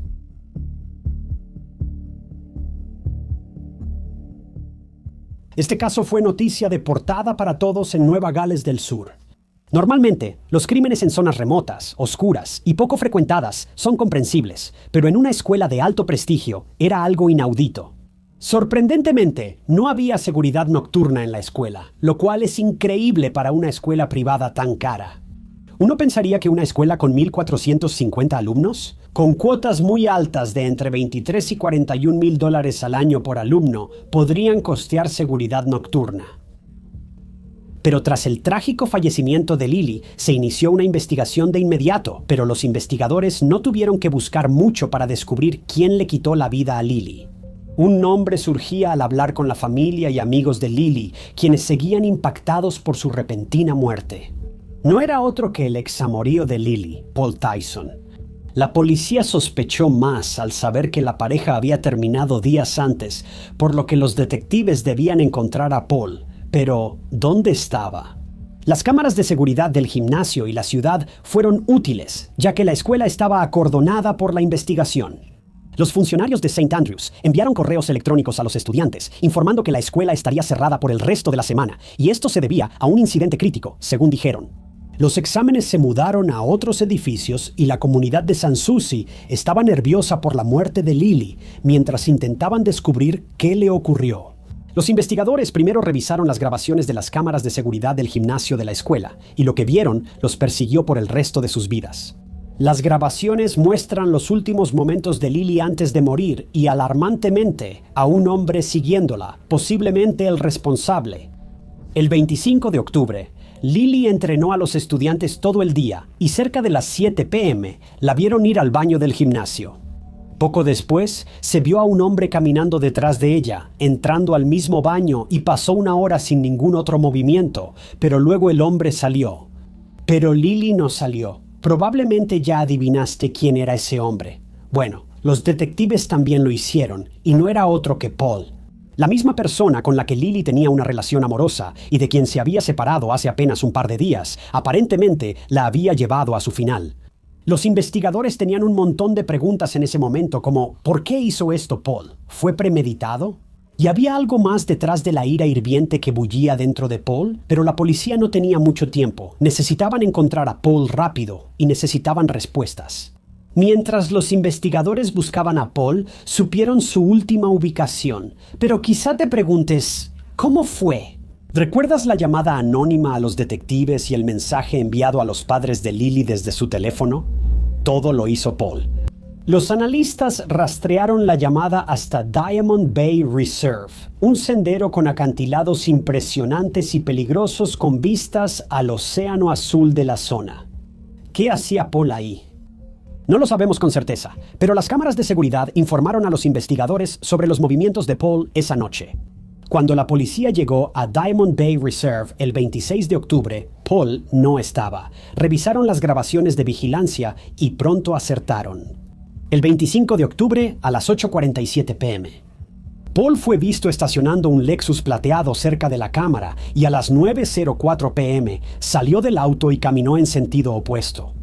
Este caso fue noticia de portada para todos en Nueva Gales del Sur. Normalmente, los crímenes en zonas remotas, oscuras y poco frecuentadas son comprensibles, pero en una escuela de alto prestigio era algo inaudito. Sorprendentemente, no había seguridad nocturna en la escuela, lo cual es increíble para una escuela privada tan cara. Uno pensaría que una escuela con 1,450 alumnos, con cuotas muy altas de entre $23 y $41,000 al año por alumno, podrían costear seguridad nocturna. Pero tras el trágico fallecimiento de Lily, se inició una investigación de inmediato, pero los investigadores no tuvieron que buscar mucho para descubrir quién le quitó la vida a Lily. Un nombre surgía al hablar con la familia y amigos de Lily, quienes seguían impactados por su repentina muerte. No era otro que el examorío de Lily, Paul Tyson. La policía sospechó más al saber que la pareja había terminado días antes, por lo que los detectives debían encontrar a Paul. Pero, ¿dónde estaba? Las cámaras de seguridad del gimnasio y la ciudad fueron útiles, ya que la escuela estaba acordonada por la investigación. Los funcionarios de St. Andrews enviaron correos electrónicos a los estudiantes, informando que la escuela estaría cerrada por el resto de la semana, y esto se debía a un incidente crítico, según dijeron. Los exámenes se mudaron a otros edificios y la comunidad de Sans Souci estaba nerviosa por la muerte de Lily, mientras intentaban descubrir qué le ocurrió. Los investigadores primero revisaron las grabaciones de las cámaras de seguridad del gimnasio de la escuela, y lo que vieron los persiguió por el resto de sus vidas. Las grabaciones muestran los últimos momentos de Lily antes de morir y, alarmantemente, a un hombre siguiéndola, posiblemente el responsable. El 25 de octubre, Lily entrenó a los estudiantes todo el día y cerca de las 7 p.m. la vieron ir al baño del gimnasio. Poco después, se vio a un hombre caminando detrás de ella, entrando al mismo baño y pasó una hora sin ningún otro movimiento, pero luego el hombre salió. Pero Lily no salió. Probablemente ya adivinaste quién era ese hombre. Bueno, los detectives también lo hicieron, y no era otro que Paul. La misma persona con la que Lily tenía una relación amorosa y de quien se había separado hace apenas un par de días, aparentemente la había llevado a su final. Los investigadores tenían un montón de preguntas en ese momento como ¿por qué hizo esto Paul? ¿Fue premeditado? ¿Y había algo más detrás de la ira hirviente que bullía dentro de Paul? Pero la policía no tenía mucho tiempo. Necesitaban encontrar a Paul rápido y necesitaban respuestas. Mientras los investigadores buscaban a Paul, supieron su última ubicación. Pero quizá te preguntes, ¿cómo fue? ¿Recuerdas la llamada anónima a los detectives y el mensaje enviado a los padres de Lily desde su teléfono? Todo lo hizo Paul. Los analistas rastrearon la llamada hasta Diamond Bay Reserve, un sendero con acantilados impresionantes y peligrosos con vistas al océano azul de la zona. ¿Qué hacía Paul ahí? No lo sabemos con certeza, pero las cámaras de seguridad informaron a los investigadores sobre los movimientos de Paul esa noche. Cuando la policía llegó a Diamond Bay Reserve el 26 de octubre, Paul no estaba. Revisaron las grabaciones de vigilancia y pronto acertaron. El 25 de octubre a las 8:47 p.m. Paul fue visto estacionando un Lexus plateado cerca de la cámara y a las 9:04 p.m. salió del auto y caminó en sentido opuesto.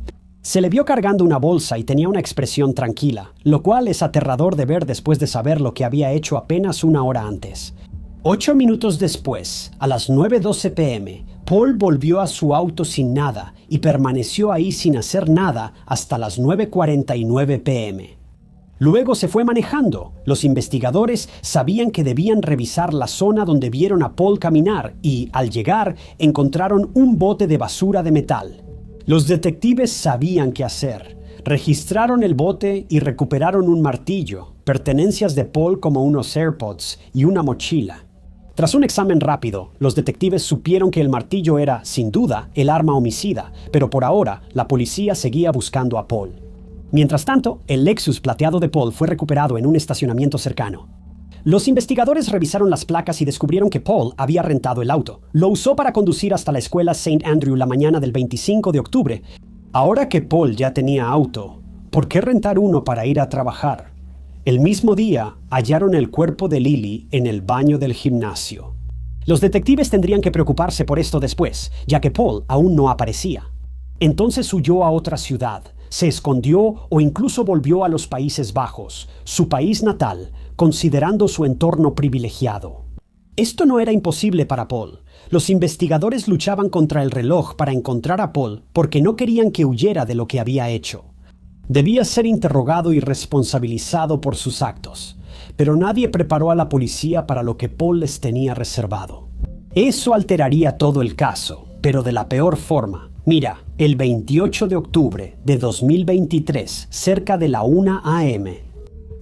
Se le vio cargando una bolsa y tenía una expresión tranquila, lo cual es aterrador de ver después de saber lo que había hecho apenas una hora antes. 8 minutos después, a las 9:12 p.m., Paul volvió a su auto sin nada y permaneció ahí sin hacer nada hasta las 9:49 p.m. Luego se fue manejando. Los investigadores sabían que debían revisar la zona donde vieron a Paul caminar y, al llegar, encontraron un bote de basura de metal. Los detectives sabían qué hacer. Registraron el bote y recuperaron un martillo, pertenencias de Paul como unos AirPods y una mochila. Tras un examen rápido, los detectives supieron que el martillo era, sin duda, el arma homicida, pero por ahora la policía seguía buscando a Paul. Mientras tanto, el Lexus plateado de Paul fue recuperado en un estacionamiento cercano. Los investigadores revisaron las placas y descubrieron que Paul había rentado el auto. Lo usó para conducir hasta la escuela St. Andrew la mañana del 25 de octubre. Ahora que Paul ya tenía auto, ¿por qué rentar uno para ir a trabajar? El mismo día, hallaron el cuerpo de Lily en el baño del gimnasio. Los detectives tendrían que preocuparse por esto después, ya que Paul aún no aparecía. Entonces huyó a otra ciudad, se escondió o incluso volvió a los Países Bajos, su país natal, considerando su entorno privilegiado. Esto no era imposible para Paul. Los investigadores luchaban contra el reloj para encontrar a Paul porque no querían que huyera de lo que había hecho. Debía ser interrogado y responsabilizado por sus actos, pero nadie preparó a la policía para lo que Paul les tenía reservado. Eso alteraría todo el caso, pero de la peor forma. Mira, el 28 de octubre de 2023, cerca de la 1 a.m.,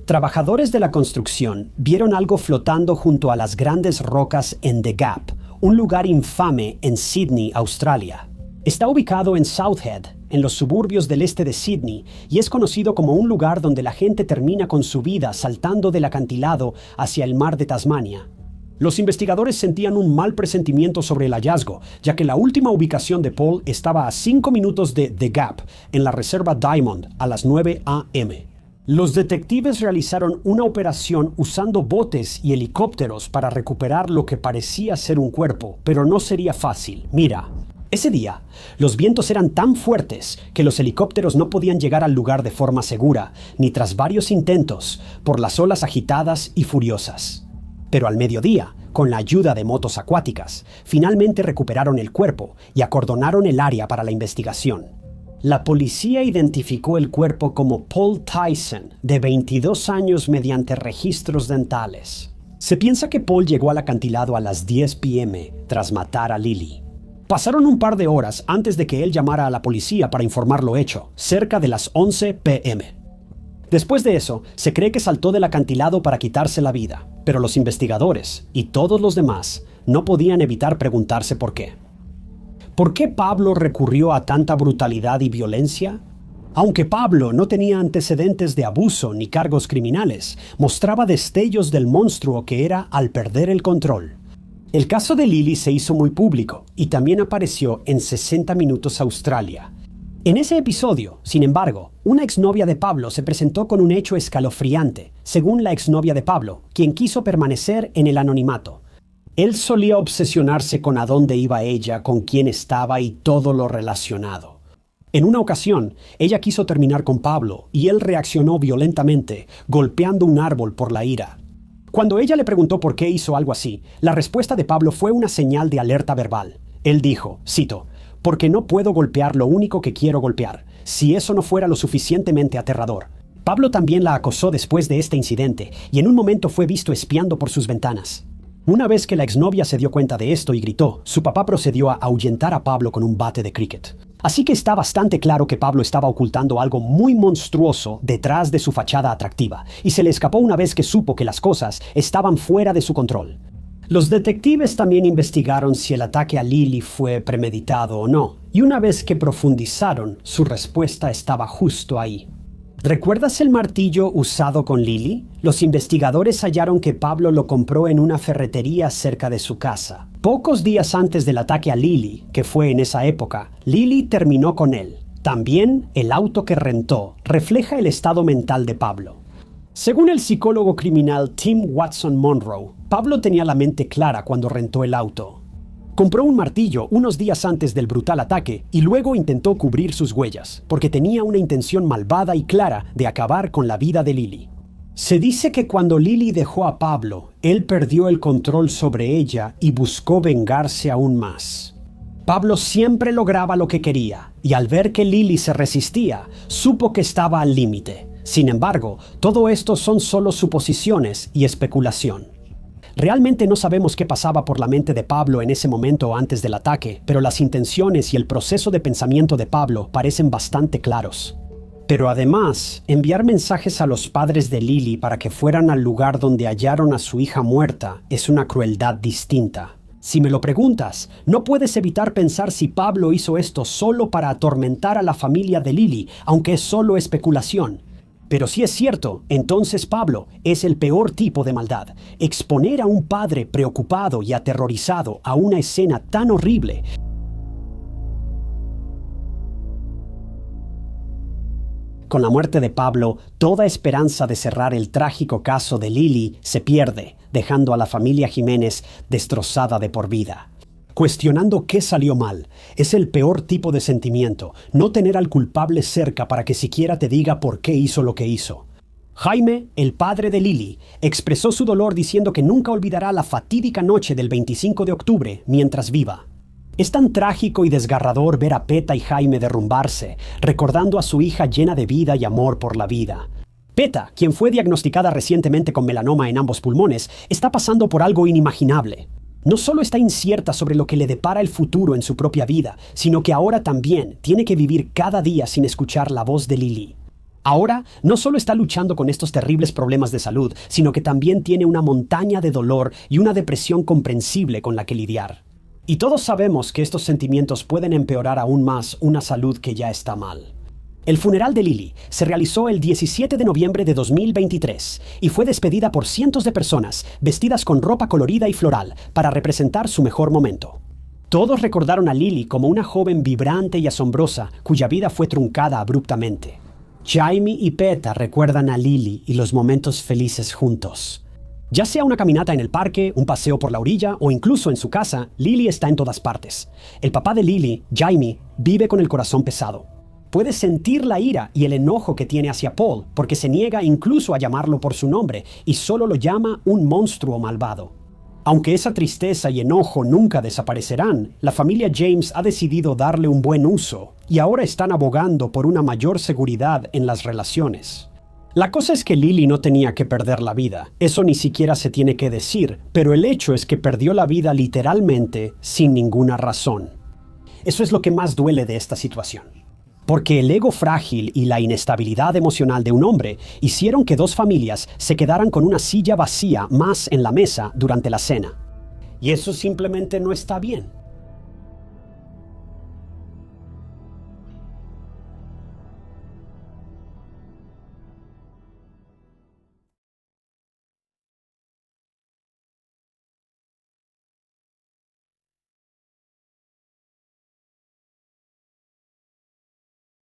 trabajadores de la construcción vieron algo flotando junto a las grandes rocas en The Gap, un lugar infame en Sydney, Australia. Está ubicado en South Head, en los suburbios del este de Sydney, y es conocido como un lugar donde la gente termina con su vida saltando del acantilado hacia el mar de Tasmania. Los investigadores sentían un mal presentimiento sobre el hallazgo, ya que la última ubicación de Paul estaba a 5 minutos de The Gap, en la reserva Diamond, a las 9 a.m. Los detectives realizaron una operación usando botes y helicópteros para recuperar lo que parecía ser un cuerpo, pero no sería fácil. Mira, ese día, los vientos eran tan fuertes que los helicópteros no podían llegar al lugar de forma segura, ni tras varios intentos, por las olas agitadas y furiosas. Pero al mediodía, con la ayuda de motos acuáticas, finalmente recuperaron el cuerpo y acordonaron el área para la investigación. La policía identificó el cuerpo como Paul Tyson, de 22 años, mediante registros dentales. Se piensa que Paul llegó al acantilado a las 10 p.m. tras matar a Lily. Pasaron un par de horas antes de que él llamara a la policía para informar lo hecho, cerca de las 11 p.m. Después de eso, se cree que saltó del acantilado para quitarse la vida, pero los investigadores y todos los demás no podían evitar preguntarse por qué. ¿Por qué Pablo recurrió a tanta brutalidad y violencia? Aunque Pablo no tenía antecedentes de abuso ni cargos criminales, mostraba destellos del monstruo que era al perder el control. El caso de Lily se hizo muy público y también apareció en 60 Minutos Australia. En ese episodio, sin embargo, una exnovia de Pablo se presentó con un hecho escalofriante, según la exnovia de Pablo, quien quiso permanecer en el anonimato. Él solía obsesionarse con a dónde iba ella, con quién estaba y todo lo relacionado. En una ocasión, ella quiso terminar con Pablo y él reaccionó violentamente, golpeando un árbol por la ira. Cuando ella le preguntó por qué hizo algo así, la respuesta de Pablo fue una señal de alerta verbal. Él dijo, cito, «Porque no puedo golpear lo único que quiero golpear, si eso no fuera lo suficientemente aterrador». Pablo también la acosó después de este incidente y en un momento fue visto espiando por sus ventanas. Una vez que la exnovia se dio cuenta de esto y gritó, su papá procedió a ahuyentar a Pablo con un bate de cricket. Así que está bastante claro que Pablo estaba ocultando algo muy monstruoso detrás de su fachada atractiva, y se le escapó una vez que supo que las cosas estaban fuera de su control. Los detectives también investigaron si el ataque a Lily fue premeditado o no, y una vez que profundizaron, su respuesta estaba justo ahí. ¿Recuerdas el martillo usado con Lily? Los investigadores hallaron que Pablo lo compró en una ferretería cerca de su casa. Pocos días antes del ataque a Lily, que fue en esa época, Lily terminó con él. También el auto que rentó refleja el estado mental de Pablo. Según el psicólogo criminal Tim Watson Monroe, Pablo tenía la mente clara cuando rentó el auto. Compró un martillo unos días antes del brutal ataque y luego intentó cubrir sus huellas, porque tenía una intención malvada y clara de acabar con la vida de Lily. Se dice que cuando Lily dejó a Pablo, él perdió el control sobre ella y buscó vengarse aún más. Pablo siempre lograba lo que quería, y al ver que Lily se resistía, supo que estaba al límite. Sin embargo, todo esto son solo suposiciones y especulación. Realmente no sabemos qué pasaba por la mente de Pablo en ese momento antes del ataque, pero las intenciones y el proceso de pensamiento de Pablo parecen bastante claros. Pero además, enviar mensajes a los padres de Lily para que fueran al lugar donde hallaron a su hija muerta es una crueldad distinta. Si me lo preguntas, no puedes evitar pensar si Pablo hizo esto solo para atormentar a la familia de Lily, aunque es solo especulación. Pero si es cierto, entonces Pablo es el peor tipo de maldad. Exponer a un padre preocupado y aterrorizado a una escena tan horrible Con la muerte de Pablo, toda esperanza de cerrar el trágico caso de Lily se pierde, dejando a la familia Jiménez destrozada de por vida. Cuestionando qué salió mal, es el peor tipo de sentimiento, no tener al culpable cerca para que siquiera te diga por qué hizo lo que hizo. Jaime, el padre de Lily, expresó su dolor diciendo que nunca olvidará la fatídica noche del 25 de octubre mientras viva. Es tan trágico y desgarrador ver a Peta y Jaime derrumbarse, recordando a su hija llena de vida y amor por la vida. Peta, quien fue diagnosticada recientemente con melanoma en ambos pulmones, está pasando por algo inimaginable. No solo está incierta sobre lo que le depara el futuro en su propia vida, sino que ahora también tiene que vivir cada día sin escuchar la voz de Lily. Ahora, no solo está luchando con estos terribles problemas de salud, sino que también tiene una montaña de dolor y una depresión comprensible con la que lidiar. Y todos sabemos que estos sentimientos pueden empeorar aún más una salud que ya está mal. El funeral de Lily se realizó el 17 de noviembre de 2023 y fue despedida por cientos de personas vestidas con ropa colorida y floral para representar su mejor momento. Todos recordaron a Lily como una joven vibrante y asombrosa cuya vida fue truncada abruptamente. Jaime y Peta recuerdan a Lily y los momentos felices juntos. Ya sea una caminata en el parque, un paseo por la orilla o incluso en su casa, Lily está en todas partes. El papá de Lily, Jaime, vive con el corazón pesado. Puede sentir la ira y el enojo que tiene hacia Paul porque se niega incluso a llamarlo por su nombre y solo lo llama un monstruo malvado. Aunque esa tristeza y enojo nunca desaparecerán, la familia James ha decidido darle un buen uso y ahora están abogando por una mayor seguridad en las relaciones. La cosa es que Lily no tenía que perder la vida, eso ni siquiera se tiene que decir, pero el hecho es que perdió la vida literalmente sin ninguna razón. Eso es lo que más duele de esta situación. Porque el ego frágil y la inestabilidad emocional de un hombre hicieron que dos familias se quedaran con una silla vacía más en la mesa durante la cena. Y eso simplemente no está bien.